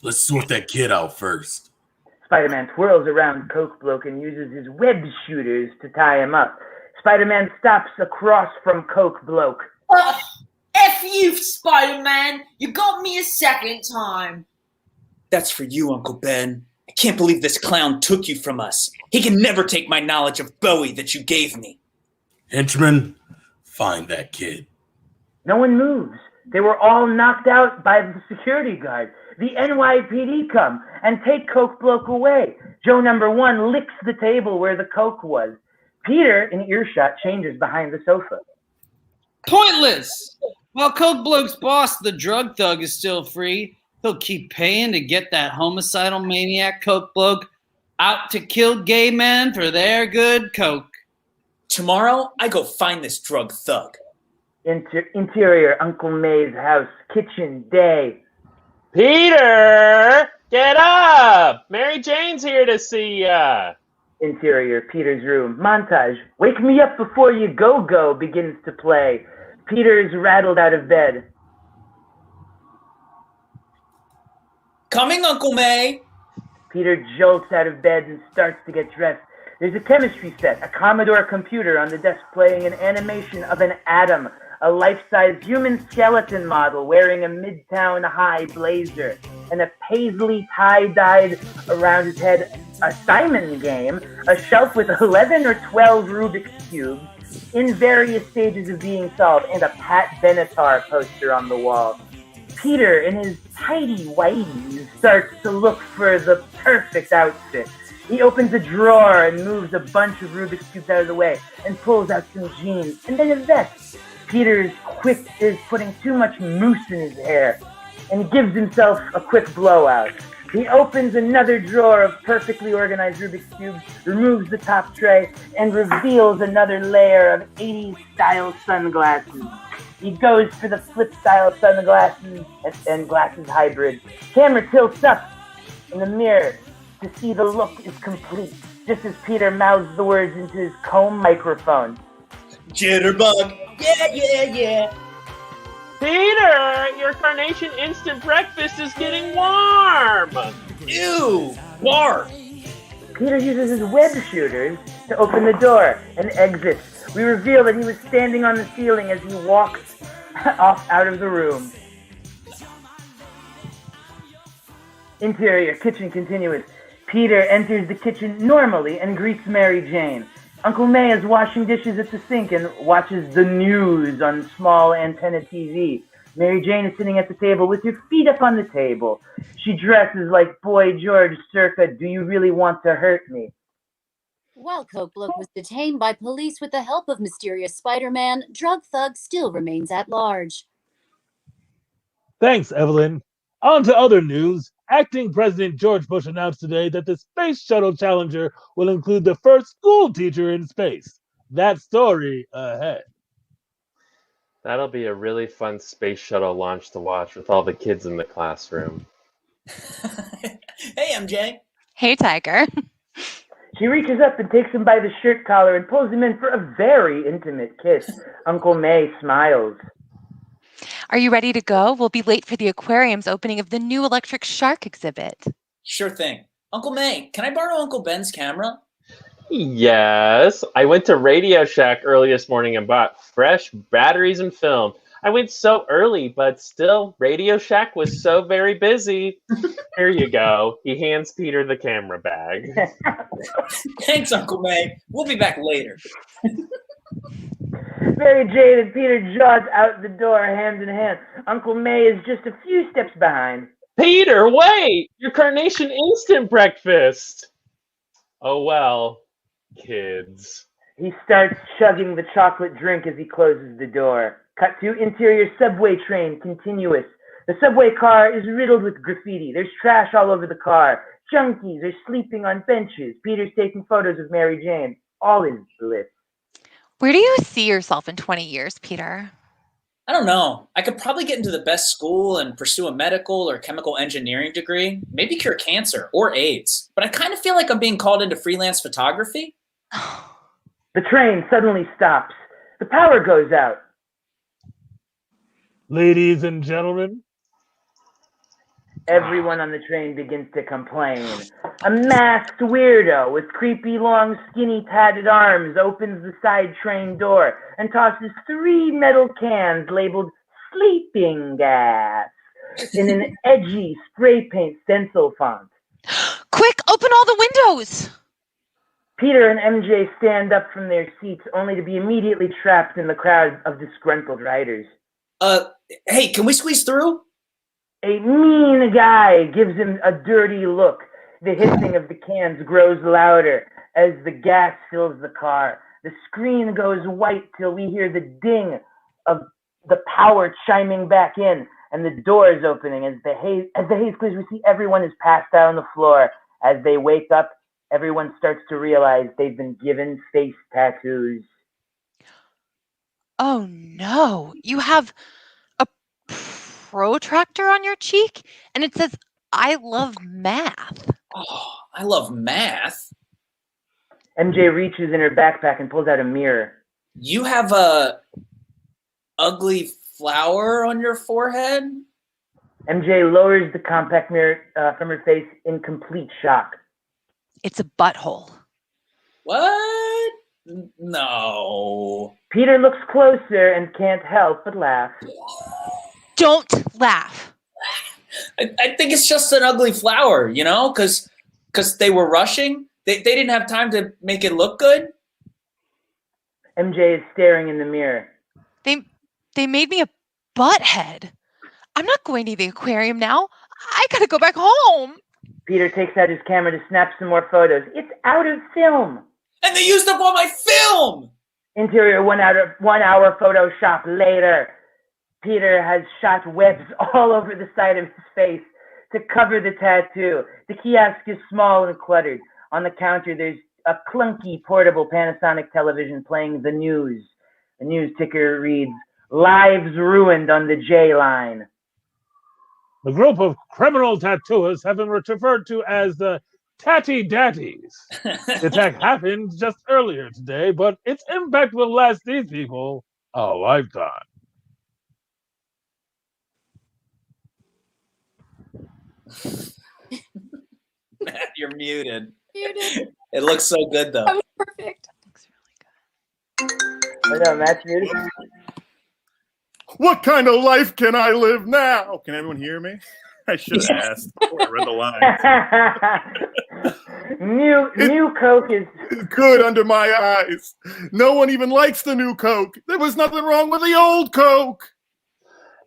Speaker 12: Let's sort that kid out first.
Speaker 6: Spider-Man twirls around Coke Bloke and uses his web shooters to tie him up. Spider-Man stops across from Coke Bloke.
Speaker 13: Ugh, F you, Spider-Man. You got me a second time.
Speaker 9: That's for you, Uncle Ben. I can't believe this clown took you from us. He can never take my knowledge of Bowie that you gave me.
Speaker 12: Henchman, find that kid.
Speaker 6: No one moves. They were all knocked out by the security guard. The NYPD come and take Coke Bloke away. Joe number 1 licks the table where the Coke was. Peter, in earshot, changes behind the sofa.
Speaker 11: Pointless! While Coke Bloke's boss, the drug thug, is still free, he'll keep paying to get that homicidal maniac Coke Bloke out to kill gay men for their good coke.
Speaker 9: Tomorrow, I go find this drug thug.
Speaker 6: Interior, Uncle May's house, kitchen, day.
Speaker 5: Peter, get up! Mary Jane's here to see ya.
Speaker 6: Interior, Peter's room. Montage. Wake me up before you go begins to play. Peter is rattled out of bed.
Speaker 9: Coming, Uncle May.
Speaker 6: Peter jolts out of bed and starts to get dressed. There's a chemistry set, a Commodore computer on the desk playing an animation of an atom, a life-size human skeleton model wearing a Midtown High blazer, and a paisley tie-dyed around his head a Simon game, a shelf with 11 or 12 Rubik's Cubes in various stages of being solved, and a Pat Benatar poster on the wall. Peter, in his tidy whities, starts to look for the perfect outfit. He opens a drawer and moves a bunch of Rubik's Cubes out of the way and pulls out some jeans and then a vest. Peter is putting too much mousse in his hair and gives himself a quick blowout. He opens another drawer of perfectly organized Rubik's Cubes, removes the top tray, and reveals another layer of 80s style sunglasses. He goes for the flip style sunglasses and glasses hybrid. Camera tilts up in the mirror to see the look is complete, just as Peter mouths the words into his comb microphone.
Speaker 9: Jitterbug. Yeah.
Speaker 5: Peter, your Carnation Instant Breakfast is getting warm.
Speaker 9: Ew, barf.
Speaker 6: Peter uses his web shooters to open the door and exits. We reveal that he was standing on the ceiling as he walks off out of the room. Interior, kitchen continuous. Peter enters the kitchen normally and greets Mary Jane. Uncle May is washing dishes at the sink and watches the news on small antenna TV. Mary Jane is sitting at the table with her feet up on the table. She dresses like Boy George circa "Do You Really Want to Hurt Me?"
Speaker 7: While Coke Bloke was detained by police with the help of mysterious Spider-Man, Drug Thug still remains at large.
Speaker 10: Thanks, Evelyn. On to other news. Acting President George Bush announced today that the Space Shuttle Challenger will include the first school teacher in space. That story ahead.
Speaker 5: That'll be a really fun space shuttle launch to watch with all the kids in the classroom.
Speaker 9: Hey, MJ.
Speaker 14: Hey, Tiger.
Speaker 6: She reaches up and takes him by the shirt collar and pulls him in for a very intimate kiss. Uncle May smiles.
Speaker 14: Are you ready to go? We'll be late for the aquarium's opening of the new electric shark exhibit.
Speaker 9: Sure thing. Uncle May, can I borrow Uncle Ben's camera?
Speaker 5: Yes. I went to Radio Shack early this morning and bought fresh batteries and film. I went so early, but still, Radio Shack was so very busy. Here you go. He hands Peter the camera bag.
Speaker 9: Thanks, Uncle May. We'll be back later.
Speaker 6: Mary Jane and Peter jog out the door hand in hand. Uncle May is just a few steps behind.
Speaker 5: Peter, wait! Your Carnation Instant Breakfast! Oh well, kids.
Speaker 6: He starts chugging the chocolate drink as he closes the door. Cut to interior subway train, continuous. The subway car is riddled with graffiti. There's trash all over the car. Junkies are sleeping on benches. Peter's taking photos of Mary Jane. All is bliss.
Speaker 14: Where do you see yourself in 20 years, Peter?
Speaker 9: I don't know. I could probably get into the best school and pursue a medical or chemical engineering degree, maybe cure cancer or AIDS. But I kind of feel like I'm being called into freelance photography.
Speaker 6: The train suddenly stops. The power goes out.
Speaker 10: Ladies and gentlemen.
Speaker 6: Everyone on the train begins to complain. A masked weirdo with creepy, long, skinny, padded arms opens the side train door and tosses 3 metal cans labeled sleeping gas in an edgy spray paint stencil font.
Speaker 14: Quick, open all the windows!
Speaker 6: Peter and MJ stand up from their seats only to be immediately trapped in the crowd of disgruntled riders.
Speaker 9: Hey, can we squeeze through?
Speaker 6: A mean guy gives him a dirty look. The hissing of the cans grows louder as the gas fills the car. The screen goes white till we hear the ding of the power chiming back in and the doors opening. As the haze clears, we see everyone is passed out on the floor. As they wake up, everyone starts to realize they've been given face tattoos.
Speaker 14: Oh no, you have a protractor on your cheek and it says, "I love math."
Speaker 9: Oh, I love math.
Speaker 6: MJ reaches in her backpack and pulls out a mirror.
Speaker 9: You have a ugly flower on your forehead?
Speaker 6: MJ lowers the compact mirror from her face in complete shock.
Speaker 14: It's a butthole.
Speaker 9: What? No.
Speaker 6: Peter looks closer and can't help but laugh.
Speaker 14: Don't laugh.
Speaker 9: I think it's just an ugly flower, you know, because they were rushing. They didn't have time to make it look good.
Speaker 6: MJ is staring in the mirror.
Speaker 14: They made me a butthead. I'm not going to the aquarium now. I gotta go back home.
Speaker 6: Peter takes out his camera to snap some more photos. It's out of film.
Speaker 9: And they used up all my film.
Speaker 6: Interior 1 hour Photoshop later. Peter has shot webs all over the side of his face to cover the tattoo. The kiosk is small and cluttered. On the counter, there's a clunky portable Panasonic television playing the news. The news ticker reads, "Lives ruined on the J line."
Speaker 10: The group of criminal tattooists have been referred to as the Tatty Daddies. The attack happened just earlier today, but its impact will last these people a lifetime.
Speaker 9: Matt, you're muted. It looks so good, though.
Speaker 7: That was perfect.
Speaker 6: Oh, no, Matt's muted.
Speaker 8: What kind of life can I live now? Can everyone hear me? I should have asked before I read the lines.
Speaker 6: New Coke is
Speaker 8: good under my eyes. No one even likes the new Coke. There was nothing wrong with the old Coke.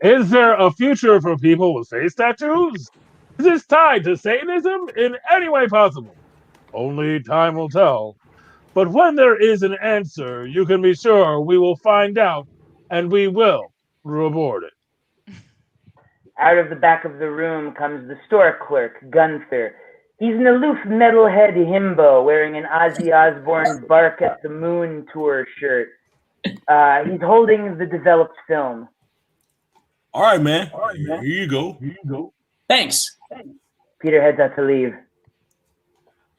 Speaker 10: Is there a future for people with face tattoos? Is this tied to Satanism in any way possible? Only time will tell. But when there is an answer, you can be sure we will find out, and we will reward it.
Speaker 6: Out of the back of the room comes the store clerk, Gunther. He's an aloof metalhead himbo wearing an Ozzy Osbourne Bark at the Moon tour shirt. He's holding the developed film.
Speaker 12: All right, man. Here you go.
Speaker 9: Thanks.
Speaker 6: Peter heads out to leave.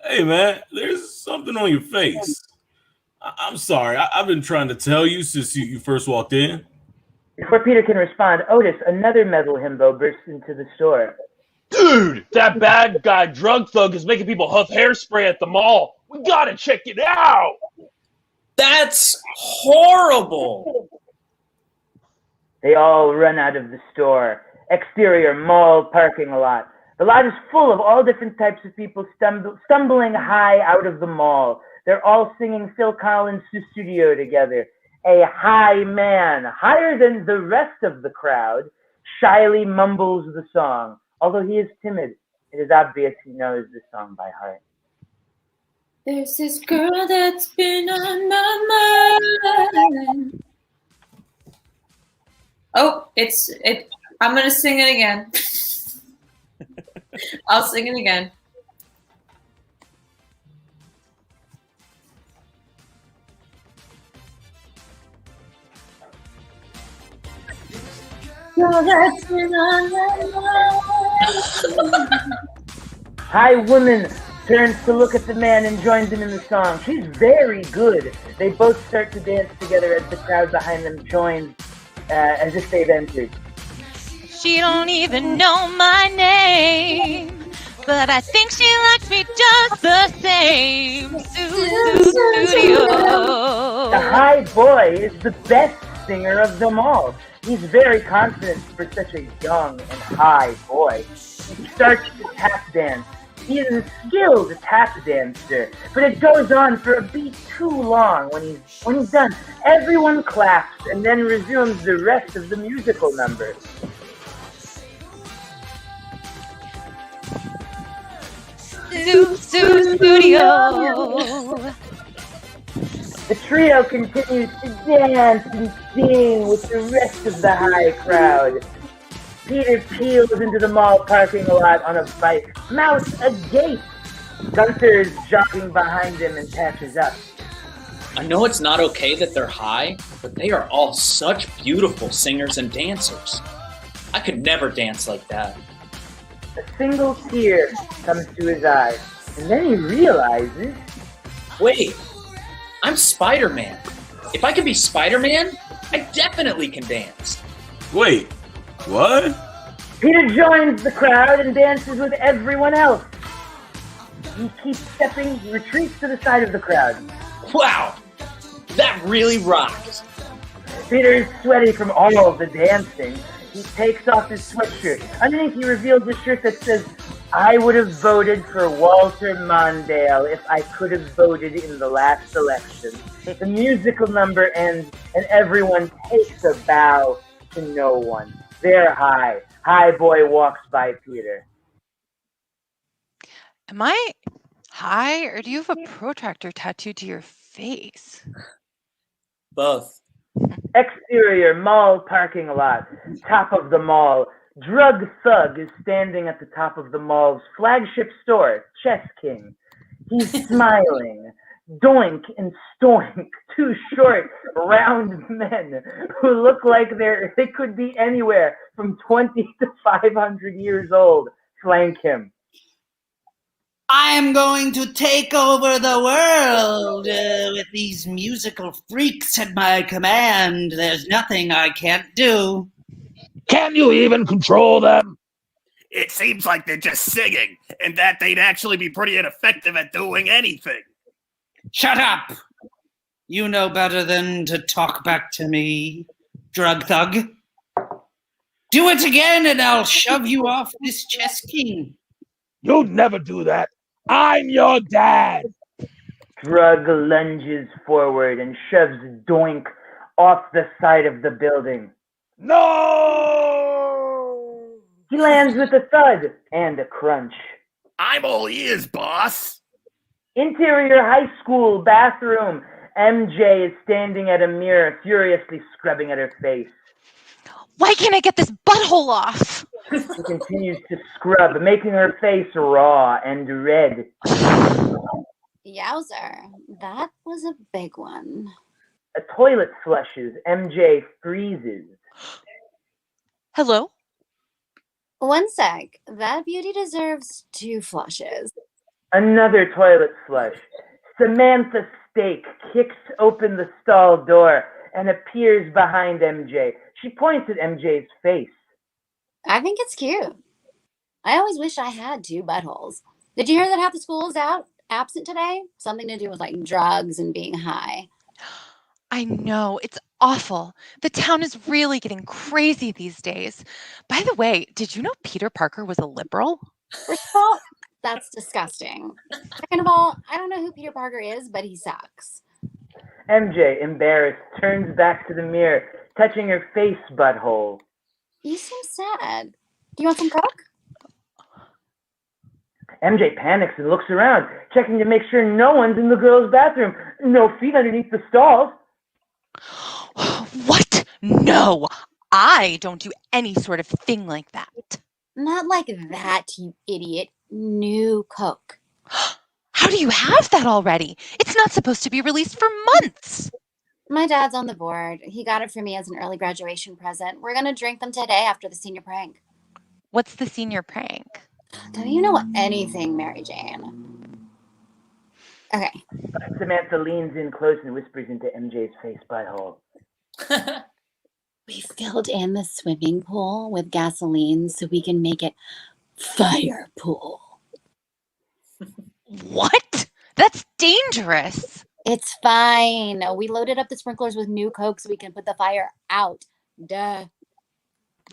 Speaker 12: Hey, man, there's something on your face. I'm sorry. I've been trying to tell you since you first walked in.
Speaker 6: Before Peter can respond, Otis, another metal himbo, bursts into the store.
Speaker 15: Dude, that bad guy drug thug is making people huff hairspray at the mall. We gotta check it out.
Speaker 9: That's horrible.
Speaker 6: They all run out of the store. Exterior mall parking lot. The lot is full of all different types of people stumbling high out of the mall. They're all singing Phil Collins' Studio together. A high man, higher than the rest of the crowd, shyly mumbles the song. Although he is timid, it is obvious he knows the song by heart.
Speaker 4: There's this girl that's been on my mind. Oh, I'm gonna sing it again. I'll sing it again.
Speaker 6: High woman turns to look at the man and joins him in the song. She's very good. They both start to dance together as the crowd behind them joins as if they've entered.
Speaker 14: She don't even know my name, but I think she likes me just the same. Studio.
Speaker 6: The high boy is the best singer of them all. He's very confident for such a young and high boy. He starts to tap dance. He is a skilled tap dancer, but it goes on for a beat too long. When he's done, everyone claps and then resumes the rest of the musical number.
Speaker 14: Studio.
Speaker 6: The trio continues to dance and sing with the rest of the high crowd. Peter peels into the mall parking lot on a bike, mouth agape. Gunther is jogging behind him and catches up.
Speaker 9: I know it's not okay that they're high, but they are all such beautiful singers and dancers. I could never dance like that.
Speaker 6: A single tear comes to his eye, and then he realizes...
Speaker 9: Wait, I'm Spider-Man. If I can be Spider-Man, I definitely can dance.
Speaker 12: Wait, what?
Speaker 6: Peter joins the crowd and dances with everyone else. He keeps stepping, he retreats to the side of the crowd.
Speaker 9: Wow, that really rocks.
Speaker 6: Peter is sweaty from all of the dancing. He takes off his sweatshirt. Underneath, he reveals a shirt that says, "I would have voted for Walter Mondale if I could have voted in the last election." The musical number ends, and everyone takes a bow to no one. They're high. High boy walks by Peter.
Speaker 14: Am I high, or do you have a protractor tattooed to your face?
Speaker 9: Both.
Speaker 6: Exterior mall parking lot. Top of the mall. Drug Thug is standing at the top of the mall's flagship store, Chess King. He's smiling. Doink and Stoink, two short, round men who look like they could be anywhere from 20 to 500 years old, flank him.
Speaker 11: I am going to take over the world with these musical freaks at my command. There's nothing I can't do.
Speaker 15: Can you even control them?
Speaker 8: It seems like they're just singing, and that they'd actually be pretty ineffective at doing anything.
Speaker 11: Shut up! You know better than to talk back to me, Drug Thug. Do it again and I'll shove you off this Chess King.
Speaker 15: You'd never do that. I'm your dad.
Speaker 6: Drug lunges forward and shoves Doink off the side of the building.
Speaker 15: No!
Speaker 6: He lands with a thud and a crunch.
Speaker 8: I'm all ears, boss.
Speaker 6: Interior high school bathroom. MJ is standing at a mirror, furiously scrubbing at her face.
Speaker 14: Why can't I get this butthole off?
Speaker 6: She continues to scrub, making her face raw and red.
Speaker 7: Yowzer, that was a big one.
Speaker 6: A toilet flushes. MJ freezes.
Speaker 14: Hello?
Speaker 7: One sec. That beauty deserves 2 flushes.
Speaker 6: Another toilet flush. Samantha Stake kicks open the stall door and appears behind MJ. She points at MJ's face.
Speaker 7: I think it's cute. I always wish I had 2 buttholes. Did you hear that half the school is absent today? Something to do with like drugs and being high.
Speaker 14: I know, it's awful. The town is really getting crazy these days. By the way, did you know Peter Parker was a liberal?
Speaker 7: First of all, that's disgusting. Second of all, I don't know who Peter Parker is, but he sucks.
Speaker 6: MJ, embarrassed, turns back to the mirror, touching her face butthole.
Speaker 7: You seem sad. Do you want some Coke?
Speaker 6: MJ panics and looks around, checking to make sure no one's in the girls' bathroom. No feet underneath the stalls.
Speaker 14: What? No, I don't do any sort of thing like that.
Speaker 7: Not like that, you idiot. New Coke.
Speaker 14: How do you have that already? It's not supposed to be released for months.
Speaker 7: My dad's on the board. He got it for me as an early graduation present. We're going to drink them today after the senior prank.
Speaker 14: What's the senior prank?
Speaker 7: Don't you know anything, Mary Jane? Okay.
Speaker 6: Samantha leans in close and whispers into MJ's face butthole.
Speaker 7: We filled in the swimming pool with gasoline so we can make it fire pool.
Speaker 14: What? That's dangerous.
Speaker 7: It's fine. We loaded up the sprinklers with new Coke so we can put the fire out. Duh.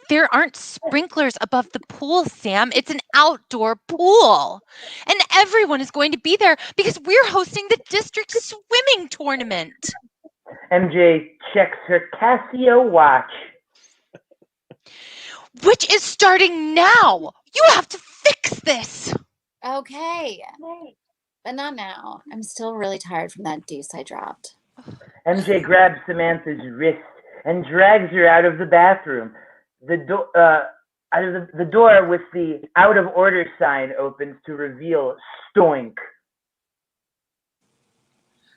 Speaker 14: There aren't sprinklers above the pool, Sam. It's an outdoor pool. And everyone is going to be there because we're hosting the district swimming tournament.
Speaker 6: MJ checks her Casio watch.
Speaker 14: Which is starting now. You have to fix this.
Speaker 7: Okay. But not now. I'm still really tired from that deuce I dropped.
Speaker 6: MJ grabs Samantha's wrist and drags her out of the bathroom. The door with the out of order sign opens to reveal Stoink.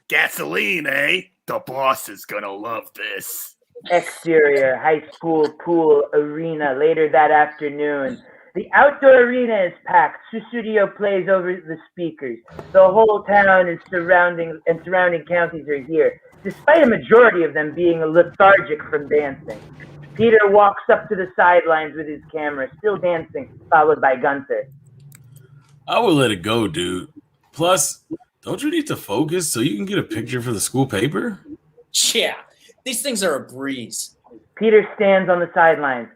Speaker 8: Gasoline, eh? The boss is gonna love this.
Speaker 6: Exterior high school pool arena later that afternoon. The outdoor arena is packed. Studio plays over the speakers. The whole town is surrounding counties are here, despite a majority of them being lethargic from dancing. Peter walks up to the sidelines with his camera, still dancing, followed by Gunther.
Speaker 12: I would let it go, dude. Plus, don't you need to focus so you can get a picture for the school paper?
Speaker 9: Yeah, these things are a breeze.
Speaker 6: Peter stands on the sidelines.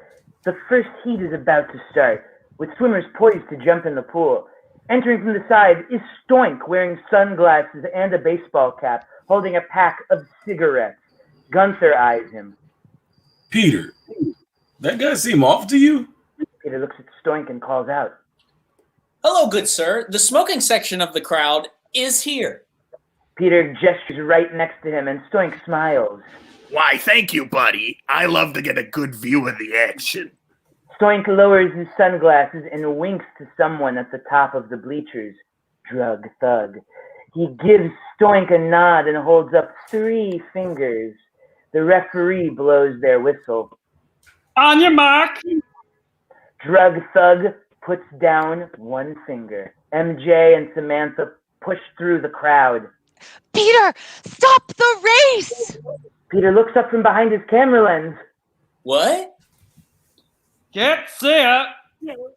Speaker 6: The first heat is about to start, with swimmers poised to jump in the pool. Entering from the side is Stoink, wearing sunglasses and a baseball cap, holding a pack of cigarettes. Gunther eyes him.
Speaker 12: Peter, that guy seem off to you?
Speaker 6: Peter looks at Stoink and calls out.
Speaker 9: Hello, good sir. The smoking section of the crowd is here.
Speaker 6: Peter gestures right next to him, and Stoink smiles.
Speaker 8: Why, thank you, buddy. I love to get a good view of the action.
Speaker 6: Stoink lowers his sunglasses and winks to someone at the top of the bleachers. Drug thug. He gives Stoink a nod and holds up 3 fingers. The referee blows their whistle.
Speaker 11: On your mark.
Speaker 6: Drug thug puts down 1 finger. MJ and Samantha push through the crowd.
Speaker 14: Peter, stop the race!
Speaker 6: Peter looks up from behind his camera lens.
Speaker 9: What?
Speaker 11: Get set.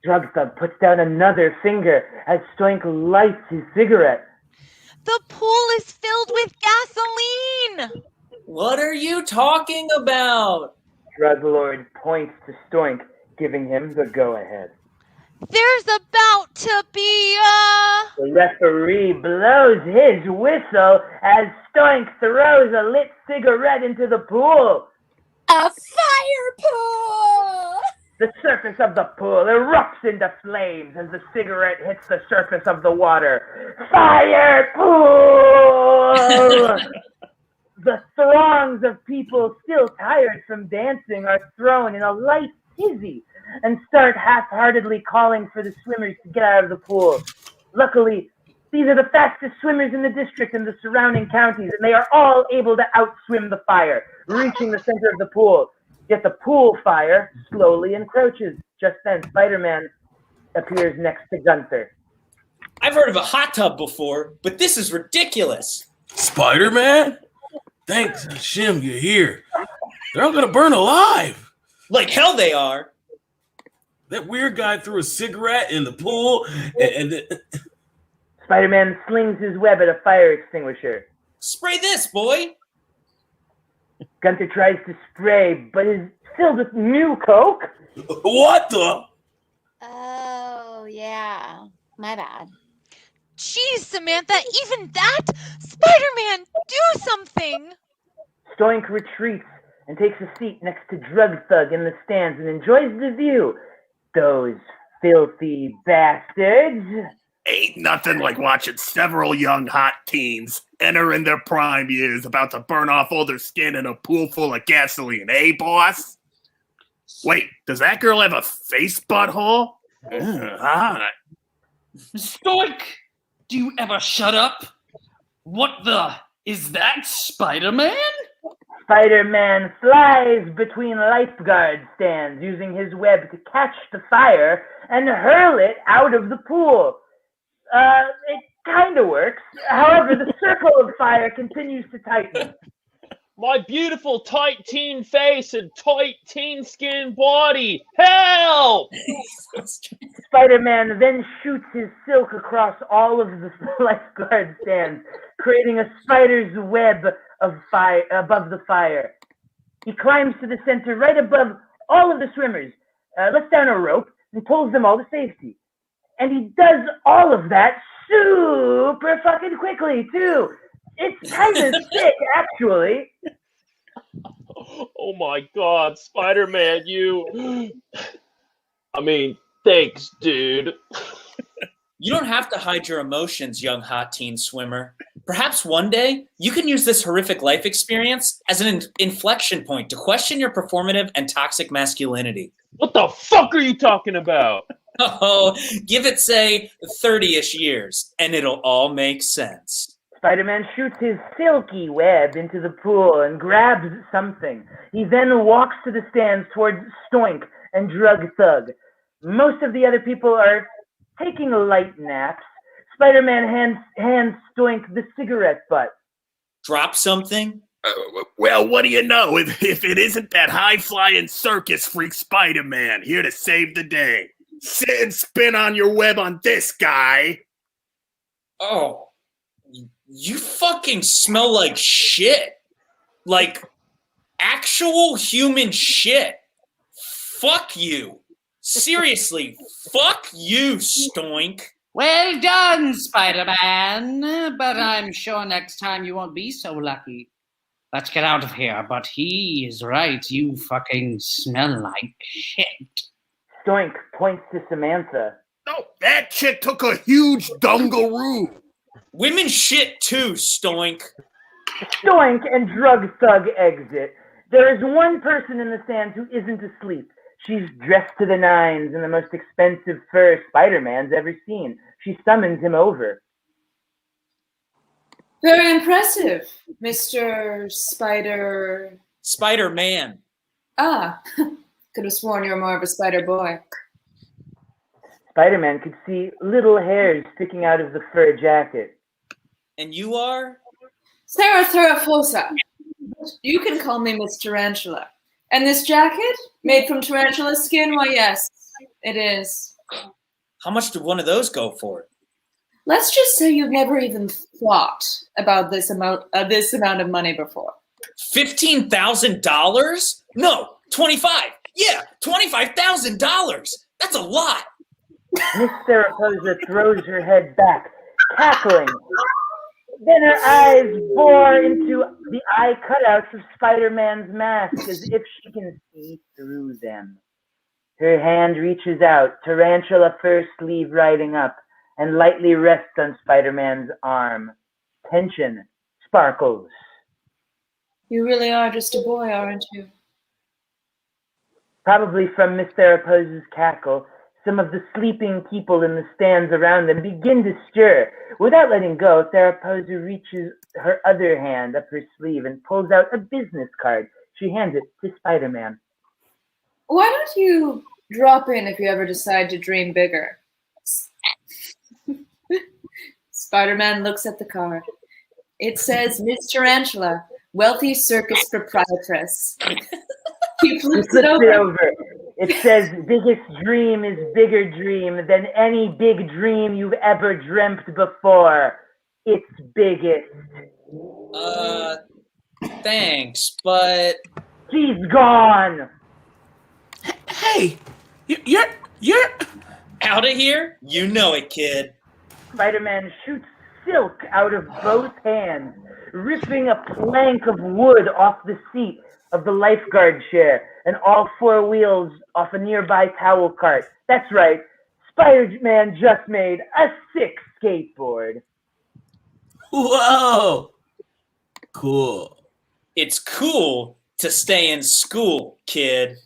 Speaker 6: Drug thug puts down another finger as Stoink lights his cigarette.
Speaker 14: The pool is filled with gasoline!
Speaker 9: What are you talking about?
Speaker 6: Drug Lord points to Stoink, giving him the go-ahead.
Speaker 14: There's about to be
Speaker 6: The referee blows his whistle as Stoink throws a lit cigarette into the pool.
Speaker 7: A fire pool!
Speaker 6: The surface of the pool erupts into flames as the cigarette hits the surface of the water. Fire pool! The throngs of people still tired from dancing are thrown in a light tizzy and start half-heartedly calling for the swimmers to get out of the pool. Luckily, these are the fastest swimmers in the district and the surrounding counties, and they are all able to outswim the fire, reaching the center of the pool. Yet the pool fire slowly encroaches. Just then, Spider-Man appears next to Gunther.
Speaker 9: I've heard of a hot tub before, but this is ridiculous.
Speaker 12: Spider-Man? Thanks, Shim, you're here. They're all gonna burn alive.
Speaker 9: Like hell they are.
Speaker 12: That weird guy threw a cigarette in the pool and
Speaker 6: Spider-Man slings his web at a fire extinguisher.
Speaker 9: Spray this, boy.
Speaker 6: Gunther tries to spray, but is filled with new Coke.
Speaker 12: What the?
Speaker 7: Oh, yeah. My bad.
Speaker 14: Jeez, Samantha, even that? Spider-Man, do something!
Speaker 6: Stoink retreats and takes a seat next to Drug Thug in the stands and enjoys the view. Those filthy bastards.
Speaker 8: Ain't nothing like watching several young hot teens entering their prime years about to burn off all their skin in a pool full of gasoline, eh, boss? Wait, does that girl have a face butthole? Hot.
Speaker 11: Stoink! Do you ever shut up? What the? Is that Spider-Man?
Speaker 6: Spider-Man flies between lifeguard stands using his web to catch the fire and hurl it out of the pool. It kind of works. However, the circle of fire continues to tighten.
Speaker 15: My beautiful tight teen face and tight teen skin body. Help!
Speaker 6: Spider-Man then shoots his silk across all of the lifeguard stands, creating a spider's web of fire above the fire. He climbs to the center right above all of the swimmers, lets down a rope, and pulls them all to safety. And he does all of that super fucking quickly, too. It's kind of sick, actually.
Speaker 15: Oh my God, Spider-Man, you... I mean, thanks, dude.
Speaker 9: You don't have to hide your emotions, young hot teen swimmer. Perhaps one day you can use this horrific life experience as an inflection point to question your performative and toxic masculinity.
Speaker 15: What the fuck are you talking about?
Speaker 9: Oh, give it, say, 30-ish years, and it'll all make sense.
Speaker 6: Spider-Man shoots his silky web into the pool and grabs something. He then walks to the stands towards Stoink and Drug Thug. Most of the other people are taking light naps. Spider-Man hands Stoink the cigarette butt.
Speaker 9: Drop something?
Speaker 8: Well, what do you know? If it isn't that high-flying circus freak Spider-Man here to save the day. Sit and spin on your web on this guy.
Speaker 9: Oh, you fucking smell like shit. Like actual human shit. Fuck you. Seriously, fuck you, Stoink.
Speaker 11: Well done, Spider-Man. But I'm sure next time you won't be so lucky. Let's get out of here. But he is right. You fucking smell like shit.
Speaker 6: Stoink points to Samantha.
Speaker 8: No, that chick took a huge dungaroo.
Speaker 9: Women shit too, Stoink.
Speaker 6: Stoink and Drug Thug exit. There is one person in the stands who isn't asleep. She's dressed to the nines in the most expensive fur Spider-Man's ever seen. She summons him over.
Speaker 13: Very impressive, Mr.
Speaker 9: Spider-Man.
Speaker 13: Ah, could have sworn you were more of a spider boy.
Speaker 6: Spider-Man could see little hairs sticking out of the fur jacket.
Speaker 9: And you are?
Speaker 13: Sarah Therafosa. You can call me Miss Tarantula. And this jacket, made from tarantula skin, why yes, it is.
Speaker 9: How much did one of those go for?
Speaker 13: Let's just say you've never even thought about this amount of money before.
Speaker 9: $15,000? No, 25. Yeah, $25,000. That's a lot.
Speaker 6: Miss Saraposa throws her head back, cackling. Then her eyes bore into the eye cutouts of Spider-Man's mask as if she can see through them. Her hand reaches out, tarantula fur sleeve riding up, and lightly rests on Spider-Man's arm. Tension sparkles.
Speaker 13: You really are just a boy, aren't you?
Speaker 6: Probably from Miss Saraposa's cackle, some of the sleeping people in the stands around them begin to stir. Without letting go, Theraposa reaches her other hand up her sleeve and pulls out a business card. She hands it to Spider-Man.
Speaker 13: Why don't you drop in if you ever decide to dream bigger? Spider-Man looks at the card. It says, Miss Tarantula, wealthy circus proprietress. He flips it over.
Speaker 6: It says, biggest dream is bigger dream than any big dream you've ever dreamt before. It's biggest.
Speaker 9: Thanks, but...
Speaker 6: She's gone!
Speaker 9: Hey, you're... Out of here? You know it, kid.
Speaker 6: Spider-Man shoots silk out of both hands, ripping a plank of wood off the seat of the lifeguard chair and all four wheels off a nearby towel cart. That's right, Spider-Man just made a sick skateboard.
Speaker 12: Whoa! Cool.
Speaker 9: It's cool to stay in school, kid.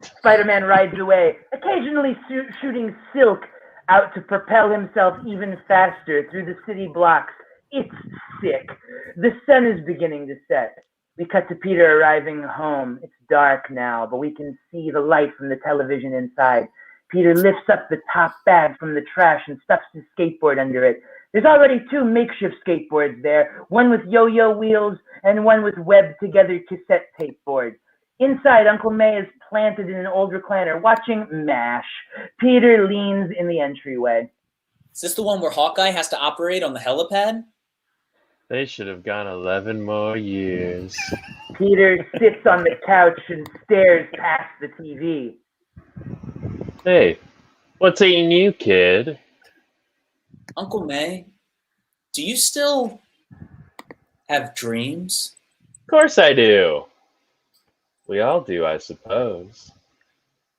Speaker 6: Spider-Man rides away, occasionally shooting silk out to propel himself even faster through the city blocks. It's sick. The sun is beginning to set. We cut to Peter arriving home. It's dark now, but we can see the light from the television inside. Peter lifts up the top bag from the trash and stuffs his skateboard under it. There's already two makeshift skateboards there, one with yo-yo wheels and one with webbed-together cassette tape boards. Inside, Uncle May is planted in an old recliner, watching MASH. Peter leans in the entryway.
Speaker 9: Is this the one where Hawkeye has to operate on the helipad?
Speaker 5: They should have gone 11 more years.
Speaker 6: Peter sits on the couch and stares past the TV.
Speaker 5: Hey, what's eating you, kid?
Speaker 9: Uncle May, do you still have dreams?
Speaker 5: Of course I do. We all do, I suppose.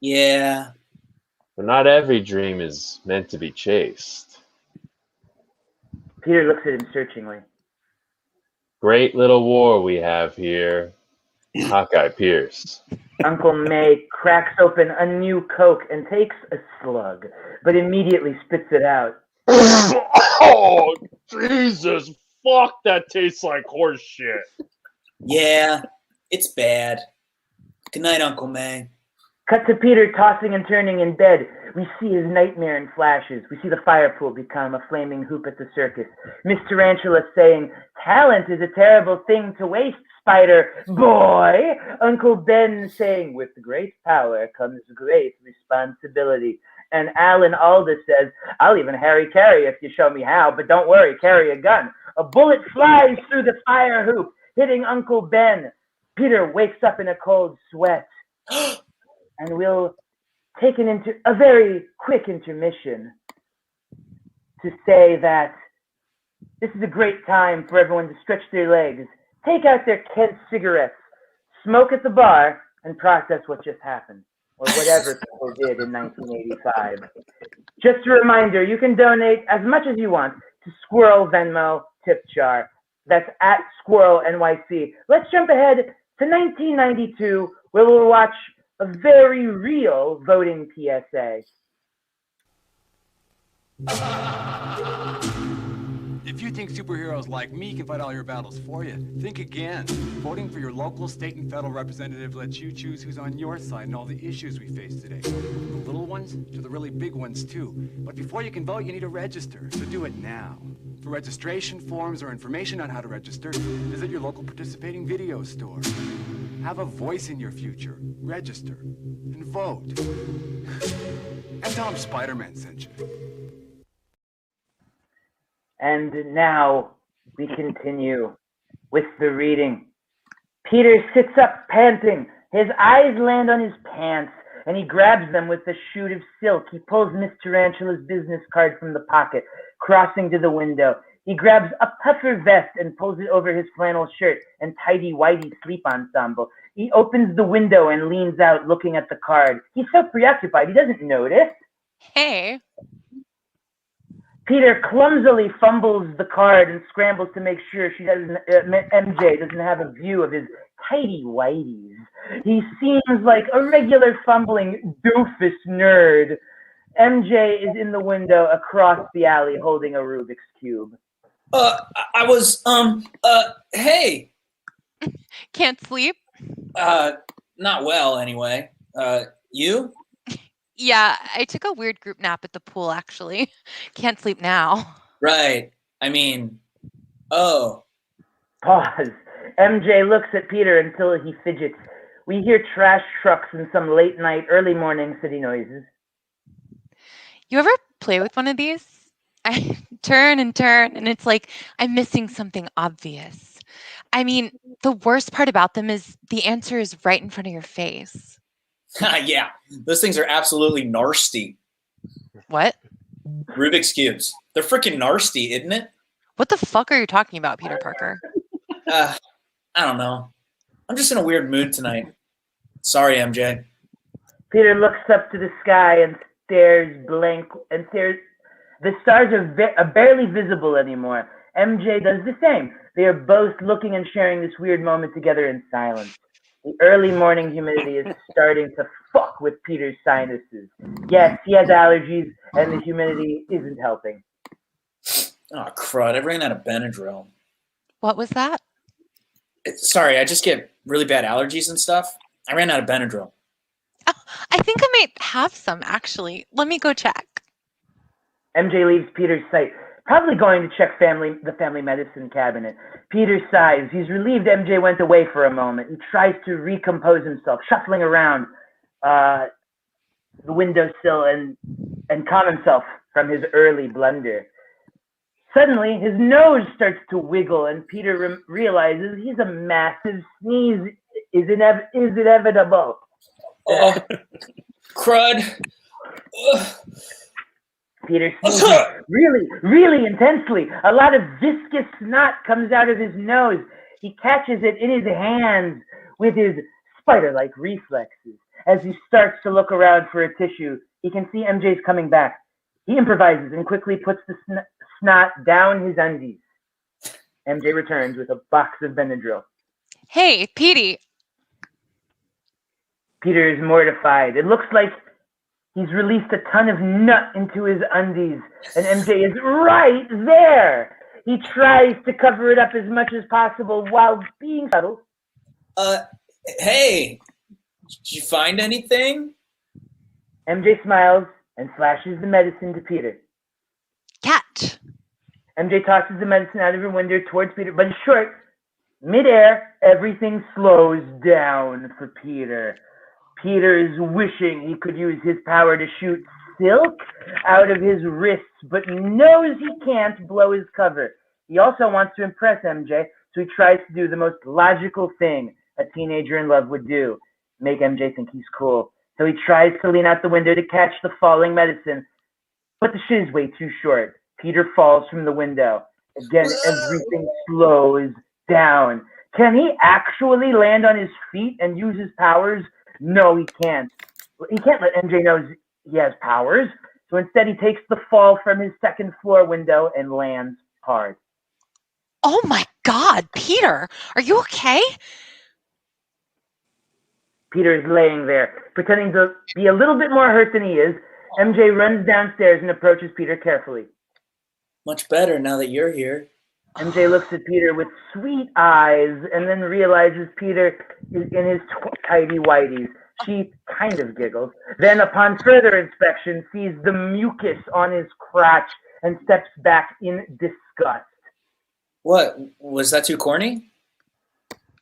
Speaker 9: Yeah.
Speaker 5: But not every dream is meant to be chased.
Speaker 6: Peter looks at him searchingly.
Speaker 5: Great little war we have here. Hawkeye Pierce.
Speaker 6: Uncle May cracks open a new Coke and takes a slug, but immediately spits it out.
Speaker 15: Oh, Jesus. Fuck, that tastes like horse shit.
Speaker 9: Yeah, it's bad. Good night, Uncle May.
Speaker 6: Cut to Peter tossing and turning in bed. We see his nightmare in flashes. We see the fire pool become a flaming hoop at the circus. Miss Tarantula saying, "Talent is a terrible thing to waste, Spider Boy." Uncle Ben saying, "With great power comes great responsibility." And Alan Alda says, "I'll even carry if you show me how, but don't worry, carry a gun." A bullet flies through the fire hoop, hitting Uncle Ben. Peter wakes up in a cold sweat. And we'll take a very quick intermission to say that this is a great time for everyone to stretch their legs, take out their Kent cigarettes, smoke at the bar, and process what just happened, or whatever people did in 1985. Just a reminder, you can donate as much as you want to Squirrel Venmo Tip Jar. That's at Squirrel NYC. Let's jump ahead to 1992, where we'll watch a very real voting PSA.
Speaker 16: If you think superheroes like me can fight all your battles for you, think again. Voting for your local, state, and federal representative lets you choose who's on your side in all the issues we face today. From the little ones to the really big ones, too. But before you can vote, you need to register, so do it now. For registration forms or information on how to register, visit your local participating video store. Have a voice in your future. Register and vote. And tell them Spider-Man sent you.
Speaker 6: And now we continue with the reading. Peter sits up panting. His eyes land on his pants, and he grabs them with a shoot of silk. He pulls Miss Tarantula's business card from the pocket, crossing to the window. He grabs a puffer vest and pulls it over his flannel shirt and tidy-whitey sleep ensemble. He opens the window and leans out, looking at the card. He's so preoccupied, he doesn't notice.
Speaker 14: Hey.
Speaker 6: Peter clumsily fumbles the card and scrambles to make sure MJ doesn't have a view of his tidy-whities. He seems like a regular fumbling doofus nerd. MJ is in the window across the alley holding a Rubik's Cube.
Speaker 9: Hey.
Speaker 14: Can't sleep?
Speaker 9: Not well, anyway. You?
Speaker 14: Yeah, I took a weird group nap at the pool, actually. Can't sleep now.
Speaker 9: Right. I mean, oh.
Speaker 6: Pause. MJ looks at Peter until he fidgets. We hear trash trucks and some late night, early morning city noises.
Speaker 14: You ever play with one of these? I turn and turn, and it's like I'm missing something obvious. I mean, the worst part about them is the answer is right in front of your face.
Speaker 9: Yeah, those things are absolutely nasty.
Speaker 14: What?
Speaker 9: Rubik's Cubes. They're freaking nasty, isn't it?
Speaker 14: What the fuck are you talking about, Peter Parker?
Speaker 9: I don't know. I'm just in a weird mood tonight. Sorry, MJ.
Speaker 6: Peter looks up to the sky and stares blank and stares. The stars are barely visible anymore. MJ does the same. They are both looking and sharing this weird moment together in silence. The early morning humidity is starting to fuck with Peter's sinuses. Yes, he has allergies, and the humidity isn't helping.
Speaker 9: Oh, crud. I ran out of Benadryl.
Speaker 14: What was that?
Speaker 9: Sorry, I just get really bad allergies and stuff. I ran out of Benadryl.
Speaker 14: Oh, I think I might have some, actually. Let me go check.
Speaker 6: MJ leaves Peter's sight, probably going to check the family medicine cabinet. Peter sighs. He's relieved MJ went away for a moment. He tries to recompose himself, shuffling around the windowsill and calm himself from his early blunder. Suddenly, his nose starts to wiggle, and Peter realizes he's a massive sneeze is inevitable.
Speaker 9: Oh, crud. Ugh.
Speaker 6: Peter sneezes really, really intensely. A lot of viscous snot comes out of his nose. He catches it in his hands with his spider-like reflexes. As he starts to look around for a tissue, he can see MJ's coming back. He improvises and quickly puts the snot down his undies. MJ returns with a box of Benadryl.
Speaker 14: Hey, Petey.
Speaker 6: Peter is mortified. It looks like he's released a ton of nut into his undies, and MJ is right there. He tries to cover it up as much as possible while being subtle.
Speaker 9: Hey, did you find anything?
Speaker 6: MJ smiles and flashes the medicine to Peter.
Speaker 14: Catch.
Speaker 6: MJ tosses the medicine out of her window towards Peter, but in short, midair, everything slows down for Peter. Peter is wishing he could use his power to shoot silk out of his wrists, but knows he can't blow his cover. He also wants to impress MJ, so he tries to do the most logical thing a teenager in love would do, make MJ think he's cool. So he tries to lean out the window to catch the falling medicine, but the shit is way too short. Peter falls from the window. Again, everything slows down. Can he actually land on his feet and use his powers? No, he can't. He can't let MJ know he has powers. So instead, he takes the fall from his second floor window and lands hard.
Speaker 14: Oh my God, Peter, are you okay?
Speaker 6: Peter is laying there, pretending to be a little bit more hurt than he is. MJ runs downstairs and approaches Peter carefully.
Speaker 9: Much better now that you're here.
Speaker 6: MJ looks at Peter with sweet eyes and then realizes Peter is in his tidy whities. She kind of giggles. Then, upon further inspection, sees the mucus on his crotch and steps back in disgust.
Speaker 9: What? Was that too corny?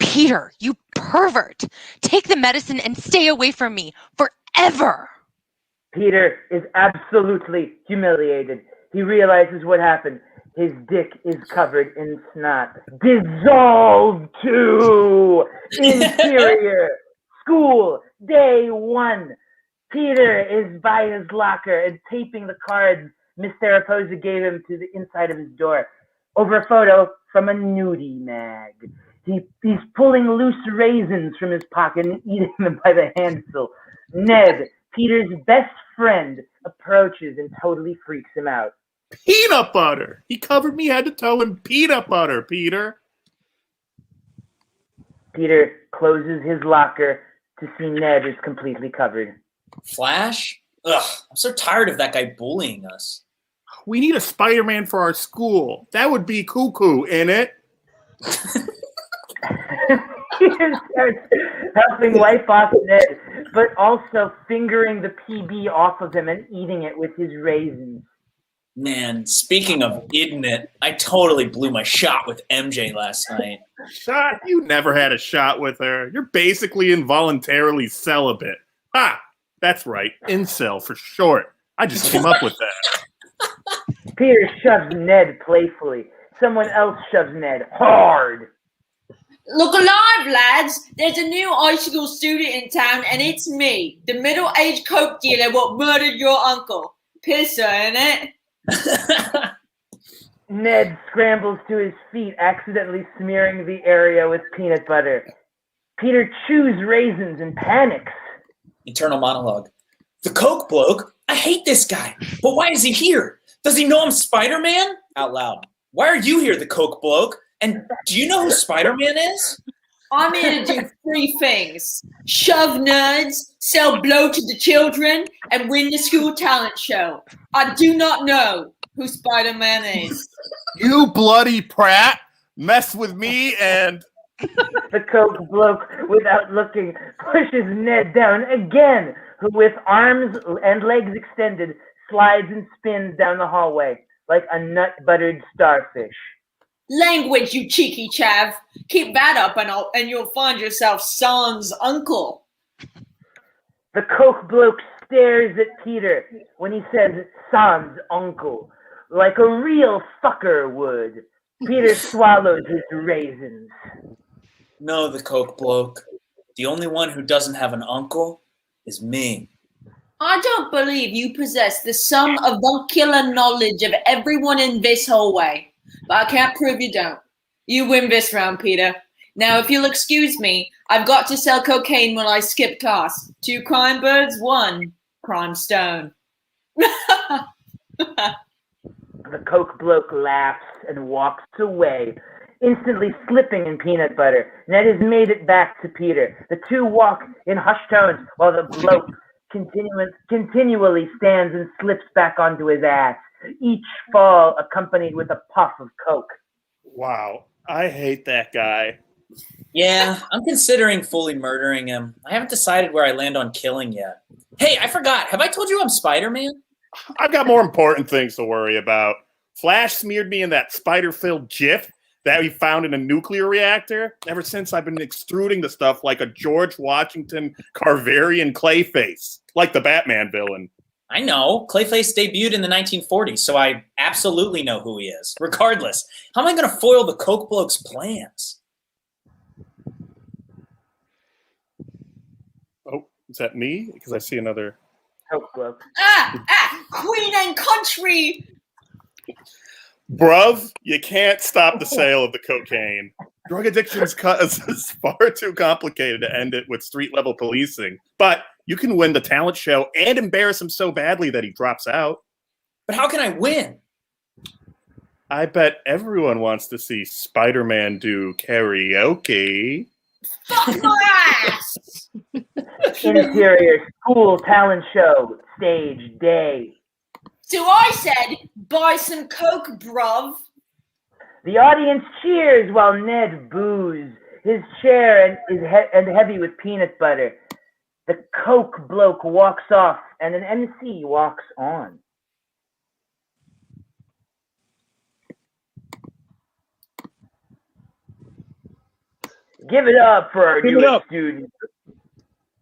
Speaker 14: Peter, you pervert. Take the medicine and stay away from me forever.
Speaker 6: Peter is absolutely humiliated. He realizes what happened. His dick is covered in snot. Dissolved to interior. School, day 1. Peter is by his locker and taping the cards Miss Theraposa gave him to the inside of his door over a photo from a nudie mag. He's pulling loose raisins from his pocket and eating them by the handful. Ned, Peter's best friend, approaches and totally freaks him out.
Speaker 8: Peanut butter! He covered me head to toe in peanut butter, Peter.
Speaker 6: Peter closes his locker to see Ned is completely covered.
Speaker 9: Flash? Ugh, I'm so tired of that guy bullying us.
Speaker 8: We need a Spider-Man for our school. That would be cuckoo, innit?
Speaker 6: Peter starts helping wipe off Ned, but also fingering the PB off of him and eating it with his raisins.
Speaker 9: Man, speaking of eating it, I totally blew my shot with MJ last night.
Speaker 8: Shot? You never had a shot with her. You're basically involuntarily celibate. Ha! That's right. Incel for short. I just came up with that.
Speaker 6: Peter shoves Ned playfully. Someone else shoves Ned hard.
Speaker 13: Look alive, lads! There's a new high school student in town, and it's me, the middle-aged coke dealer what murdered your uncle. Pisser, innit?
Speaker 6: Ned scrambles to his feet, accidentally smearing the area with peanut butter. Peter chews raisins and panics.
Speaker 9: Internal monologue. The coke bloke? I hate this guy. But why is he here? Does he know I'm Spider-Man? Out loud. Why are you here, the coke bloke? And do you know who Spider-Man is?
Speaker 13: I'm here to do 3 things. Shove nerds, sell blow to the children, and win the school talent show. I do not know who Spider-Man is.
Speaker 8: You bloody prat! Mess with me and...
Speaker 6: The coke bloke, without looking, pushes Ned down again, who with arms and legs extended, slides and spins down the hallway like a nut-buttered starfish.
Speaker 13: Language, you cheeky chav. Keep that up and you'll find yourself sans uncle.
Speaker 6: The coke bloke stares at Peter when he says sans uncle, like a real fucker would. Peter swallows his raisins.
Speaker 9: No, the coke bloke. The only one who doesn't have an uncle is me.
Speaker 13: I don't believe you possess the sum avuncular knowledge of everyone in this hallway. But I can't prove you don't. You win this round, Peter. Now, if you'll excuse me, I've got to sell cocaine when I skip class. 2 crime birds, 1 crime stone.
Speaker 6: The coke bloke laughs and walks away, instantly slipping in peanut butter. Ned has made it back to Peter. The two walk in hushed tones while the bloke continually stands and slips back onto his ass, each fall accompanied with a puff of coke.
Speaker 8: Wow, I hate that guy.
Speaker 9: Yeah, I'm considering fully murdering him. I haven't decided where I land on killing yet. Hey, I forgot. Have I told you I'm Spider-Man?
Speaker 8: I've got more important things to worry about. Flash smeared me in that spider-filled GIF that he found in a nuclear reactor. Ever since, I've been extruding the stuff like a George Washington Carverian Clayface, like the Batman villain.
Speaker 9: I know. Clayface debuted in the 1940s, so I absolutely know who he is. Regardless, how am I going to foil the Coke bloke's plans?
Speaker 8: Oh, is that me? Because I see another
Speaker 6: Coke bloke.
Speaker 13: Queen and country.
Speaker 8: Bruv, you can't stop the sale of the cocaine. Drug addiction's is far too complicated to end it with street-level policing. But you can win the talent show and embarrass him so badly that he drops out.
Speaker 9: But how can I win?
Speaker 8: I bet everyone wants to see Spider-Man do karaoke.
Speaker 13: Fuck my ass!
Speaker 6: Interior school talent show, stage day.
Speaker 13: So I said, buy some Coke, bruv.
Speaker 6: The audience cheers while Ned boos. His chair is heavy with peanut butter. The Coke bloke walks off, and an MC walks on. Give it up for our newest student.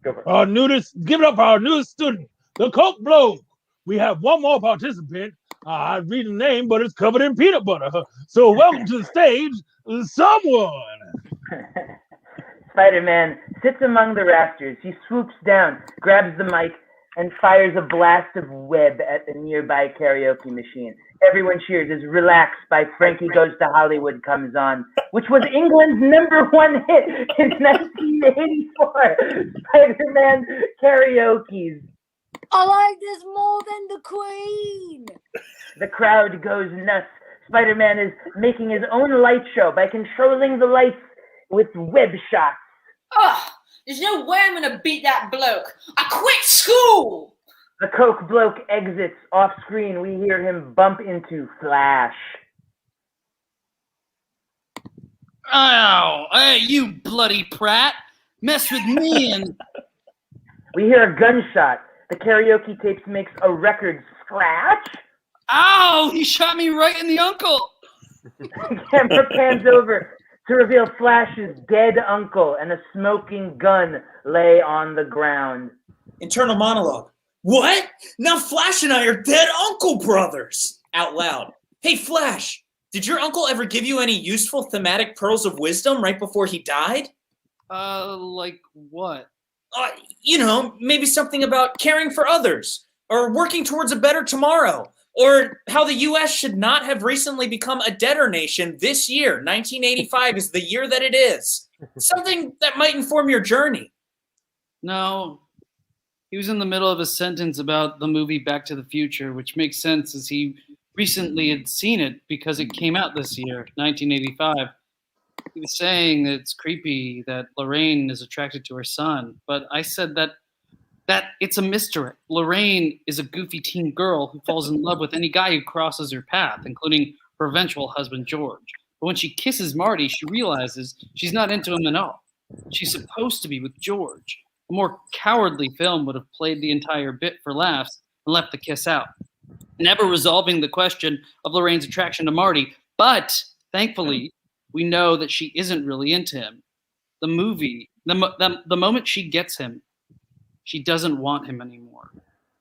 Speaker 10: Give it up for our newest student, the Coke bloke. We have one more participant. I read the name, but it's covered in peanut butter. So welcome to the stage, someone.
Speaker 6: Spider-Man sits among the rafters. He swoops down, grabs the mic, and fires a blast of web at the nearby karaoke machine. Everyone cheers as Relax by Frankie Goes to Hollywood comes on, which was England's #1 hit in 1984. Spider-Man karaoke's.
Speaker 7: I like this more than the Queen.
Speaker 6: The crowd goes nuts. Spider-Man is making his own light show by controlling the lights with web shots.
Speaker 13: Ugh, there's no way I'm gonna beat that bloke. I quit school!
Speaker 6: The Coke bloke exits. Off screen, we hear him bump into Flash.
Speaker 11: Oh, hey, you bloody prat. Mess with me and...
Speaker 6: We hear a gunshot. The karaoke tapes makes a record scratch.
Speaker 11: Ow, he shot me right in the uncle.
Speaker 6: The camera pans over to reveal Flash's dead uncle and a smoking gun lay on the ground.
Speaker 9: Internal monologue. What? Now Flash and I are dead uncle brothers. Out loud. Hey, Flash, did your uncle ever give you any useful thematic pearls of wisdom right before he died?
Speaker 11: Like what?
Speaker 9: You know, maybe something about caring for others, or working towards a better tomorrow, or how the U.S. should not have recently become a debtor nation this year. 1985 is the year that it is. Something that might inform your journey.
Speaker 11: No. He was in the middle of a sentence about the movie Back to the Future, which makes sense as he recently had seen it because it came out this year, 1985. He was saying that it's creepy that Lorraine is attracted to her son, but I said that it's a misdirect. Lorraine is a goofy teen girl who falls in love with any guy who crosses her path, including her eventual husband, George. But when she kisses Marty, she realizes she's not into him at all. She's supposed to be with George. A more cowardly film would have played the entire bit for laughs and left the kiss out, never resolving the question of Lorraine's attraction to Marty. But thankfully, we know that she isn't really into him. The movie, the moment she gets him, she doesn't want him anymore.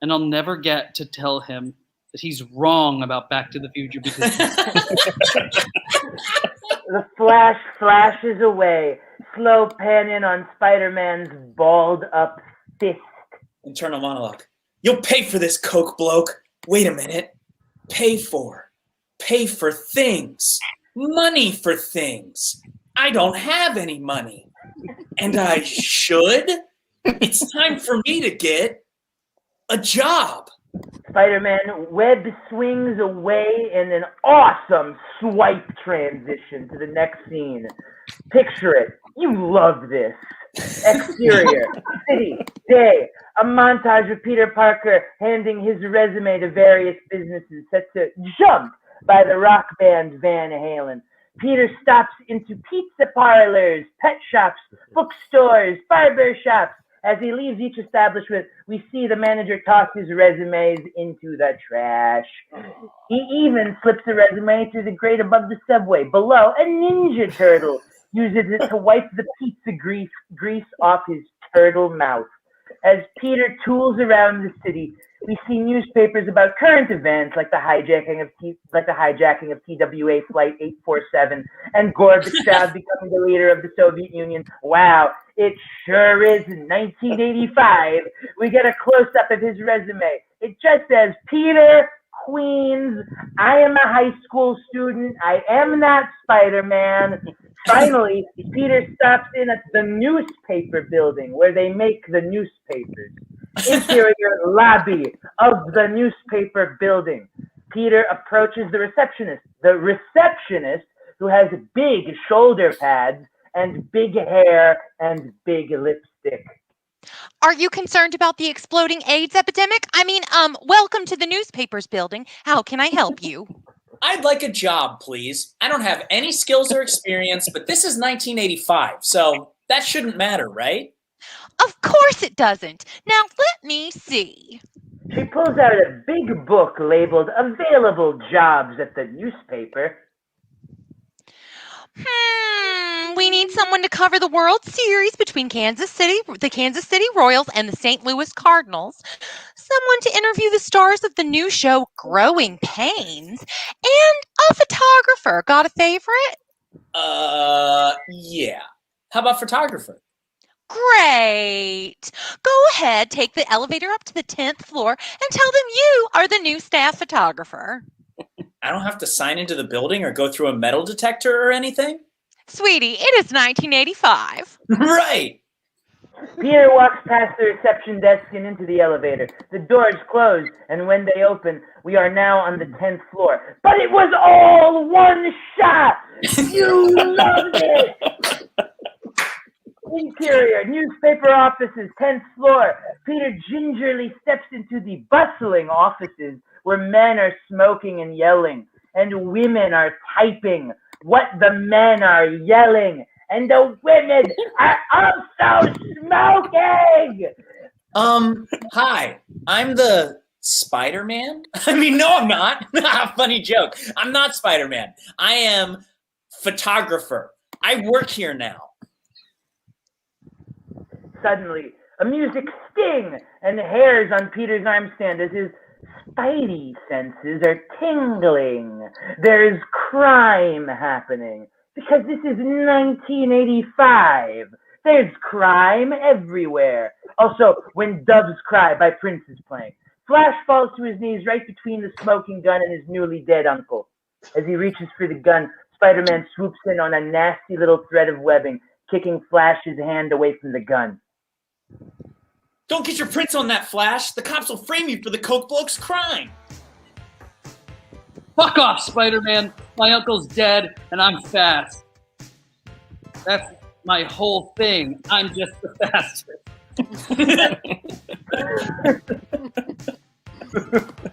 Speaker 11: And I'll never get to tell him that he's wrong about Back to the Future because
Speaker 6: The Flash flashes away. Slow pan in on Spider-Man's balled up fist.
Speaker 9: Internal monologue. You'll pay for this, Coke bloke. Wait a minute. Pay for things. Money for things. I don't have any money. And I should? It's time for me to get a job.
Speaker 6: Spider-Man web swings away in an awesome swipe transition to the next scene. Picture it. You love this. Exterior, city, day. A montage of Peter Parker handing his resume to various businesses set to jump by the rock band Van Halen. Peter stops into pizza parlors, pet shops, bookstores, barber shops, As he leaves each establishment, we see the manager toss his resumes into the trash. He even slips a resume through the grate above the subway. Below, a Ninja Turtle uses it to wipe the pizza grease off his turtle mouth. As Peter tools around the city, we see newspapers about current events like the hijacking of TWA Flight 847 and Gorbachev becoming the leader of the Soviet Union. Wow, it sure is 1985. We get a close-up of his resume. It just says, Peter, Queens, I am a high school student. I am not Spider-Man. Finally, Peter stops in at the newspaper building where they make the newspapers. Interior lobby of the newspaper building. Peter approaches the receptionist. The receptionist, who has big shoulder pads and big hair and big lipstick.
Speaker 14: Are you concerned about the exploding AIDS epidemic? Welcome to the newspapers building. How can I help you?
Speaker 9: I'd like a job, please. I don't have any skills or experience, but this is 1985, so that shouldn't matter, right?
Speaker 14: Of course it doesn't. Now let me see.
Speaker 6: She pulls out a big book labeled Available Jobs at the newspaper.
Speaker 14: We need someone to cover the World Series between the Kansas City Royals and the St. Louis Cardinals. Someone to interview the stars of the new show Growing Pains. And a photographer. Got a favorite?
Speaker 9: Yeah. How about photographer?
Speaker 14: Great. Go ahead, take the elevator up to the 10th floor and tell them you are the new staff photographer.
Speaker 9: I don't have to sign into the building or go through a metal detector or anything?
Speaker 14: Sweetie, it is 1985.
Speaker 9: Right.
Speaker 6: Peter walks past the reception desk and into the elevator. The doors close, and when they open, we are now on the 10th floor. But it was all one shot! You loved it! Interior, newspaper offices, 10th floor. Peter gingerly steps into the bustling offices where men are smoking and yelling, and women are typing what the men are yelling, and the women are also smoking!
Speaker 9: Hi, I'm the Spider-Man? No, I'm not. Funny joke. I'm not Spider-Man. I am photographer. I work here now.
Speaker 6: Suddenly, a music sting and hairs on Peter's arm stand as his spidey senses are tingling. There's crime happening because this is 1985. There's crime everywhere. Also, When Doves Cry by Prince is playing. Flash falls to his knees right between the smoking gun and his newly dead uncle. As he reaches for the gun, Spider-Man swoops in on a nasty little thread of webbing, kicking Flash's hand away from the gun.
Speaker 9: Don't get your prints on that, Flash. The cops will frame you for the Coke bloke's crime.
Speaker 11: Fuck off, Spider-Man. My uncle's dead, and I'm fast. That's my whole thing. I'm just the fastest.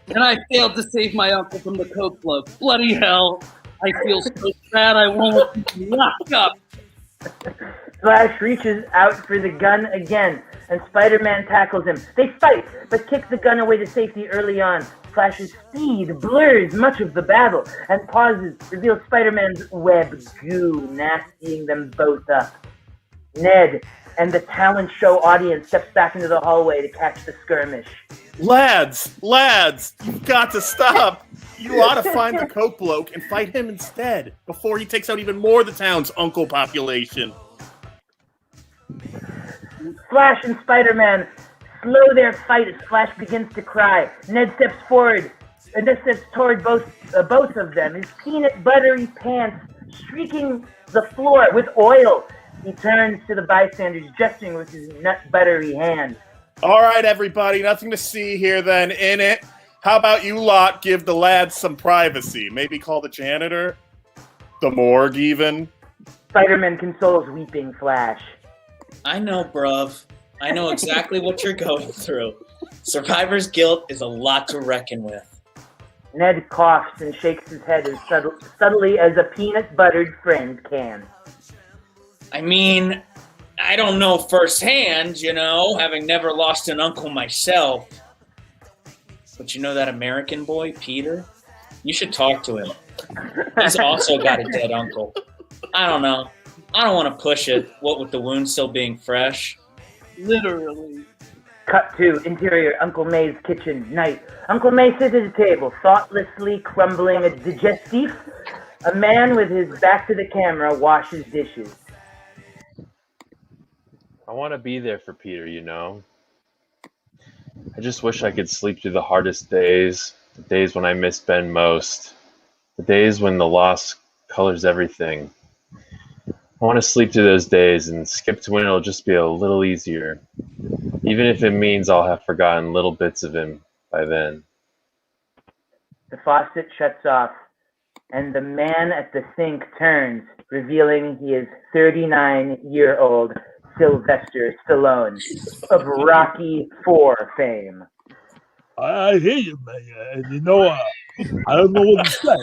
Speaker 11: And I failed to save my uncle from the Coke bloke. Bloody hell. I feel so bad I won't be locked up.
Speaker 6: Flash reaches out for the gun again, and Spider-Man tackles him. They fight, but kick the gun away to safety early on. Flash's speed blurs much of the battle, and pauses reveals Spider-Man's web goo, nastying them both up. Ned and the talent show audience steps back into the hallway to catch the skirmish.
Speaker 8: Lads, you've got to stop. You ought to find the Coke bloke and fight him instead before he takes out even more of the town's uncle population.
Speaker 6: Flash and Spider-Man slow their fight as Flash begins to cry. Ned steps forward, and Ned steps toward both of them, his peanut buttery pants streaking the floor with oil. He turns to the bystanders, gesturing with his nut buttery hand.
Speaker 8: All right, everybody, nothing to see here then, in it. How about you lot give the lads some privacy? Maybe call the janitor? The morgue, even?
Speaker 6: Spider-Man consoles weeping Flash.
Speaker 9: I know, bruv. I know exactly what you're going through. Survivor's guilt is a lot to reckon with.
Speaker 6: Ned coughs and shakes his head as subtly as a peanut-buttered friend can.
Speaker 9: I I don't know firsthand, having never lost an uncle myself. But you know that American boy, Peter? You should talk to him. He's also got a dead uncle. I don't know. I don't want to push it, what with the wound still being fresh.
Speaker 11: Literally.
Speaker 6: Cut to interior Uncle May's kitchen, night. Uncle May sits at a table, thoughtlessly crumbling a digestif. A man with his back to the camera washes dishes.
Speaker 5: I want to be there for Peter, I just wish I could sleep through the hardest days, the days when I miss Ben most, the days when the loss colors everything. I want to sleep through those days and skip to when it'll just be a little easier, even if it means I'll have forgotten little bits of him by then.
Speaker 6: The faucet shuts off, and the man at the sink turns, revealing he is 39-year-old Sylvester Stallone of Rocky IV fame.
Speaker 10: I hear you, man. I don't know what to say.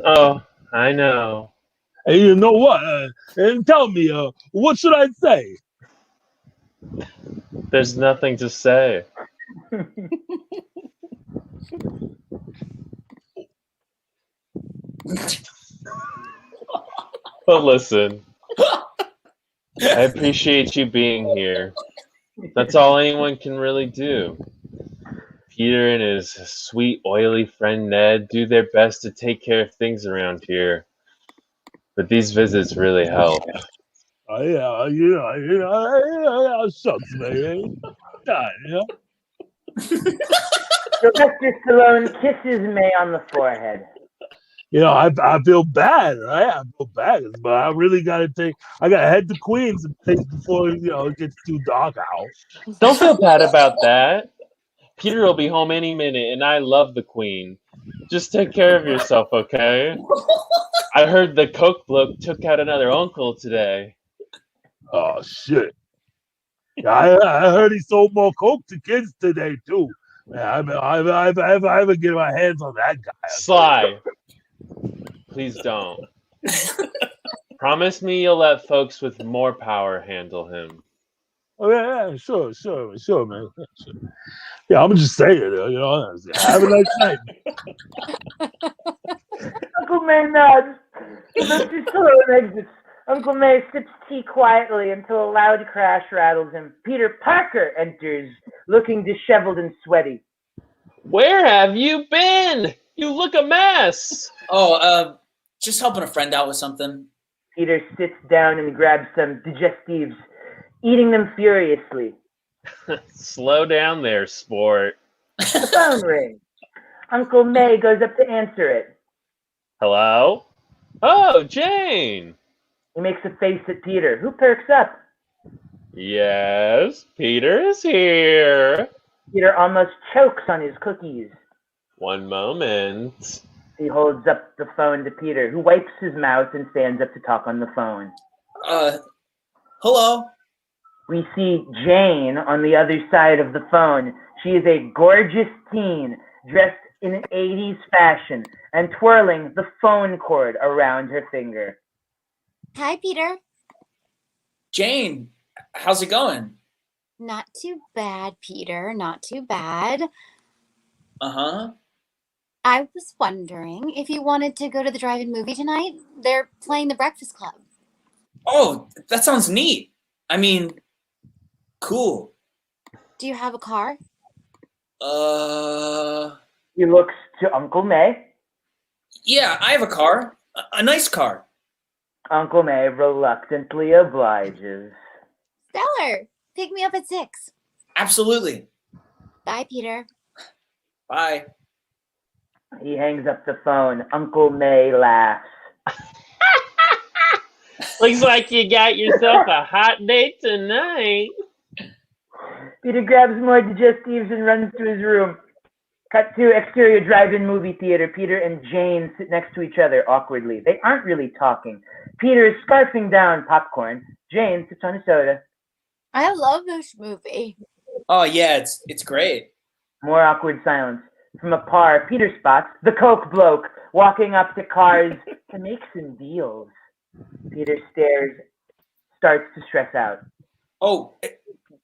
Speaker 5: Oh, I know.
Speaker 10: Hey, you know what? And tell me, what should I say?
Speaker 5: There's nothing to say. But listen, I appreciate you being here. That's all anyone can really do. Peter and his sweet, oily friend Ned do their best to take care of things around here. But these visits really help.
Speaker 10: Yeah, shucks, man. God,
Speaker 6: Sylvester Stallone kisses May on the forehead.
Speaker 10: I feel bad, right? I feel bad, but I really I gotta head to Queens before it gets too dark out.
Speaker 5: Don't feel bad about that. Peter will be home any minute, and I love the Queen. Just take care of yourself, okay? I heard the Coke bloke took out another uncle today.
Speaker 10: Oh shit! Yeah, I heard he sold more Coke to kids today too. Man, I haven't get my hands on that guy.
Speaker 5: Sly, please don't. Promise me you'll let folks with more power handle him.
Speaker 10: Oh yeah, sure, man. Sure. Yeah, I'm just saying, have a nice night.
Speaker 6: Uncle May nods. Sylvester Stallone exits. Uncle May sips tea quietly until a loud crash rattles him. Peter Parker enters, looking disheveled and sweaty.
Speaker 5: Where have you been? You look a mess.
Speaker 9: Oh, just helping a friend out with something.
Speaker 6: Peter sits down and grabs some digestives, eating them furiously.
Speaker 5: Slow down there, sport.
Speaker 6: The phone rings. Uncle May goes up to answer it.
Speaker 5: Hello? Oh, Jane.
Speaker 6: He makes a face at Peter, who perks up.
Speaker 5: Yes, Peter is here.
Speaker 6: Peter almost chokes on his cookies.
Speaker 5: One moment.
Speaker 6: He holds up the phone to Peter, who wipes his mouth and stands up to talk on the phone.
Speaker 9: Hello?
Speaker 6: We see Jane on the other side of the phone. She is a gorgeous teen, dressed in an 80s fashion, and twirling the phone cord around her finger.
Speaker 7: Hi, Peter.
Speaker 9: Jane, how's it going?
Speaker 7: Not too bad, Peter. Not too bad.
Speaker 9: Uh-huh.
Speaker 7: I was wondering if you wanted to go to the drive-in movie tonight. They're playing The Breakfast Club.
Speaker 9: Oh, that sounds neat. I mean, cool.
Speaker 7: Do you have a car?
Speaker 6: He looks to Uncle May.
Speaker 9: Yeah, I have a car. A nice car.
Speaker 6: Uncle May reluctantly obliges.
Speaker 7: Stellar. Pick me up at 6.
Speaker 9: Absolutely.
Speaker 7: Bye, Peter.
Speaker 9: Bye.
Speaker 6: He hangs up the phone. Uncle May laughs.
Speaker 5: Looks like you got yourself a hot date tonight.
Speaker 6: Peter grabs more digestives and runs to his room. Cut to exterior drive-in movie theater. Peter and Jane sit next to each other awkwardly. They aren't really talking. Peter is scarfing down popcorn. Jane sits on a soda.
Speaker 7: I love this movie.
Speaker 9: Oh, yeah, it's great.
Speaker 6: More awkward silence. From a par, Peter spots the Coke bloke walking up to cars to make some deals. Peter starts to stress out.
Speaker 9: Oh,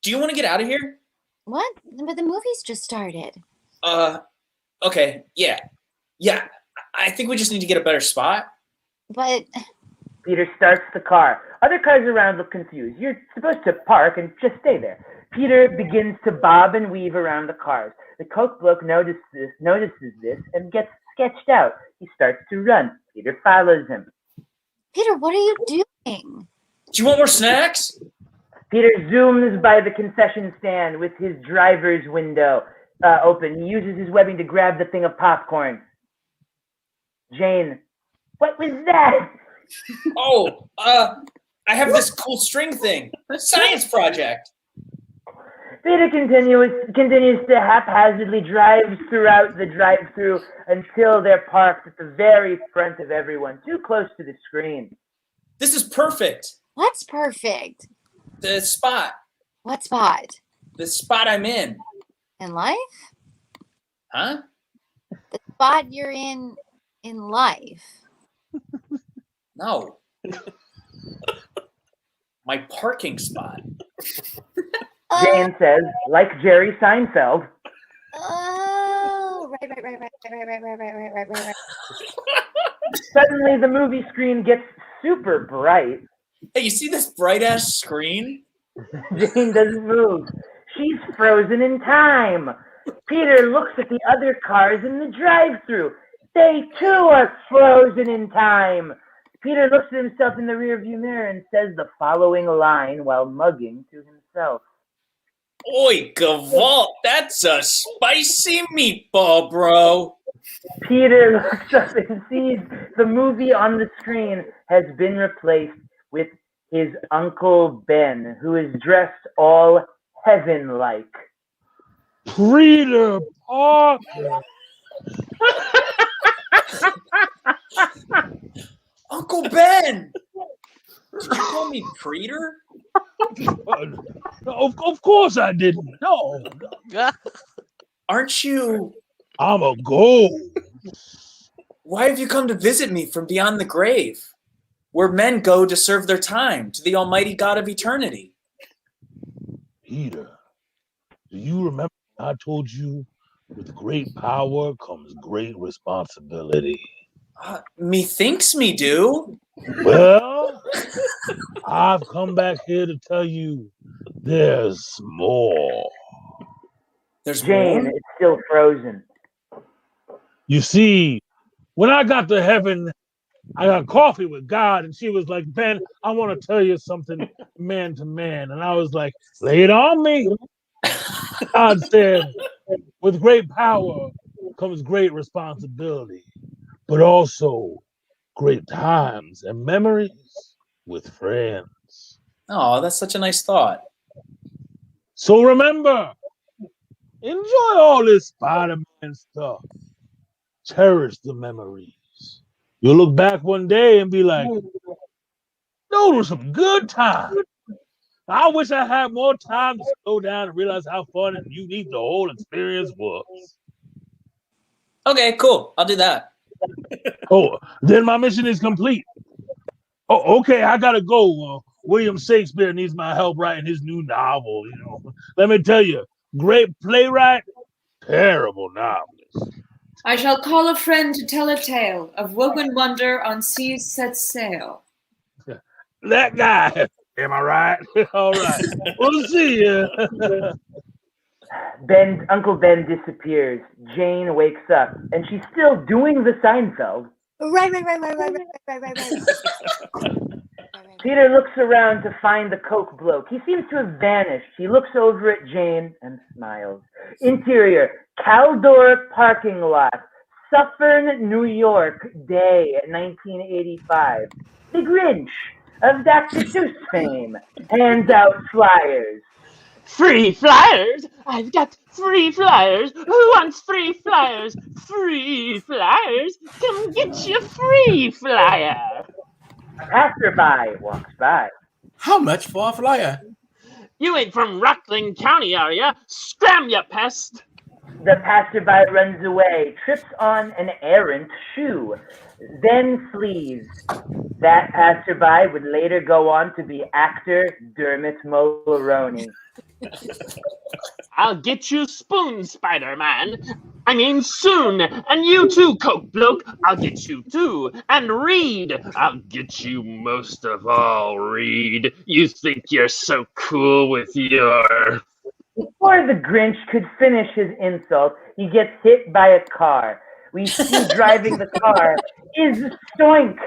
Speaker 9: do you want to get out of here?
Speaker 7: What? But the movie's just started.
Speaker 9: Okay, yeah. I think we just need to get a better spot.
Speaker 7: But
Speaker 6: Peter starts the car. Other cars around look confused. You're supposed to park and just stay there. Peter begins to bob and weave around the cars. The Coke bloke notices this and gets sketched out. He starts to run. Peter follows him.
Speaker 7: Peter, what are you doing?
Speaker 9: Do you want more snacks?
Speaker 6: Peter zooms by the concession stand with his driver's window open. He uses his webbing to grab the thing of popcorn. Jane, what was that?
Speaker 9: Oh, I have this cool string thing. Science project.
Speaker 6: Peter continues to haphazardly drive throughout the drive-thru until they're parked at the very front of everyone, too close to the screen.
Speaker 9: This is perfect.
Speaker 7: What's perfect?
Speaker 9: The spot.
Speaker 7: What spot?
Speaker 9: The spot I'm in.
Speaker 7: In life?
Speaker 9: Huh?
Speaker 7: The spot you're in life.
Speaker 9: No. My parking spot.
Speaker 6: Jane says, like Jerry Seinfeld.
Speaker 7: Oh, right.
Speaker 6: Suddenly, the movie screen gets super bright.
Speaker 9: Hey, you see this bright-ass screen?
Speaker 6: Jane doesn't move. She's frozen in time. Peter looks at the other cars in the drive-thru. They, too, are frozen in time. Peter looks at himself in the rearview mirror and says the following line while mugging to himself.
Speaker 9: Oi, Gavalt, that's a spicy meatball, bro.
Speaker 6: Peter looks up and sees the movie on the screen has been replaced with his Uncle Ben, who is dressed all heaven-like.
Speaker 10: Peter Parker.
Speaker 9: Uncle Ben! Did you call me Preeter?
Speaker 10: Of course I didn't. No.
Speaker 9: Aren't you?
Speaker 10: I'm a ghost.
Speaker 9: Why have you come to visit me from beyond the grave, where men go to serve their time to the almighty God of eternity?
Speaker 10: Peter, do you remember I told you with great power comes great responsibility?
Speaker 9: Methinks me do.
Speaker 10: Well, I've come back here to tell you there's more.
Speaker 9: There's
Speaker 6: Jane
Speaker 9: more?
Speaker 6: is still frozen.
Speaker 10: You see, when I got to heaven, I got coffee with God, and she was like, Ben, I want to tell you something man to man. And I was like, lay it on me. God said, with great power comes great responsibility, but also great times and memories with friends.
Speaker 9: Oh, that's such a nice thought.
Speaker 10: So remember, enjoy all this Spider-Man stuff. Cherish the memories. You'll look back one day and be like, those were some good times. I wish I had more time to slow down and realize how fun and unique the whole experience was.
Speaker 9: Okay, cool. I'll do that.
Speaker 10: Oh, then my mission is complete. Oh, okay, I gotta go. William Shakespeare needs my help writing his new novel. You know, let me tell you, great playwright, terrible novelist.
Speaker 13: I shall call a friend to tell a tale of woe and wonder on seas set sail.
Speaker 10: That guy. Am I right? All right. We'll see you.
Speaker 6: Uncle Ben disappears. Jane wakes up, and she's still doing the Seinfeld.
Speaker 7: Right.
Speaker 6: Peter looks around to find the Coke bloke. He seems to have vanished. He looks over at Jane and smiles. Interior, Caldor parking lot, Suffern, New York, day 1985. The Grinch of Dr. Seuss fame hands out flyers.
Speaker 15: Free flyers? I've got free flyers. Who wants free flyers? Free flyers? Come get your free flyer.
Speaker 6: A passerby walks by.
Speaker 12: How much for a flyer?
Speaker 15: You ain't from Rockland County, are ya? Scram, you pest.
Speaker 6: The passerby runs away, trips on an errant shoe, then flees. That passerby would later go on to be actor Dermot Mulroney.
Speaker 15: I'll get you spoon, Spider-Man. I mean soon. And you too, Coke Bloke. I'll get you too. And Reed. I'll get you most of all, Reed. You think you're so cool with your...
Speaker 6: Before the Grinch could finish his insult, he gets hit by a car. We see driving the car is Stoink,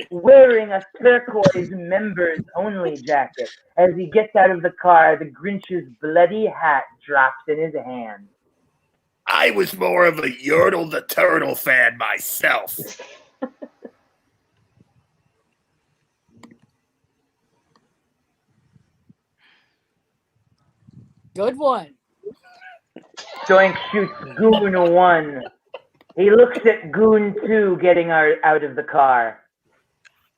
Speaker 6: wearing a turquoise members-only jacket. As he gets out of the car, the Grinch's bloody hat drops in his hand.
Speaker 8: I was more of a Yertle the Turtle fan myself.
Speaker 17: Good one.
Speaker 6: Stoink shoots Goon 1. He looks at Goon 2 getting out of the car.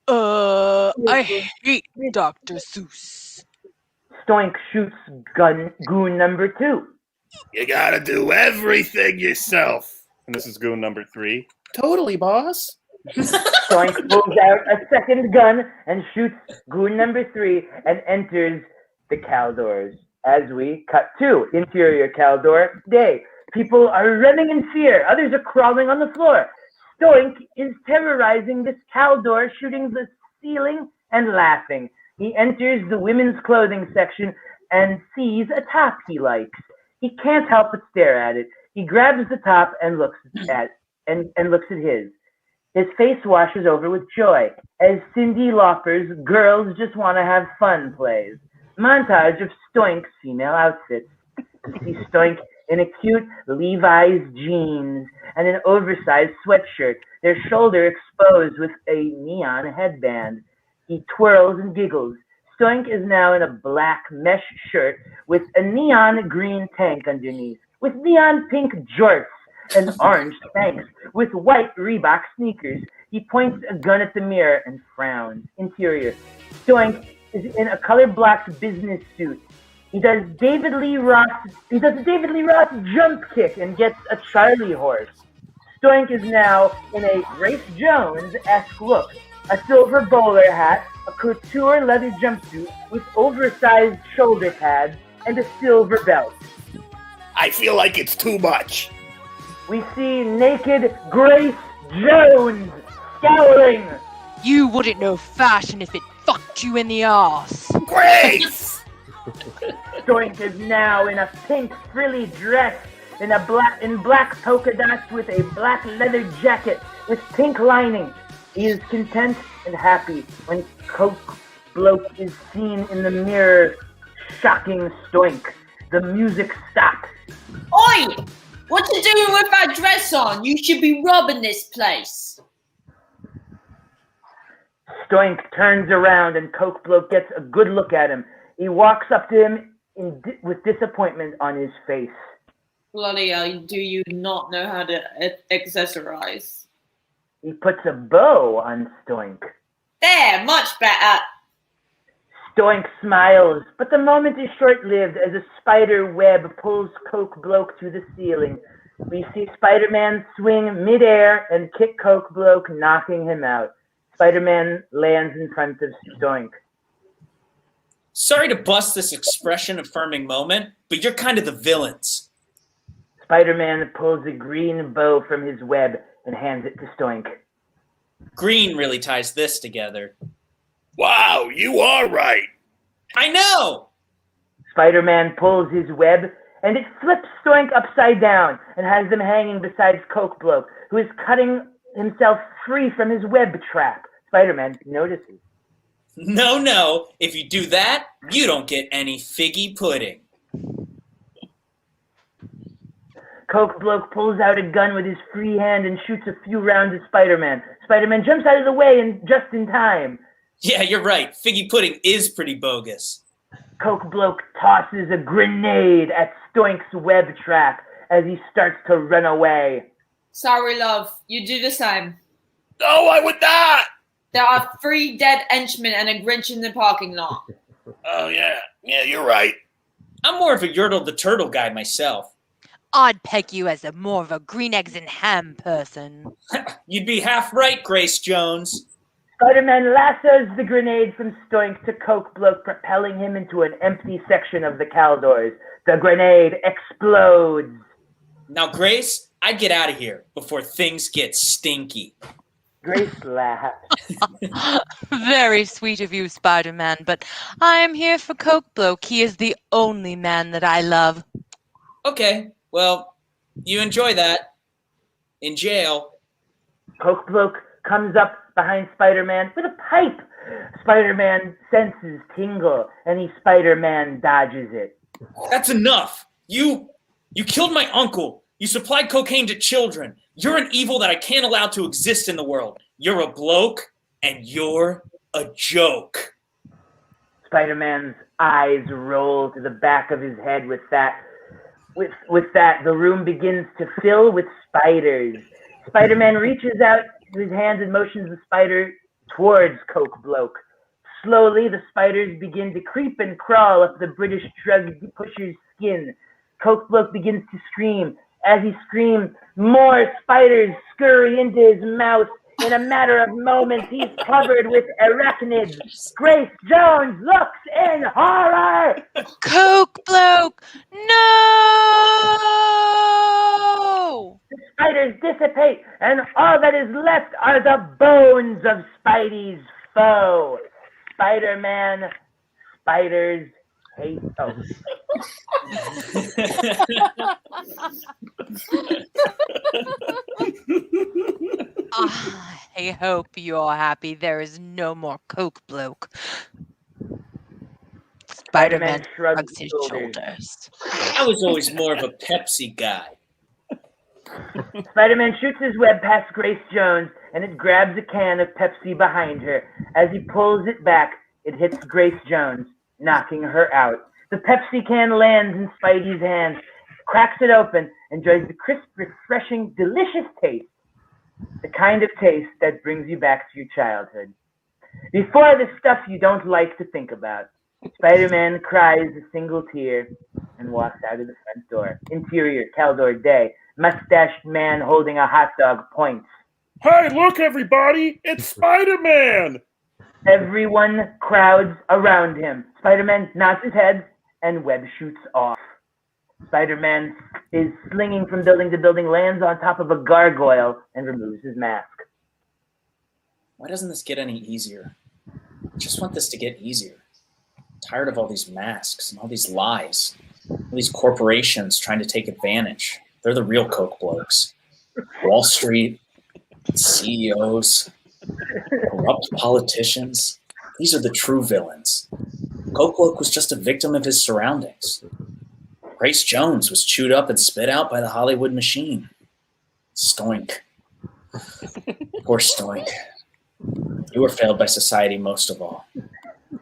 Speaker 17: I hate Dr. Seuss.
Speaker 6: Stoink shoots Goon number 2.
Speaker 8: You gotta do everything yourself.
Speaker 18: And this is goon number 3.
Speaker 8: Totally, boss.
Speaker 6: Stoink pulls out a second gun and shoots Goon number 3 and enters the Caldors. As we cut to interior Caldor day. People are running in fear. Others are crawling on the floor. Stoink is terrorizing this Caldor, shooting the ceiling and laughing. He enters the women's clothing section and sees a top he likes. He can't help but stare at it. He grabs the top and looks at his. His face washes over with joy as Cyndi Lauper's "Girls Just Want to Have Fun" plays. Montage of Stoink's female outfits. You see Stoink in a cute Levi's jeans and an oversized sweatshirt, their shoulder exposed with a neon headband. He twirls and giggles. Stoink is now in a black mesh shirt with a neon green tank underneath, with neon pink jorts and orange Spanx, with white Reebok sneakers. He points a gun at the mirror and frowns. Interior. Stoink is in a color-blocked business suit. He does a David Lee Roth jump kick and gets a Charlie horse. Stoink is now in a Grace Jones-esque look. A silver bowler hat, a couture leather jumpsuit with oversized shoulder pads, and a silver belt.
Speaker 8: I feel like it's too much.
Speaker 6: We see naked Grace Jones scowling.
Speaker 17: You wouldn't know fashion if it fucked you in the ass.
Speaker 8: Grace!
Speaker 6: Stoink is now in a pink frilly dress in black polka dots with a black leather jacket with pink lining. He is content and happy when Coke Bloke is seen in the mirror shocking Stoink. The music stops.
Speaker 13: Oi! What you doing with that dress on? You should be robbing this place.
Speaker 6: Stoink turns around and Coke Bloke gets a good look at him. He walks up to him with disappointment on his face.
Speaker 13: Bloody hell, do you not know how to accessorize?
Speaker 6: He puts a bow on Stoink.
Speaker 13: There, much better.
Speaker 6: Stoink smiles, but the moment is short-lived as a spider web pulls Coke Bloke to the ceiling. We see Spider-Man swing midair and kick Coke Bloke, knocking him out. Spider-Man lands in front of Stoink.
Speaker 9: Sorry to bust this expression-affirming moment, but you're kind of the villains.
Speaker 6: Spider-Man pulls a green bow from his web and hands it to Stoink.
Speaker 9: Green really ties this together.
Speaker 8: Wow, you are right.
Speaker 9: I know!
Speaker 6: Spider-Man pulls his web, and it flips Stoink upside down and has him hanging beside Coke Bloke, who is cutting himself free from his web trap. Spider-Man notices.
Speaker 9: No. If you do that, you don't get any figgy pudding.
Speaker 6: Coke Bloke pulls out a gun with his free hand and shoots a few rounds at Spider-Man. Spider-Man jumps out of the way and just in time.
Speaker 9: Yeah, you're right. Figgy pudding is pretty bogus.
Speaker 6: Coke Bloke tosses a grenade at Stoink's web trap as he starts to run away.
Speaker 13: Sorry, love. You do the same.
Speaker 8: No, I would not!
Speaker 13: There are 3 dead henchmen and a Grinch in the parking lot.
Speaker 8: Oh, yeah. Yeah, you're right.
Speaker 9: I'm more of a Yertle the Turtle guy myself.
Speaker 17: I'd peg you as more of a green eggs and ham person.
Speaker 9: You'd be half right, Grace Jones.
Speaker 6: Spider-Man lassos the grenade from Stoink to Coke Bloke, propelling him into an empty section of the Caldors. The grenade explodes.
Speaker 9: Now, Grace, I'd get out of here before things get stinky.
Speaker 6: Grace laughs.
Speaker 17: Very sweet of you, Spider-Man, but I am here for Coke Bloke. He is the only man that I love.
Speaker 9: Okay, well, you enjoy that. In jail.
Speaker 6: Coke Bloke comes up behind Spider-Man with a pipe. Spider-Man senses tingle, and he Spider-Man dodges it.
Speaker 9: That's enough. You killed my uncle. You supplied cocaine to children. You're an evil that I can't allow to exist in the world. You're a bloke, and you're a joke.
Speaker 6: Spider-Man's eyes roll to the back of his head with that. With that, the room begins to fill with spiders. Spider-Man reaches out his hands and motions the spider towards Coke Bloke. Slowly, the spiders begin to creep and crawl up the British drug pusher's skin. Coke Bloke begins to scream. As he screams, more spiders scurry into his mouth. In a matter of moments, he's covered with arachnids. Grace Jones looks in horror.
Speaker 17: Coke Bloke, no!
Speaker 6: The spiders dissipate, and all that is left are the bones of Spidey's foe. Spider-Man, spiders hate. Oh.
Speaker 17: I hope you're happy. There is no more Coke Bloke. Spider-Man shrugs his shoulders.
Speaker 9: I was always more of a Pepsi guy.
Speaker 6: Spider-Man shoots his web past Grace Jones, and it grabs a can of Pepsi behind her. As he pulls it back, it hits Grace Jones, knocking her out. The Pepsi can lands in Spidey's hands, cracks it open, enjoys the crisp, refreshing, delicious taste. The kind of taste that brings you back to your childhood. Before the stuff you don't like to think about, Spider-Man cries a single tear and walks out of the front door. Interior, Caldor Day. Mustached man holding a hot dog points.
Speaker 10: Hey, look, everybody! It's Spider-Man!
Speaker 6: Everyone crowds around him. Spider-Man nods his head, and web shoots off. Spider-Man is slinging from building to building, lands on top of a gargoyle, and removes his mask.
Speaker 9: Why doesn't this get any easier? I just want this to get easier. I'm tired of all these masks and all these lies. All these corporations trying to take advantage. They're the real Coke blokes. Wall Street, CEOs, corrupt politicians. These are the true villains. Coke bloke was just a victim of his surroundings. Grace Jones was chewed up and spit out by the Hollywood machine. Stoink. Poor Stoink. You were failed by society most of all.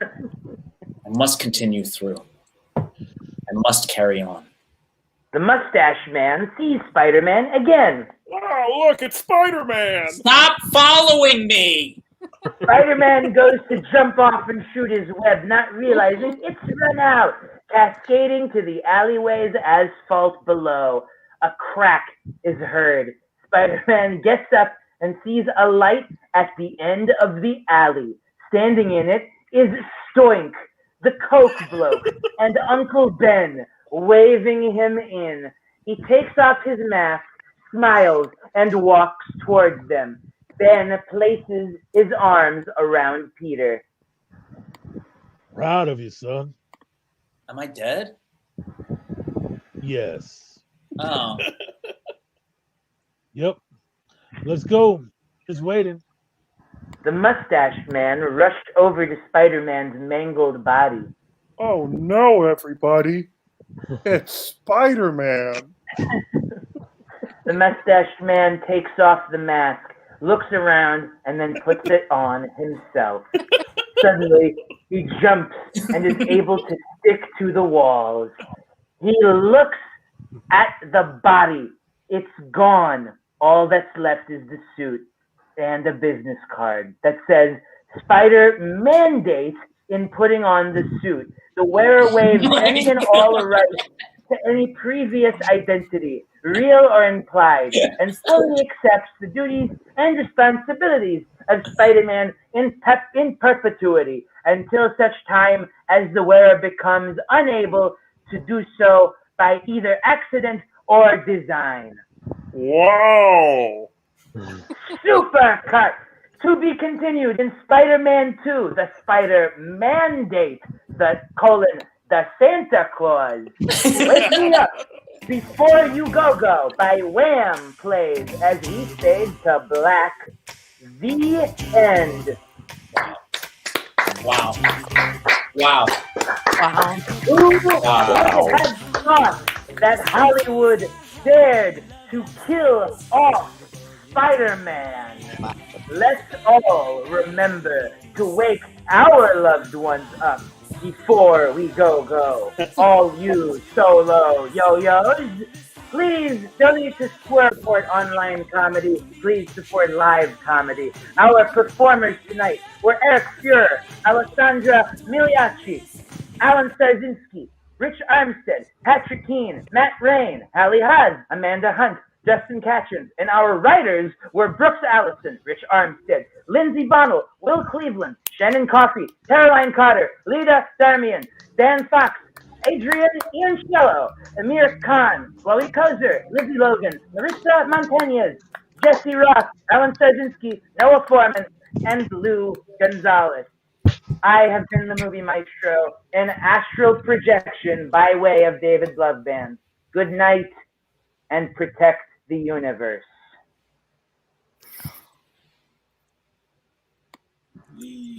Speaker 9: I must continue through. I must carry on.
Speaker 6: The mustache man sees Spider-Man again.
Speaker 10: Oh, look, it's Spider-Man!
Speaker 9: Stop following me!
Speaker 6: Spider-Man goes to jump off and shoot his web, not realizing it's run out, cascading to the alleyway's asphalt below. A crack is heard. Spider-Man gets up and sees a light at the end of the alley. Standing in it is Stoink, the Coke bloke, and Uncle Ben, waving him in. He takes off his mask, smiles, and walks towards them. Ben places his arms around Peter.
Speaker 10: Proud of you, son.
Speaker 9: Am I dead?
Speaker 10: Yes.
Speaker 9: Oh.
Speaker 10: Yep. Let's go. Just waiting.
Speaker 6: The mustache man rushed over to Spider-Man's mangled body.
Speaker 10: Oh no, everybody. It's Spider-Man.
Speaker 6: The mustached man takes off the mask, looks around, and then puts it on himself. Suddenly, he jumps and is able to stick to the walls. He looks at the body. It's gone. All that's left is the suit and a business card that says, Spider mandate in putting on the suit. The wearer waves any and all rights to any previous identity, real or implied, and fully accepts the duties and responsibilities of Spider-Man in perpetuity until such time as the wearer becomes unable to do so by either accident or design.
Speaker 8: Whoa!
Speaker 6: Super cut! To be continued in Spider-Man 2, the Spider Mandate, the Santa Claus. Wake me up before you go by Wham plays as we fade to black. The end.
Speaker 9: Wow. Wow.
Speaker 14: Wow.
Speaker 6: Who would have thought that Hollywood dared to kill off Spider-Man? Let's all remember to wake our loved ones up before we go. All you solo yo-yos, please donate to Squirrel Online Comedy. Please support live comedy. Our performers tonight were Eric Fuhrer, Alessandra Miliacci, Alan Starzinski, Rich Armstead, Patrick Keane, Matt Rain, Hallie Haas, Amanda Hunt, Justin Catchins, and our writers were Brooks Allison, Rich Armstead, Lindsay Bonnell, Will Cleveland, Shannon Coffey, Caroline Cotter, Lita Darmian, Dan Fox, Adrian Iancello, Amir Khan, Chloe Kozer, Lizzie Logan, Marissa Montañez, Jesse Ross, Alan Starzinski, Noah Foreman, and Lou Gonzalez. I have been the Movie Maestro, an astral projection by way of David Loveband. Good night, and protect the universe.
Speaker 12: Wee.